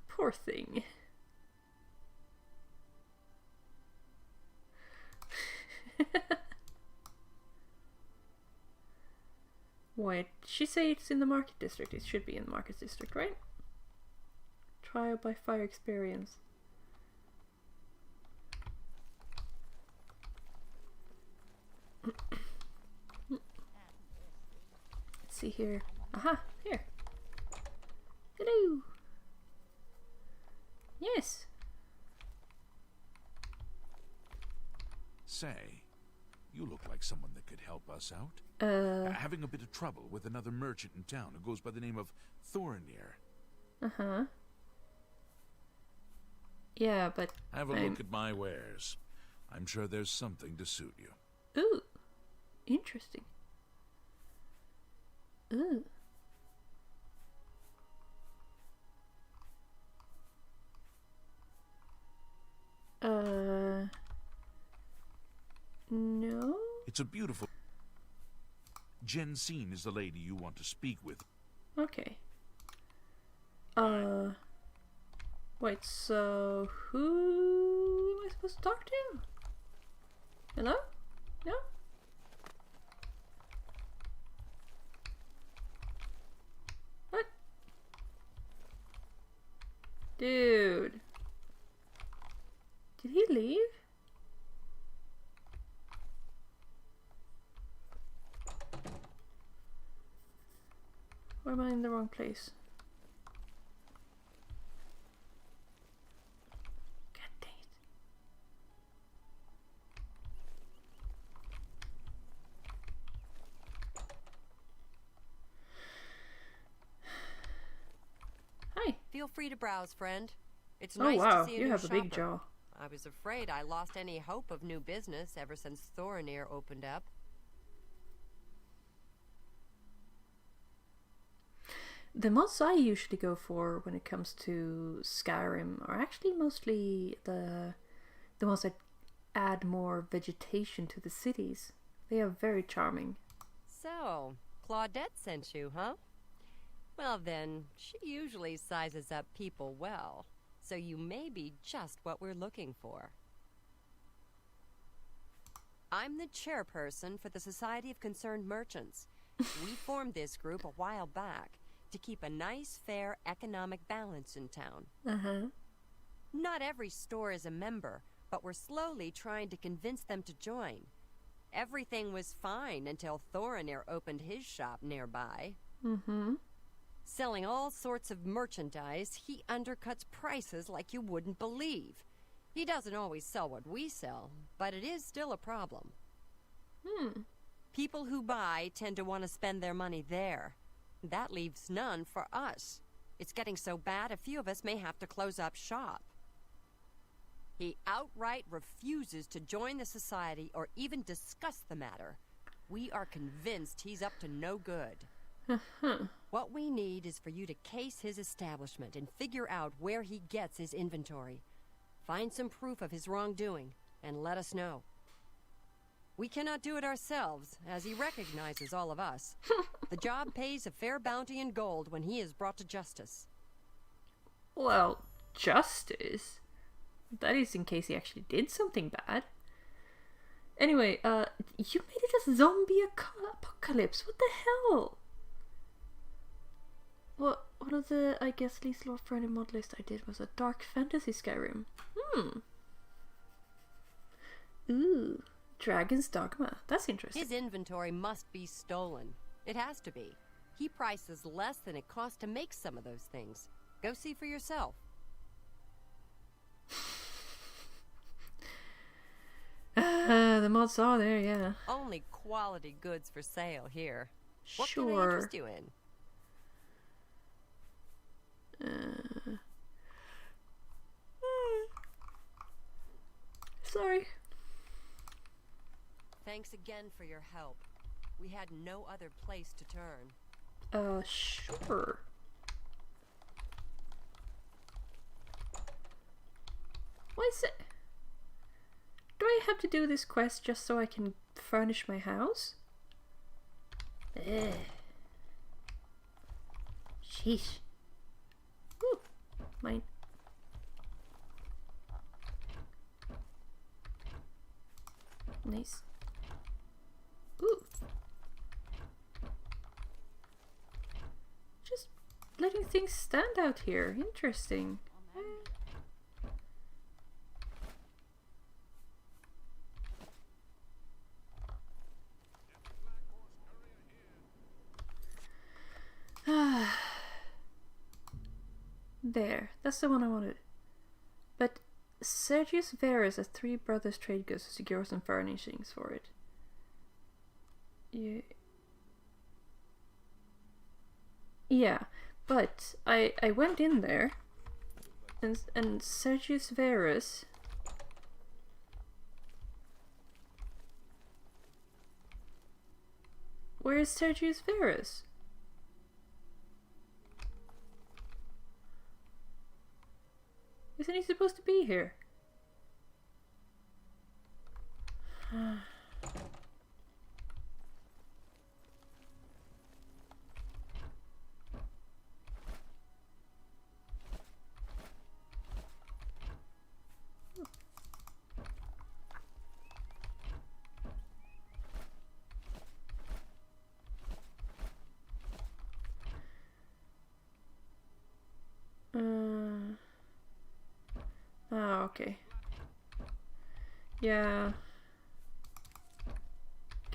Poor thing. Wait, did she say it's in the market district? It should be in the market district, right? Trial by fire experience. Let's see here. Aha, here. Hello. Yes. Say, you look like someone that could help us out. Having a bit of trouble with another merchant in town who goes by the name of Thorinir. Uh-huh. Yeah, but... Have a look at my wares. I'm sure there's something to suit you. Ooh. Interesting. Ooh. No? It's a beautiful... Jensine is the lady you want to speak with. Okay. Wait, so who am I supposed to talk to? Hello? No? What? Dude. Did he leave? Or am I in the wrong place? God dang it. Hi. Feel free to browse, friend. It's nice to see a new shopper. Big jaw. I was afraid I lost any hope of new business ever since Thorinir opened up. The mods I usually go for when it comes to Skyrim are actually mostly the ones that add more vegetation to the cities. They are very charming. So, Claudette sent you, huh? Well then, she usually sizes up people well, so you may be just what we're looking for. I'm the chairperson for the Society of Concerned Merchants. We formed this group a while back to keep a nice, fair economic balance in town. Not every store is a member, but we're slowly trying to convince them to join. Everything was fine until Thorinir opened his shop nearby. Selling all sorts of merchandise, he undercuts prices like you wouldn't believe. He doesn't always sell what we sell, but it is still a problem. People who buy tend to want to spend their money there. That leaves none for us. It's getting so bad a few of us may have to close up shop. He outright refuses to join the society or even discuss the matter. We are convinced he's up to no good. What we need is for you to case his establishment and figure out where he gets his inventory. Find some proof of his wrongdoing and let us know. We cannot do it ourselves, as he recognizes all of us. The job pays a fair bounty in gold when he is brought to justice. Well, justice? That is in case he actually did something bad. Anyway, you made it a zombie apocalypse. What the hell? One of the, I guess, least lore friendly mod list I did was a dark fantasy Skyrim. Ooh, Dragon's Dogma. That's interesting. His inventory must be stolen. It has to be. He prices less than it costs to make some of those things. Go see for yourself. The mods are there, yeah. Only quality goods for sale here. What Sure. can I interest you in? Sorry. Thanks again for your help. We had no other place to turn. Sure. Why is it? Do I have to do this quest just so I can furnish my house? Sheesh. Ooh, mine. Nice. Ooh. Just letting things stand out here. Interesting. There, that's the one I wanted. But Sergius Verus at Three Brothers Trade Goods to secure some furnishings for it. Yeah, but I went in there and Sergius Verus Where is Sergius Verus? Isn't he supposed to be here? Oh, okay. Yeah.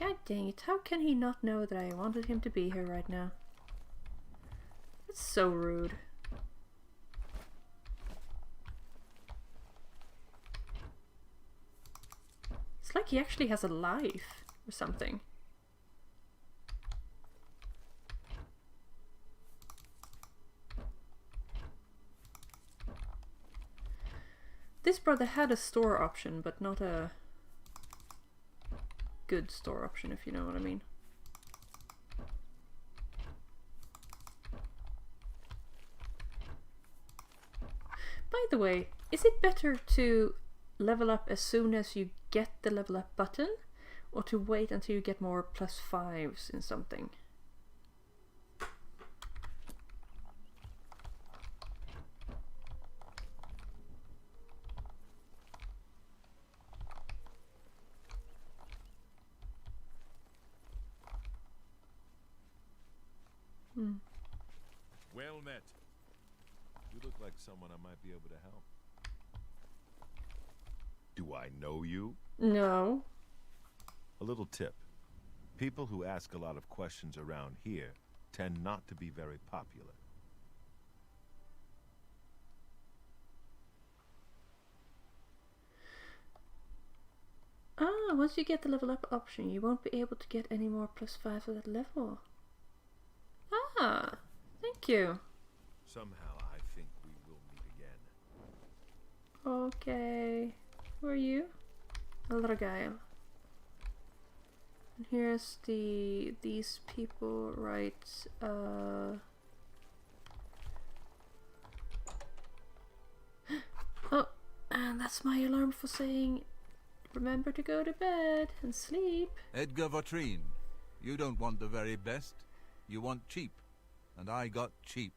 God dang it, how can he not know that I wanted him to be here right now? That's so rude. It's like he actually has a life or something. This brother had a store option, but not a good store option, if you know what I mean. By the way, is it better to level up as soon as you get the level up button, or to wait until you get more +5s in something? Well met. You look like someone I might be able to help. Do I know you? No. A little tip. People who ask a lot of questions around here tend not to be very popular. Ah, once you get the level up option, you won't be able to get any more +5 at that level. Ah, thank you. Somehow I think we will meet again. Okay. Who are you? Elderscrolls. And here's these people, right? Oh, and that's my alarm for saying, remember to go to bed and sleep. Edgar Vautrin, you don't want the very best. You want cheap. And I got cheap.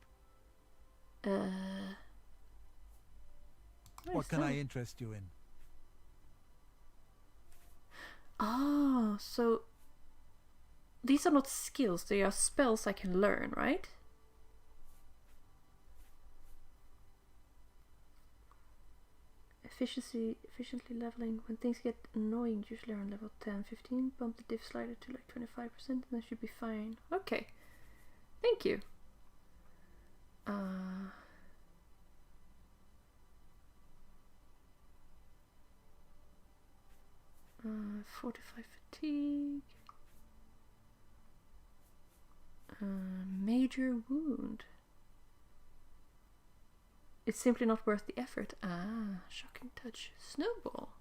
What can I interest you in? Ah, so these are not skills, they are spells I can learn, right? Efficiently leveling. When things get annoying, usually around level 10, 15, bump the diff slider to like 25% and that should be fine. Okay. Thank you. 45 fatigue. Major wound. It's simply not worth the effort. Ah, shocking touch. Snowball.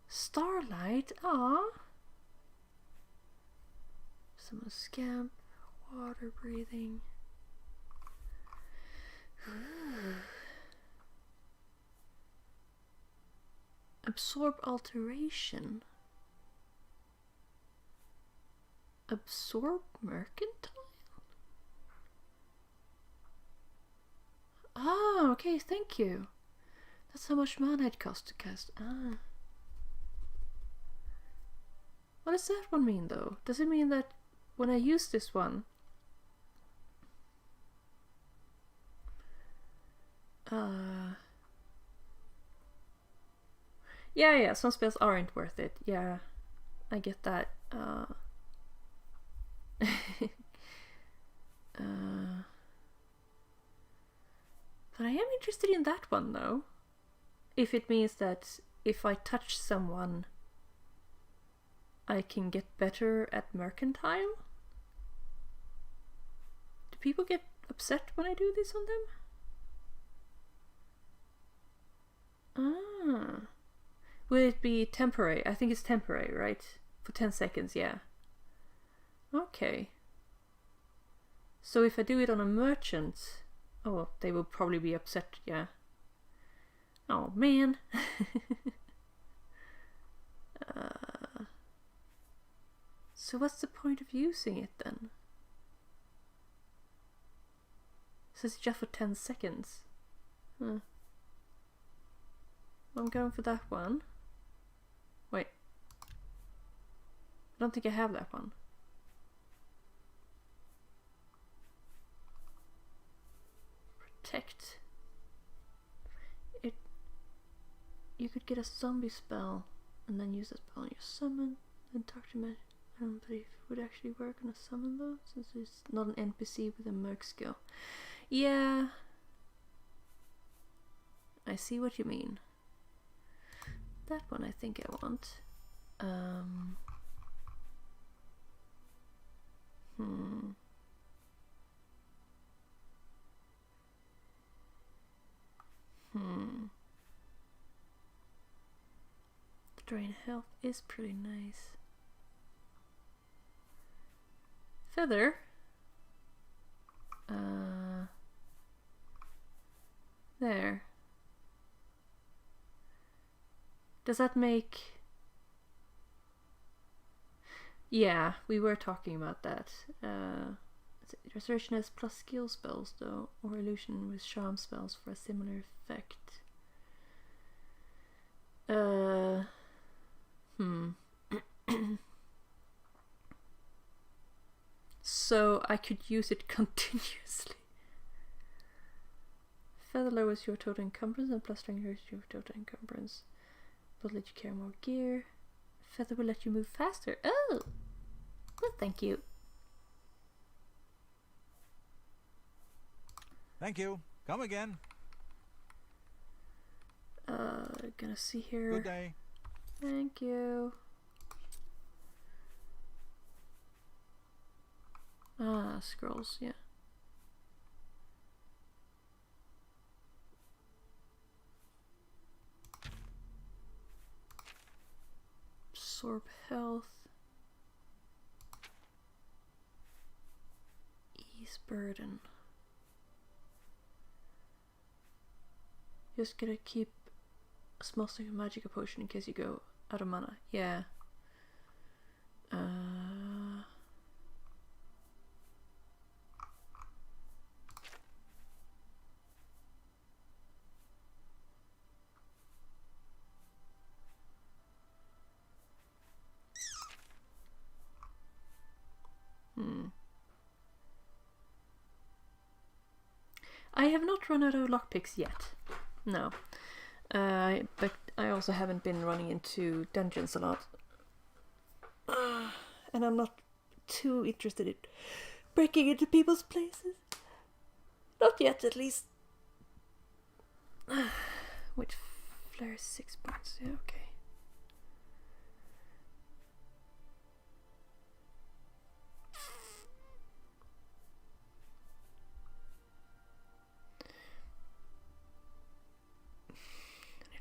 Starlight. Ah. Summon scamp. Water breathing. Absorb alteration. Absorb mercantile? Ah, okay, thank you. That's how much mana it costs to cast. Ah. What does that one mean though? Does it mean that when I use this one, yeah, some spells aren't worth it. Yeah, I get that. But I am interested in that one though. If it means that if I touch someone, I can get better at mercantile? Do people get upset when I do this on them? Ah. Will it be temporary? I think it's temporary, right? For 10 seconds, yeah. Okay. So if I do it on a merchant, oh, they will probably be upset, yeah. Oh, man. So what's the point of using it then? It says just for 10 seconds. Huh. I'm going for that one. Wait. I don't think I have that one. Protect. You could get a zombie spell and then use that spell on your summon, then talk to me. I don't believe it would actually work on a summon though, since it's not an NPC with a merc skill. Yeah. I see what you mean. That one I think I want. The drain health is pretty nice. Feather. There. Does that make... Yeah, we were talking about that. Restoration has plus skill spells though, or illusion with charm spells for a similar effect. So I could use it continuously. Feather lowers your total encumbrance and plus strength lowers your total encumbrance. But let you carry more gear. Feather will let you move faster. Oh! Well, thank you. Thank you. Come again. Gonna see here. Good day. Thank you. Ah, scrolls, yeah. Absorb health. Ease burden. Just gotta keep a small stick of magic potion in case you go out of mana. Yeah. I have not run out of lockpicks yet. No. But I also haven't been running into dungeons a lot. And I'm not too interested in breaking into people's places. Not yet, at least. Wait, flare 6 points. Yeah, okay.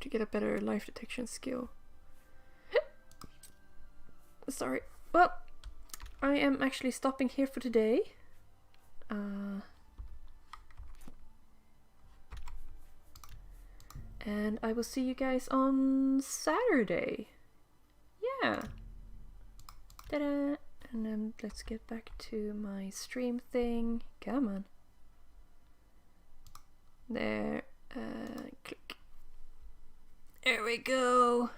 To get a better life detection skill. Sorry. Well, I am actually stopping here for today. And I will see you guys on Saturday. Yeah. Ta-da! And then let's get back to my stream thing. Come on. There. Click. There we go.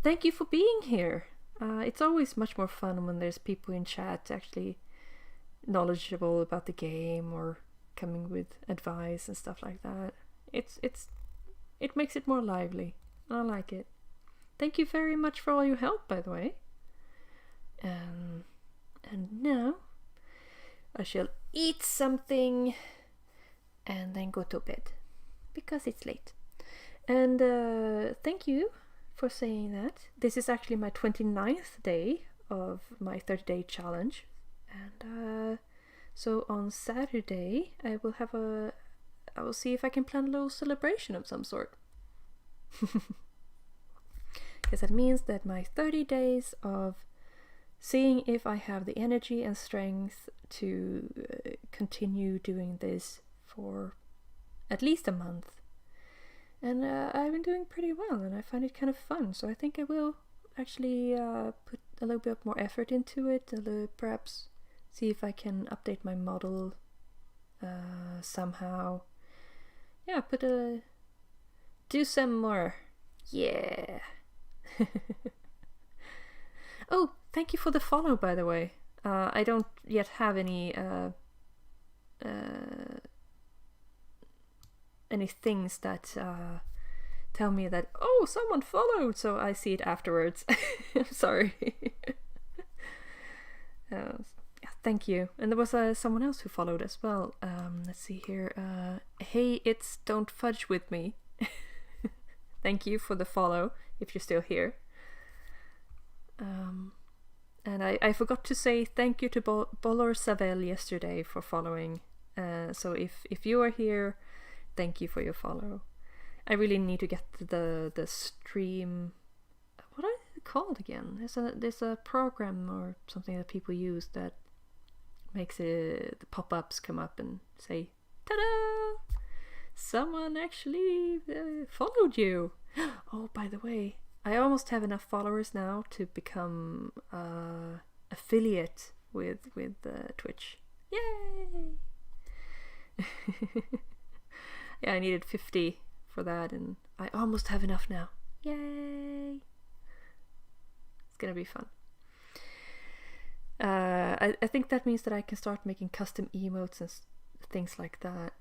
Thank you for being here. It's always much more fun when there's people in chat actually knowledgeable about the game or coming with advice and stuff like that. It makes it more lively. I like it. Thank you very much for all your help, by the way. And now I shall eat something and then go to bed because it's late. And thank you for saying that. This is actually my 29th day of my 30-day challenge. And so on Saturday I will see if I can plan a little celebration of some sort. Because that means that my 30 days of seeing if I have the energy and strength to continue doing this for at least a month. And I've been doing pretty well, and I find it kind of fun. So I think I will actually put a little bit more effort into it. Perhaps see if I can update my model somehow. Yeah, do some more. Yeah. Oh, thank you for the follow, by the way. I don't yet have any things that tell me that, oh, someone followed, so I see it afterwards. I'm sorry. Yeah, thank you. And there was someone else who followed as well. Let's see here. Hey, it's Don't Fudge With Me. Thank you for the follow, if you're still here. And I forgot to say thank you to Bolor Savel yesterday for following. So if you are here, thank you for your follow. I really need to get the stream. What is it called again? There's a program or something that people use that makes the pop-ups come up and say ta-da. Someone actually followed you. Oh, by the way, I almost have enough followers now to become affiliate with Twitch. Yay! Yeah, I needed 50 for that, and I almost have enough now. Yay! It's gonna be fun. I think that means that I can start making custom emotes and things like that.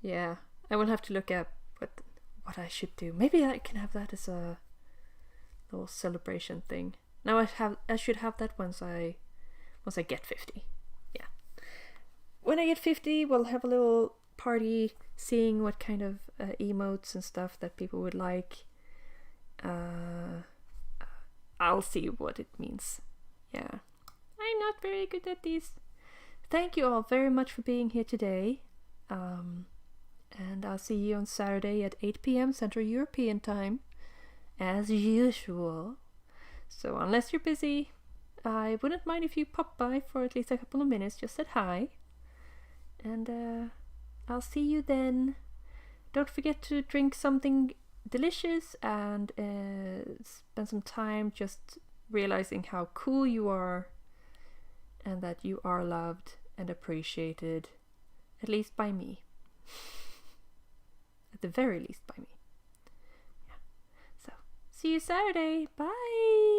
Yeah, I will have to look at what I should do. Maybe I can have that as a little celebration thing. Now I should have that once I get 50. Yeah. When I get 50, we'll have a little party, seeing what kind of emotes and stuff that people would like. I'll see what it means. Yeah. I'm not very good at these. Thank you all very much for being here today. And I'll see you on Saturday at 8 p.m. Central European Time, as usual. So unless you're busy, I wouldn't mind if you pop by for at least a couple of minutes, just said hi. And I'll see you then. Don't forget to drink something delicious and spend some time just realizing how cool you are and that you are loved and appreciated, at least by me. At the very least by me. Yeah. So, see you Saturday. Bye!